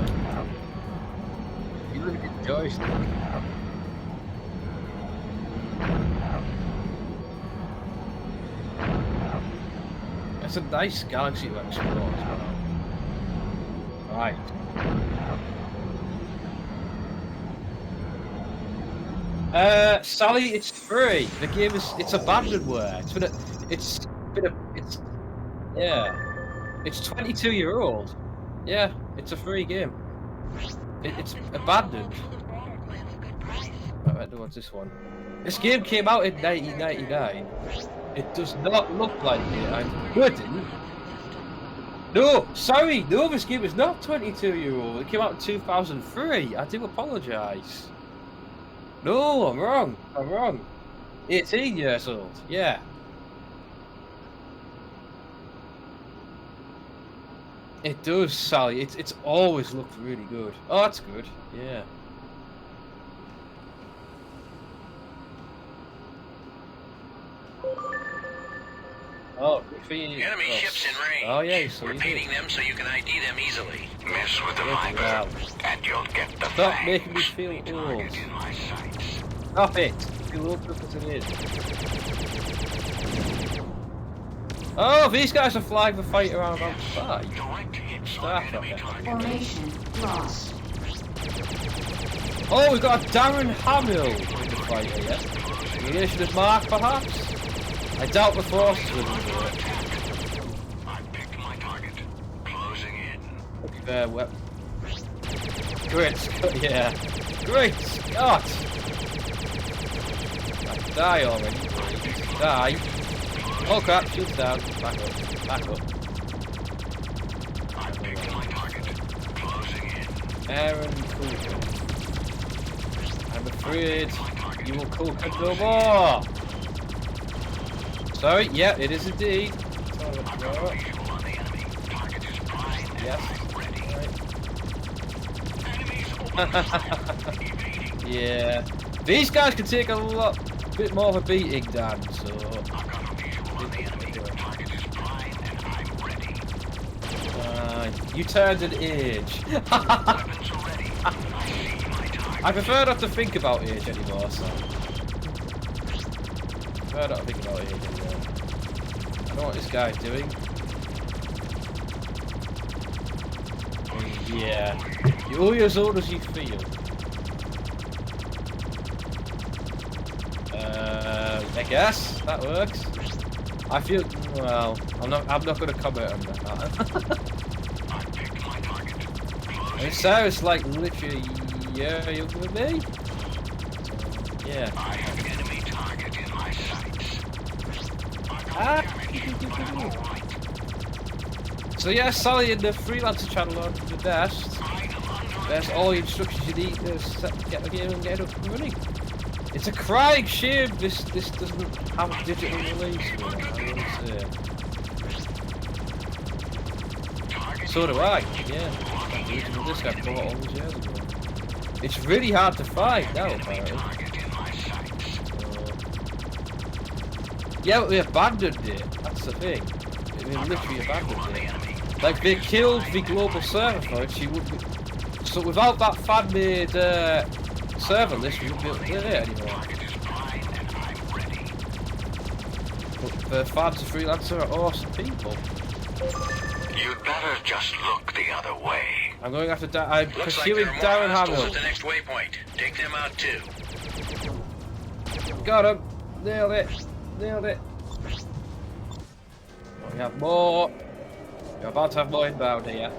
Speaker 2: You look at the joystick. It's a nice galaxy to explore as well. Right. Sally, it's free. The game it's abandonware. It's 22-year-old. Yeah, it's a free game. It's abandoned. Alright, what's this one? This game came out in 1999. It does not look like it. I'm kidding. No, sorry, no, this game is not 22-year-old. It came out in 2003. I do apologise. No, I'm wrong. 18 years old. Yeah. It does, Sally. It's always looked really good. Oh, that's good. Yeah. Oh, good for you.
Speaker 10: Enemy ships in range.
Speaker 2: Oh yeah, so
Speaker 10: repeating them so you can ID them easily.
Speaker 3: Mess with the minder, and you'll get the
Speaker 2: Stop
Speaker 3: flag.
Speaker 2: making me feel old.
Speaker 3: Target in my sights.
Speaker 2: Stop it. Feel old as it is. Oh, these guys are flying the fight around outside.
Speaker 3: Direct hits on
Speaker 2: Start
Speaker 3: enemy
Speaker 2: it.
Speaker 5: Formation lost.
Speaker 2: Oh, we got Darren Hamill in the fight here, yeah? Relation of Mark, perhaps? I doubt the forces will do it.
Speaker 3: I picked my target. Closing in.
Speaker 2: Okay, Great Scott, yeah. Great Scott! Die already, please. Die. Oh crap, shoot down. Back up.
Speaker 3: I picked my target. Closing in.
Speaker 2: Aaron Cooper. I'm afraid you will cook it no more. Sorry, yeah, it is indeed.
Speaker 3: I've got a visual on the enemy. Target is prime and
Speaker 2: Yes.
Speaker 3: I'm ready. Enemies evading.
Speaker 2: Yeah. These guys can take a bit more of a beating, Dan, so...
Speaker 3: I've got a visual on the enemy. Target is prime and I'm ready.
Speaker 2: You turned an age.
Speaker 3: Weapons are ready. I see my target.
Speaker 2: I prefer not to think about age anymore, so... I prefer not to think about age anymore. I know what this guy's doing. Yeah. You're all as old as you feel. I guess that works. I feel well. I'm not going to comment on that.
Speaker 3: I picked my target.
Speaker 2: And Sarah's like literally a year younger than me. Yeah.
Speaker 3: I have enemy target in my sights.
Speaker 2: Ah. So yeah, Sally in the Freelancer channel on the desk. There's all the instructions you need to get the game and get it up and running. It's a crying shame this doesn't have a digital release for it, I will say. So do I, yeah. The original disc I bought all those years ago. It's really hard to find now, apparently. Yeah, but we abandoned it, that's the thing. We literally abandoned it. Like, they killed the global server for it, so without that fan-made server list, we wouldn't be able to play it anymore. But the fans of Freelancer are awesome people.
Speaker 10: You'd better just look the other way.
Speaker 2: I'm going after I'm pursuing Darren Hamill.
Speaker 10: At the next waypoint. Take them out too.
Speaker 2: Got him. Nailed it. Nailed it. We have more. You're about to have more inbound here.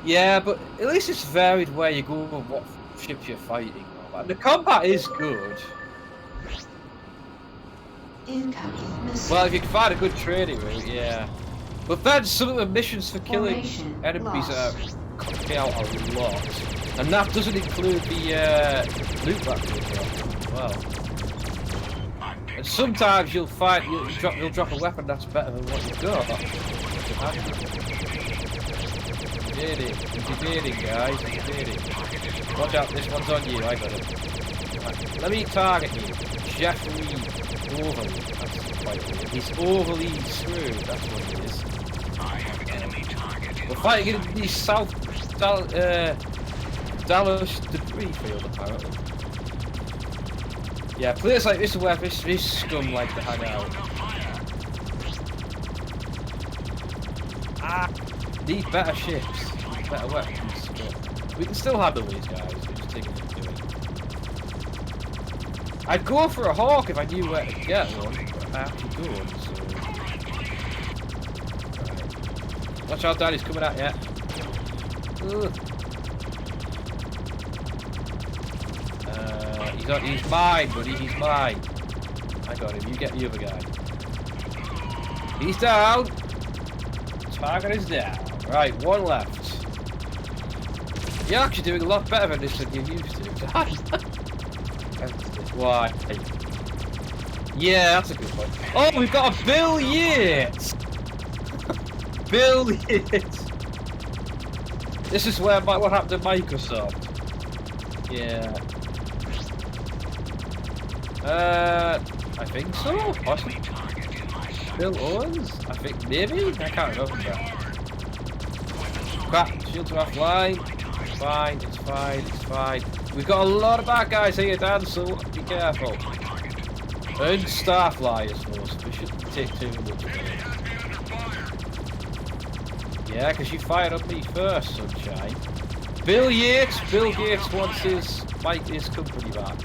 Speaker 2: Yeah, but at least it's varied where you go and what ships you're fighting. The combat is good. Well, if you can find a good trading route, yeah. But then some of the missions for killing enemies pay out a lot. And that doesn't include the loot boxes as well. And sometimes you'll find you'll drop a weapon that's better than what you've got. Evading, guys, evading. Watch out, this one's on you, I got it. Right, let me target you. Jeffrey Overly. That's quite weird. He's overly screwed, that's what he is. We're fighting in the South Dallas debris field, apparently. Yeah, places like this are where this scum like to hang out. Need better ships, better weapons, but we can still handle these guys, we just take them to do it. I'd go for a hawk if I knew where to get one, but I actually don't, so... Right. Watch out, Daddy's coming at ya. He's mine, buddy, he's mine. I got him, you get the other guy. He's down! Target is down. Right, one left. You're actually doing a lot better than this than you used to. Why? Yeah, that's a good one. Oh, we've got a Bill Yates! Bill Yates! This is where what happened to Microsoft. Yeah. I think so, possibly. Bill Owens? I think maybe? I can't remember. Crap, shields are offline. It's fine, it's fine, it's fine. We've got a lot of bad guys here, Dan, so be careful. And Starflyers, most. We shouldn't take too much of it. Yeah, because you fired up me first, sunshine. Bill Gates wants his company back.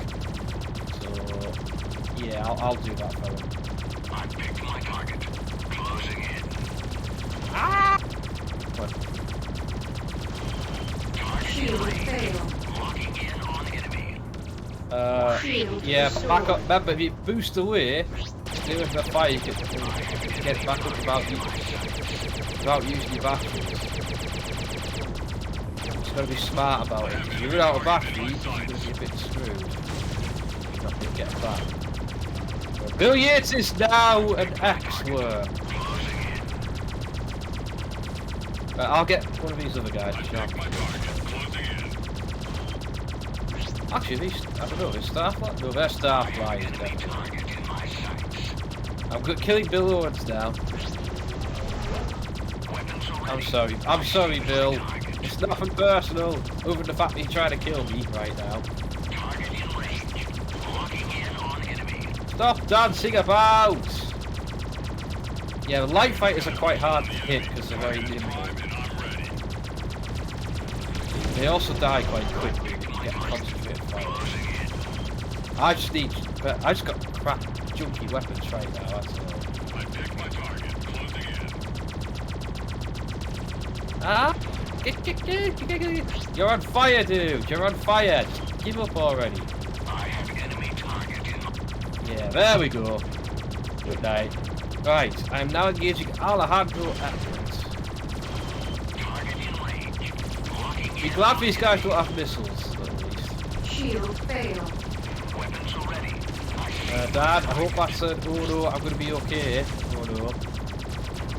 Speaker 2: So, yeah, I'll do that for him.
Speaker 3: I picked my target. Closing in.
Speaker 2: Ah! What?
Speaker 3: Locking in on enemy.
Speaker 2: Yeah, back up. Remember, if you boost away, do it for the fire, you can get back up without using your batteries. Just gotta be smart about it. If you run out of batteries, you're gonna be a bit screwed. You're not gonna get back. Bill Yates is now an X-worm. I'll get one of these other guys. Actually, these, I don't know, is Starfly? No, they're Starflies, definitely. I'm killing Bill Owens now. I'm sorry, Bill. It's nothing personal, other than the fact that you're trying to kill me right now. Stop dancing about! Yeah, the light fighters are quite hard to hit because they're very nimble. They also die quite quickly if you get concentrated fire. I just got crap junky weapons right now, that's all. Ah! You're on fire, dude! You're on fire! Just give up already. Yeah, there we go. Good night. Right, I am now engaging Alejandro Edwards. Be glad these guys don't have missiles, at least.
Speaker 5: Shield failed.
Speaker 3: Weapons are ready.
Speaker 2: Dad, I hope that's an oh no, I'm gonna be okay. Oh no.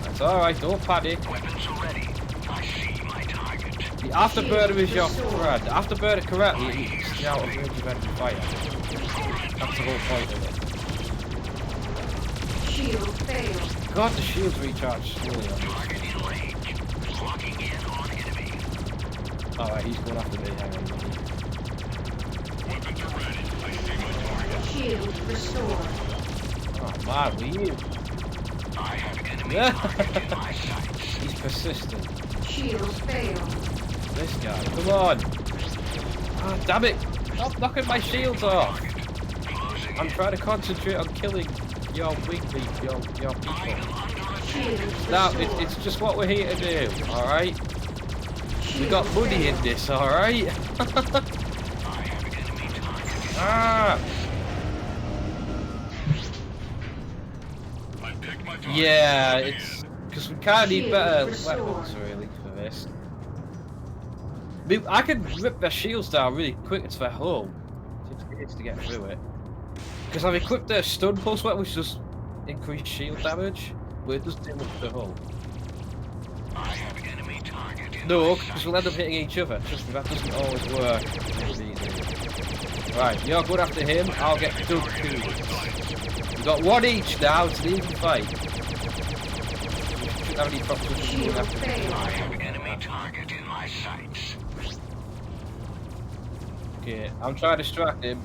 Speaker 2: That's alright, don't panic.
Speaker 3: Weapons are ready. I see my target.
Speaker 2: The afterburner is your friend. The afterburner correctly, you stay out of range of enemy fire. That's the whole point of it.
Speaker 5: Shield failed.
Speaker 2: God, the shields recharge slowly on this.
Speaker 3: Target in range. Locking in on enemy.
Speaker 2: Alright, he's going after me. Hang on.
Speaker 3: Weapons are ready. I see my target.
Speaker 5: Shield restored.
Speaker 2: Oh man, will you?
Speaker 3: I have enemy target in my sights.
Speaker 2: He's persistent.
Speaker 5: Shield failed.
Speaker 2: This guy, come on! Ah, damn it! Stop knocking my shields off! I'm trying to concentrate on killing your weakly, your people.
Speaker 5: Shield
Speaker 2: Now,
Speaker 5: restored.
Speaker 2: it's just what we're here to do, alright? We got money in this, alright? Ah!
Speaker 3: I picked my target.
Speaker 2: Yeah, it's because we kind of need better
Speaker 5: Restored.
Speaker 2: weapons really for this. I mean, I can rip their shields down really quick into their hull. It's to get through it. Because I've equipped their stun pulse weapon, which does increase shield damage, but it doesn't do much to the hull.
Speaker 3: I have enemy target in
Speaker 2: No,
Speaker 3: my
Speaker 2: because
Speaker 3: sights.
Speaker 2: we'll end up hitting each other. Trust me, that doesn't always work. Right, you're going after him, I'll get done too. We've got one each now, it's an even fight. We shouldn't have any problems with going
Speaker 5: Shield
Speaker 2: after him.
Speaker 3: I
Speaker 5: failed.
Speaker 3: have enemy target in my sights.
Speaker 2: Okay, I'm trying to distract him.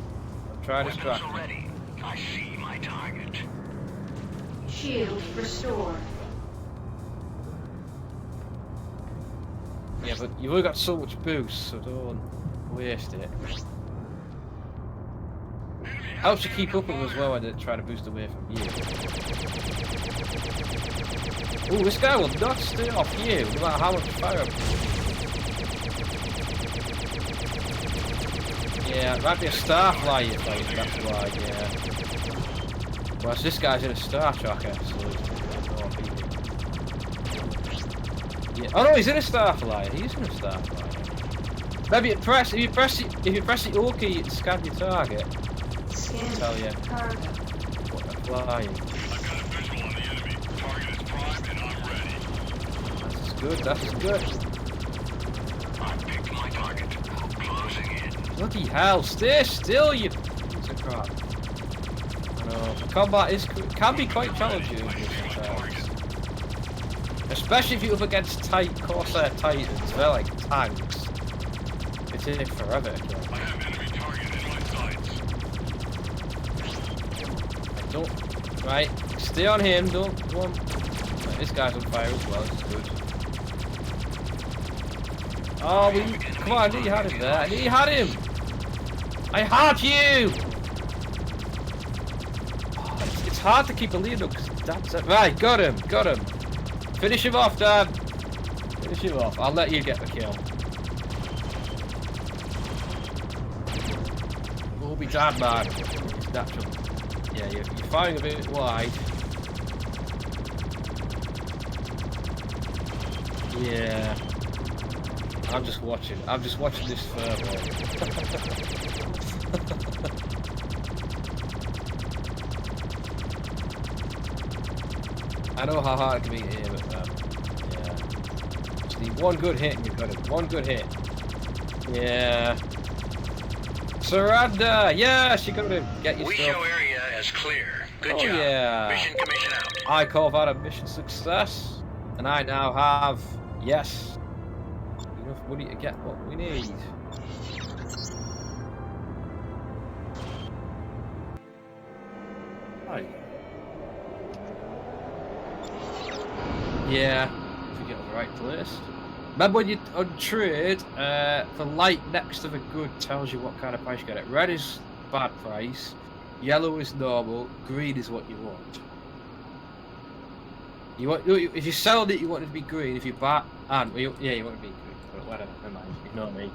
Speaker 2: I'm trying to distract
Speaker 3: Weapons are
Speaker 2: him.
Speaker 3: ready. I see my target.
Speaker 5: Shield restored.
Speaker 2: Yeah, but you've only got so much boost, so don't waste it. Helps you keep up with them as well when they're trying to boost away from you. Ooh, this guy will not stay off you, no matter how much fire. Yeah, it might be a starfly you're fighting, that's why, yeah. Whereas this guy's in a star tracker, so he's more easy. Yeah. Oh no, he's in a starfly. He's in a starfly. Maybe if you press the O key, you can scan your target.
Speaker 5: Scan
Speaker 2: Tell you
Speaker 5: cargo.
Speaker 2: what they're flying.
Speaker 3: I've got a visual on the enemy. Target is primed and I'm ready.
Speaker 2: That's good. That's good.
Speaker 3: I picked my target. Closing in.
Speaker 2: Bloody hell! Stay still, you piece of crap. I know. The combat can be quite challenging sometimes. Especially if you're up against Corsair Titans, they're like tanks. It's in it forever to kill.
Speaker 3: I have enemy target in my sights.
Speaker 2: I don't. Right, stay on him, don't. Right, this guy's on fire as well, it's good. Oh, come on, I knew you had him there. I knew you had him! I had you! Oh, it's hard to keep a lead up because that's it. Right, got him. Finish him off, Dad. Finish him off. I'll let you get the kill. We'll be Dad, man. It's natural. Yeah, you're firing a bit wide. Yeah. I'm just watching this further. I know how hard it can be to aim at them. Yeah. Just need one good hit and you've got it. One good hit. Yeah. Surrender! Yes, you got to get your
Speaker 10: We
Speaker 2: stuff.
Speaker 10: show area as clear. Good
Speaker 2: Oh,
Speaker 10: job.
Speaker 2: yeah.
Speaker 10: Mission commission out.
Speaker 2: I call that a mission success. And I now have, yes, enough money to get what we need. Right. Yeah, if you get on the right place. Remember when you on trade, the light next to the good tells you what kind of price you get it. Red is bad price, yellow is normal, green is what you want. You want if you're selling it, you want it to be green. If you buy, you want it to be green. Whatever, never mind. Ignore me.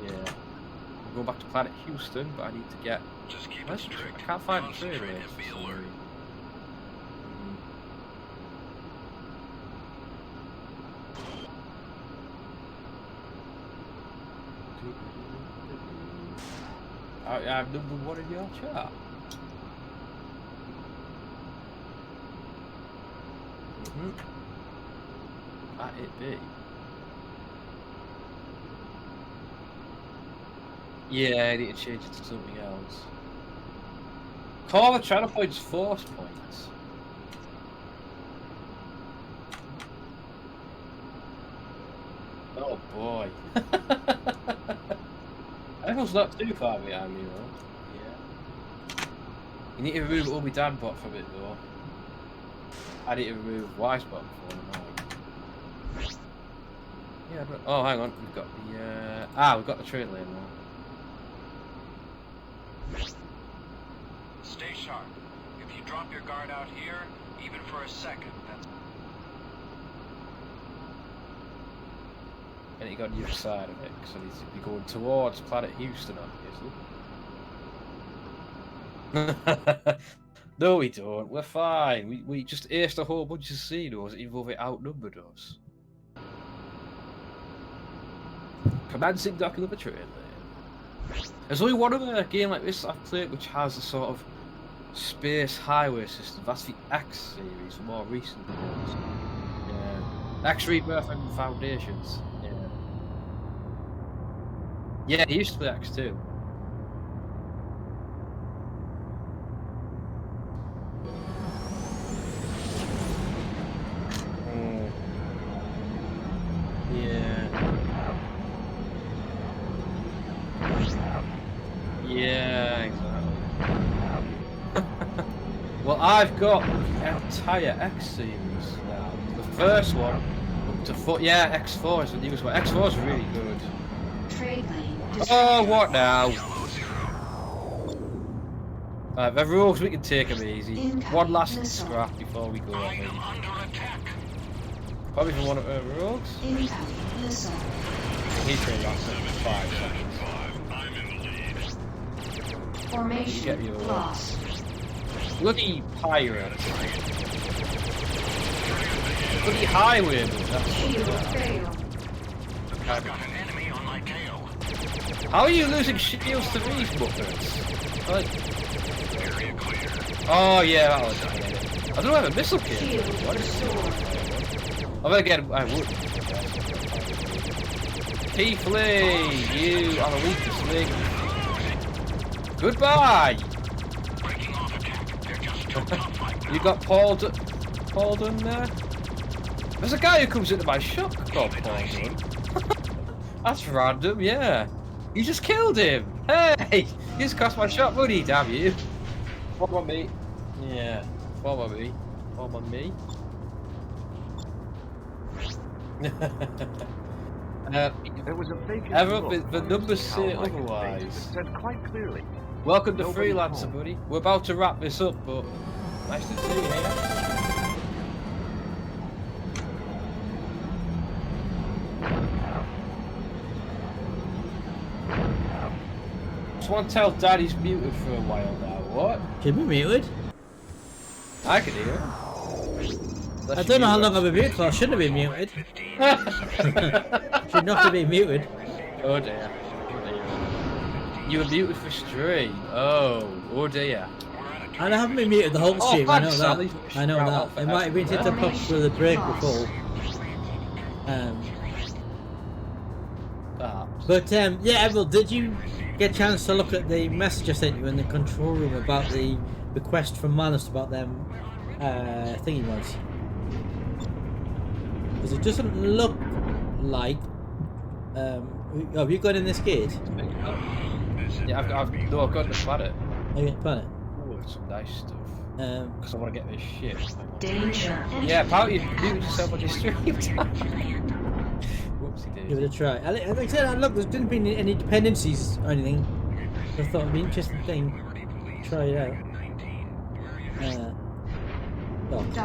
Speaker 2: Yeah. I'm going back to Planet Houston, but I need to get.
Speaker 3: Just keep
Speaker 2: I
Speaker 3: it strict.
Speaker 2: can't find the trade
Speaker 3: Concentrate
Speaker 2: rates.
Speaker 3: and be alert.
Speaker 2: I'm number 1 in your chart. That it be. Yeah, I need to change it to something else. Call the channel points force points. Oh boy. Everyone's not too far behind me though. Yeah. You need to remove all my dad bot from it though. I need to remove Wise bot before the night. Yeah, but oh hang on, we've got the we've got the train lane now.
Speaker 3: Stay sharp. If you drop your guard out here, even for a second, that's...
Speaker 2: And you got the other side of it, so needs to be going towards Planet Houston, obviously. No, we don't. We're fine. We just aced a whole bunch of scenarios, even though they outnumbered us. Commencing docking of the train lane. There's only one other game like this I've played which has a sort of space highway system. That's the X series, the more recent ones. Yeah. X Rebirth and Foundations. Yeah. Yeah, he used to play X too. Yeah, exactly. Well, I've got the entire X series now. The first one up to X4 is the newest one. X4 is really good.
Speaker 5: Trade lane.
Speaker 2: Oh, what now? The rules, we can take them easy. One last scrap before we go. Probably from one of the rules. He's going to last 5 seconds.
Speaker 5: Formation lost.
Speaker 2: Bloody pirate. Bloody highwayman.
Speaker 5: Shield failed.
Speaker 3: I've got an enemy on my tail.
Speaker 2: How are you losing shields to these buffers? Like...
Speaker 3: Area clear.
Speaker 2: Oh yeah, that was it. I don't have a missile kit. What is it? I'm gonna get I would. Keith Lee, you are the weakest link. Goodbye! You got Paul Dunn there? There's a guy who comes into my shop called Paul Dunn. That's random, yeah. You just killed him! Hey! You just cost my shop money, damn you! What about me? Yeah. What about me? What about me?
Speaker 11: There was a vacant
Speaker 2: the numbers say otherwise.
Speaker 11: It said quite clearly.
Speaker 2: Welcome to Freelancer, buddy. We're about to wrap this up, but nice to see you here. Just want to tell Dad he's muted for a while now. What?
Speaker 1: Should be muted.
Speaker 2: I can hear him.
Speaker 1: I don't know how long I've been muted for. I shouldn't have been muted. Should not have been muted.
Speaker 2: Oh dear. You were muted for stream. Oh dear.
Speaker 1: And I haven't been muted the whole stream. I know that. I know that. It might have been hit up for the break before. But yeah, Evel, did you get a chance to look at the message I sent you in the control room about the request from Manus about them thingy ones? Because it doesn't look like. Have you gone in this gate?
Speaker 2: Yeah, I've got the planet.
Speaker 1: Oh, you got the planet?
Speaker 2: Oh, some nice stuff. Because I want to get this shit.
Speaker 5: Danger.
Speaker 2: Yeah, apparently you muted yourself on your stream. Whoopsie daisy.
Speaker 1: Give it a try. Like I said, look, there didn't be any dependencies or anything. So I thought it'd be an interesting thing. Try it out.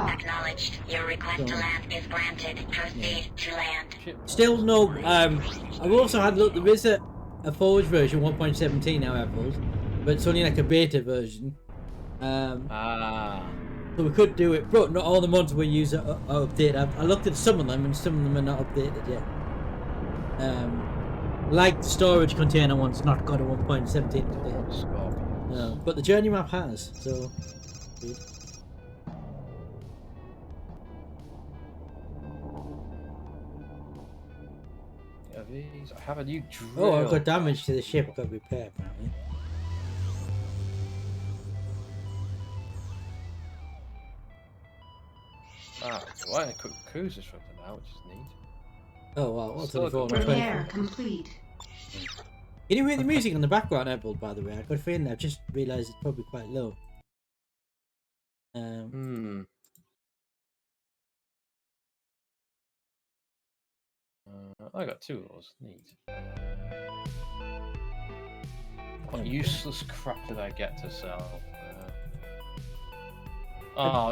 Speaker 12: Acknowledged. Your request to land is granted. Proceed to land.
Speaker 1: Still no. I've also had a look. There is a forward version 1.17 now, Emerald, but it's only like a beta version. So we could do it, but not all the mods we use are updated. I looked at some of them, and some of them are not updated yet. Like the storage container one's not got a 1.17 update. No, but the journey map has, so. Good.
Speaker 2: I have a new drill.
Speaker 1: Oh, I've got damage to the ship. I've got to repair apparently.
Speaker 2: Why I could cruise this from now, which is neat.
Speaker 1: Oh wow, what's the
Speaker 5: Repair complete.
Speaker 1: Can you hear the music in the background, Emerald, by the way? I've got a feeling I've just realised it's probably quite low.
Speaker 2: I got 2 of those. Neat. What useless crap did I get to sell?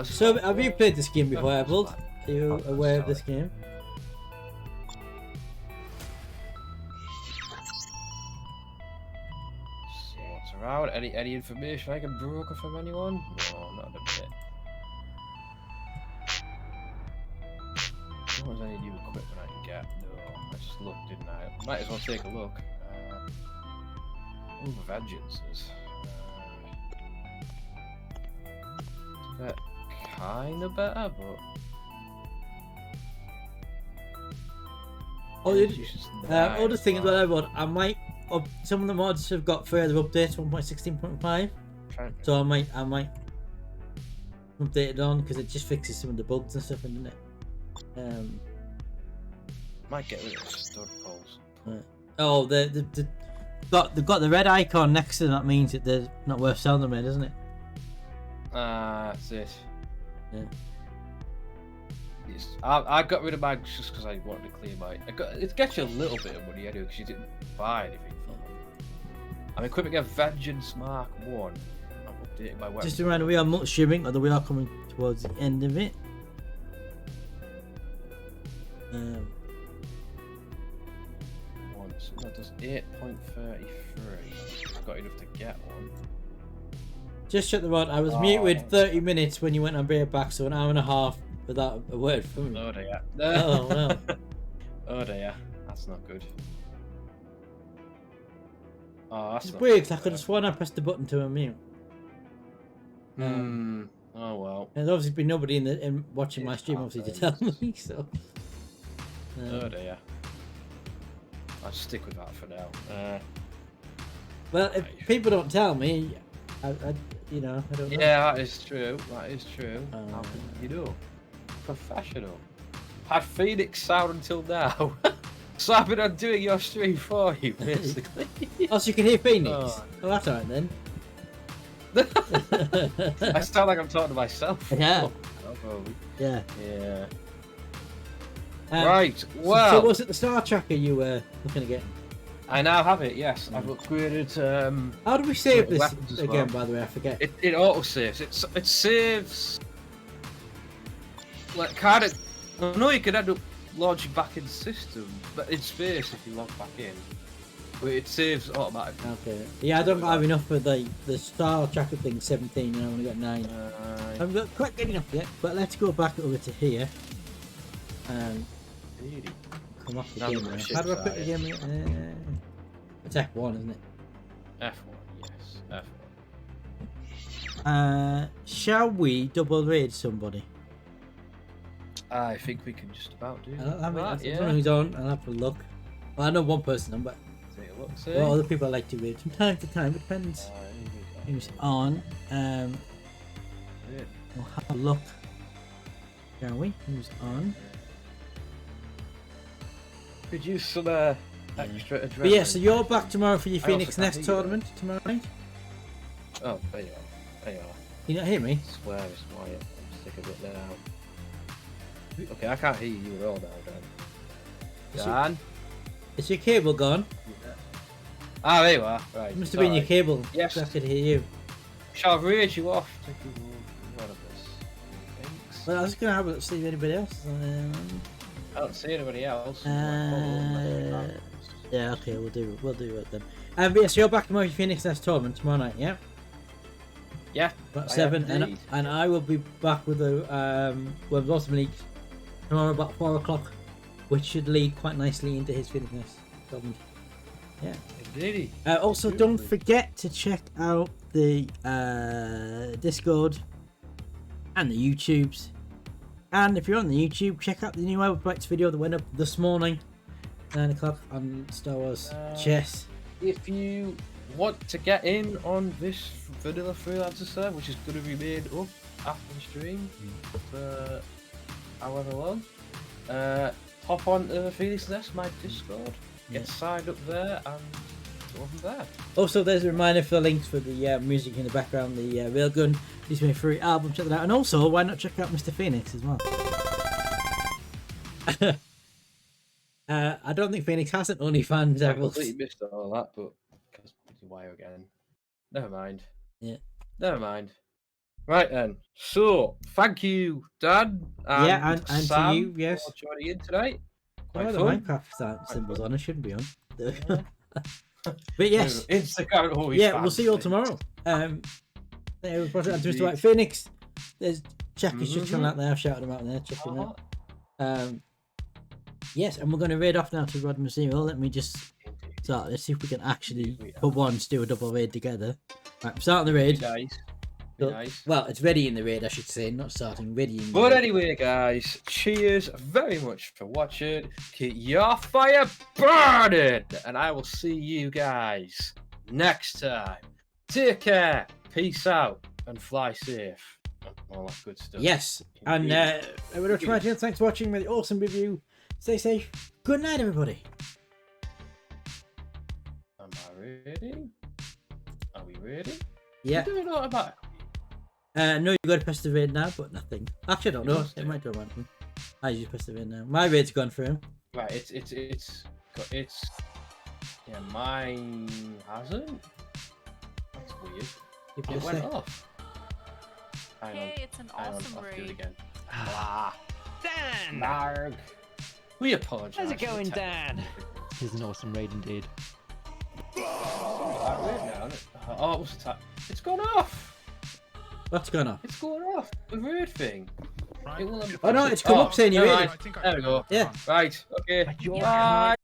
Speaker 1: So, have you played this game before, Emerald? Are you aware of this game?
Speaker 2: See what's around. Any information I can broker from anyone? No, not a bit. What was any new equipment I can get? No, I just looked, didn't I? Might as well take a look. Vengeances. That kind of better, but.
Speaker 1: Other thing as well, everyone. I might. Some of the mods have got further updates, 1.16.5. So I might update it on because it just fixes some of the bugs and stuff, doesn't it?
Speaker 2: Might get rid of stud poles.
Speaker 1: Oh, they've got the red icon next to them. That means that they're not worth selling them in, isn't it?
Speaker 2: That's it.
Speaker 1: Yeah.
Speaker 2: I got rid of mine just because I wanted to clear mine. It gets you a little bit of money anyway because you didn't buy anything from it. I'm equipping a Vengeance Mark 1. I'm updating my weapon.
Speaker 1: Just a reminder, we are multi-streaming, although we are coming towards the end of it.
Speaker 2: So that does 8.33. Got enough to get one.
Speaker 1: Just shut the rod. I was muted 30 minutes when you went on back, so an hour and a half without a word from me.
Speaker 2: Oh dear.
Speaker 1: Oh no.
Speaker 2: Oh dear. That's not good. Oh, that's
Speaker 1: It's
Speaker 2: not
Speaker 1: weird,
Speaker 2: good.
Speaker 1: I could have sworn I pressed the button to unmute.
Speaker 2: Oh well.
Speaker 1: There's obviously been nobody in watching my stream, obviously, to tell me, so.
Speaker 2: Oh dear. I'll stick with that for now.
Speaker 1: Well, if people don't tell me, I don't know.
Speaker 2: Yeah, that is true. That is true. How can you know? Professional. Had Phoenix sound until now. So I've been on doing your stream for you, basically.
Speaker 1: Oh, so you can hear Phoenix? Oh, that's alright then.
Speaker 2: I sound like I'm talking to myself.
Speaker 1: Yeah.
Speaker 2: Yeah.
Speaker 1: Yeah.
Speaker 2: Right, well.
Speaker 1: So was it the Star Tracker you were looking to get?
Speaker 2: I now have it, yes. I've upgraded.
Speaker 1: How do we save this again, by the way? I forget.
Speaker 2: It auto saves. It saves. Like, kind of. I know you could end up launching back in the system, but in space if you log back in. But it saves automatically.
Speaker 1: Okay. Yeah, I don't have enough for the Star Tracker thing, 17, and I only got 9. I haven't got quite good enough yet, but let's go back over to here. Come off the game now. How do I put the game? It's F1, isn't it?
Speaker 2: F1, yes. F1.
Speaker 1: Shall we double raid somebody?
Speaker 2: I think we can just about do that.
Speaker 1: I don't know who's on. I'll have a look. Well, I know one person on, but
Speaker 2: take a look. See?
Speaker 1: Well, other people like to raid from time to time. It depends who's on. We'll have a look. Shall we? Who's on?
Speaker 2: Could use some extra adrenaline.
Speaker 1: But yeah, so you're back tomorrow for your Phoenix Nest tournament tomorrow night?
Speaker 2: Oh, there you are. There you are.
Speaker 1: You not hear me?
Speaker 2: I swear it's quiet. I'm sick of it now. Okay, I can't hear you at all now, Dan. Dan?
Speaker 1: Is your cable gone?
Speaker 2: Yeah. Ah, there you are. Right.
Speaker 1: It must have been your cable.
Speaker 2: Yes.
Speaker 1: I could hear you.
Speaker 2: Shall I raid you off? One of us. Thanks.
Speaker 1: Well, I was going to have a look to see if anybody else.
Speaker 2: I don't see anybody else.
Speaker 1: Yeah, okay, we'll do it then. But yes, you're back tomorrow for Phoenix Nest tournament tomorrow night, yeah?
Speaker 2: Yeah.
Speaker 1: About 7, and I will be back with the Blossom League tomorrow about 4 o'clock, which should lead quite nicely into his Phoenix Nest tournament. Yeah.
Speaker 2: Indeed.
Speaker 1: Also, don't forget to check out the Discord and the YouTubes. And if you're on the YouTube, check out the new Overbikes video that went up this morning, 9 o'clock, on Star Wars chess.
Speaker 2: If you want to get in on this vanilla freelancer server, which is going to be made up after the stream for however long, hop on to Phoenix Nest, my Discord, get signed up there, and go from there.
Speaker 1: Also, there's a reminder for the links for the music in the background, the Railgun. He's made a free album, check that out. And also, why not check out Mr. Phoenix as well? I don't think Phoenix has an OnlyFans.
Speaker 2: I completely missed all that, but because why again? Never mind.
Speaker 1: Yeah.
Speaker 2: Never mind. Right then. So, thank you, Dan. And
Speaker 1: and
Speaker 2: Sam
Speaker 1: to you, yes.
Speaker 2: for joining in tonight.
Speaker 1: Oh, the
Speaker 2: fun.
Speaker 1: Minecraft symbols on it shouldn't be on. But yes.
Speaker 2: Instagram always
Speaker 1: we'll see you all tomorrow. There was Mr. White Phoenix. There's Jackie's just coming out there. I've shouted him out there. Check him out. Yes, and we're going to raid off now to Rod Museum. Let me just start. Let's see if we can actually for once do a double raid together. Right, I'm starting the raid.
Speaker 2: Nice.
Speaker 1: Well, it's ready in the raid, I should say, not starting, ready in the
Speaker 2: But
Speaker 1: raid.
Speaker 2: anyway, guys, cheers very much for watching. Keep your fire burning, and I will see you guys next time. Take care, peace out, and fly safe. All that good stuff.
Speaker 1: Yes, and everyone, thanks for watching my awesome review. Stay safe. Good night, everybody.
Speaker 2: Am I ready? Are we ready?
Speaker 1: Yeah.
Speaker 2: We're doing automatic.
Speaker 1: No, you got to press the raid now, but nothing. Actually, I don't know. It might do one. I just press the raid now. My raid's gone through.
Speaker 2: Right, it's yeah, mine hasn't. That's weird. It went off.
Speaker 13: Hey, it's an awesome raid.
Speaker 2: Do it again.
Speaker 14: Dan!
Speaker 2: Narg. We apologize.
Speaker 14: How's it going, Dan? It's an awesome raid indeed.
Speaker 2: Oh, what's the time? It's gone off.
Speaker 1: What's going on?
Speaker 2: It's going off. The raid thing. It will
Speaker 1: Oh no, it's come up saying you raided.
Speaker 2: There we go.
Speaker 1: Yeah.
Speaker 2: Right. Okay. Bye.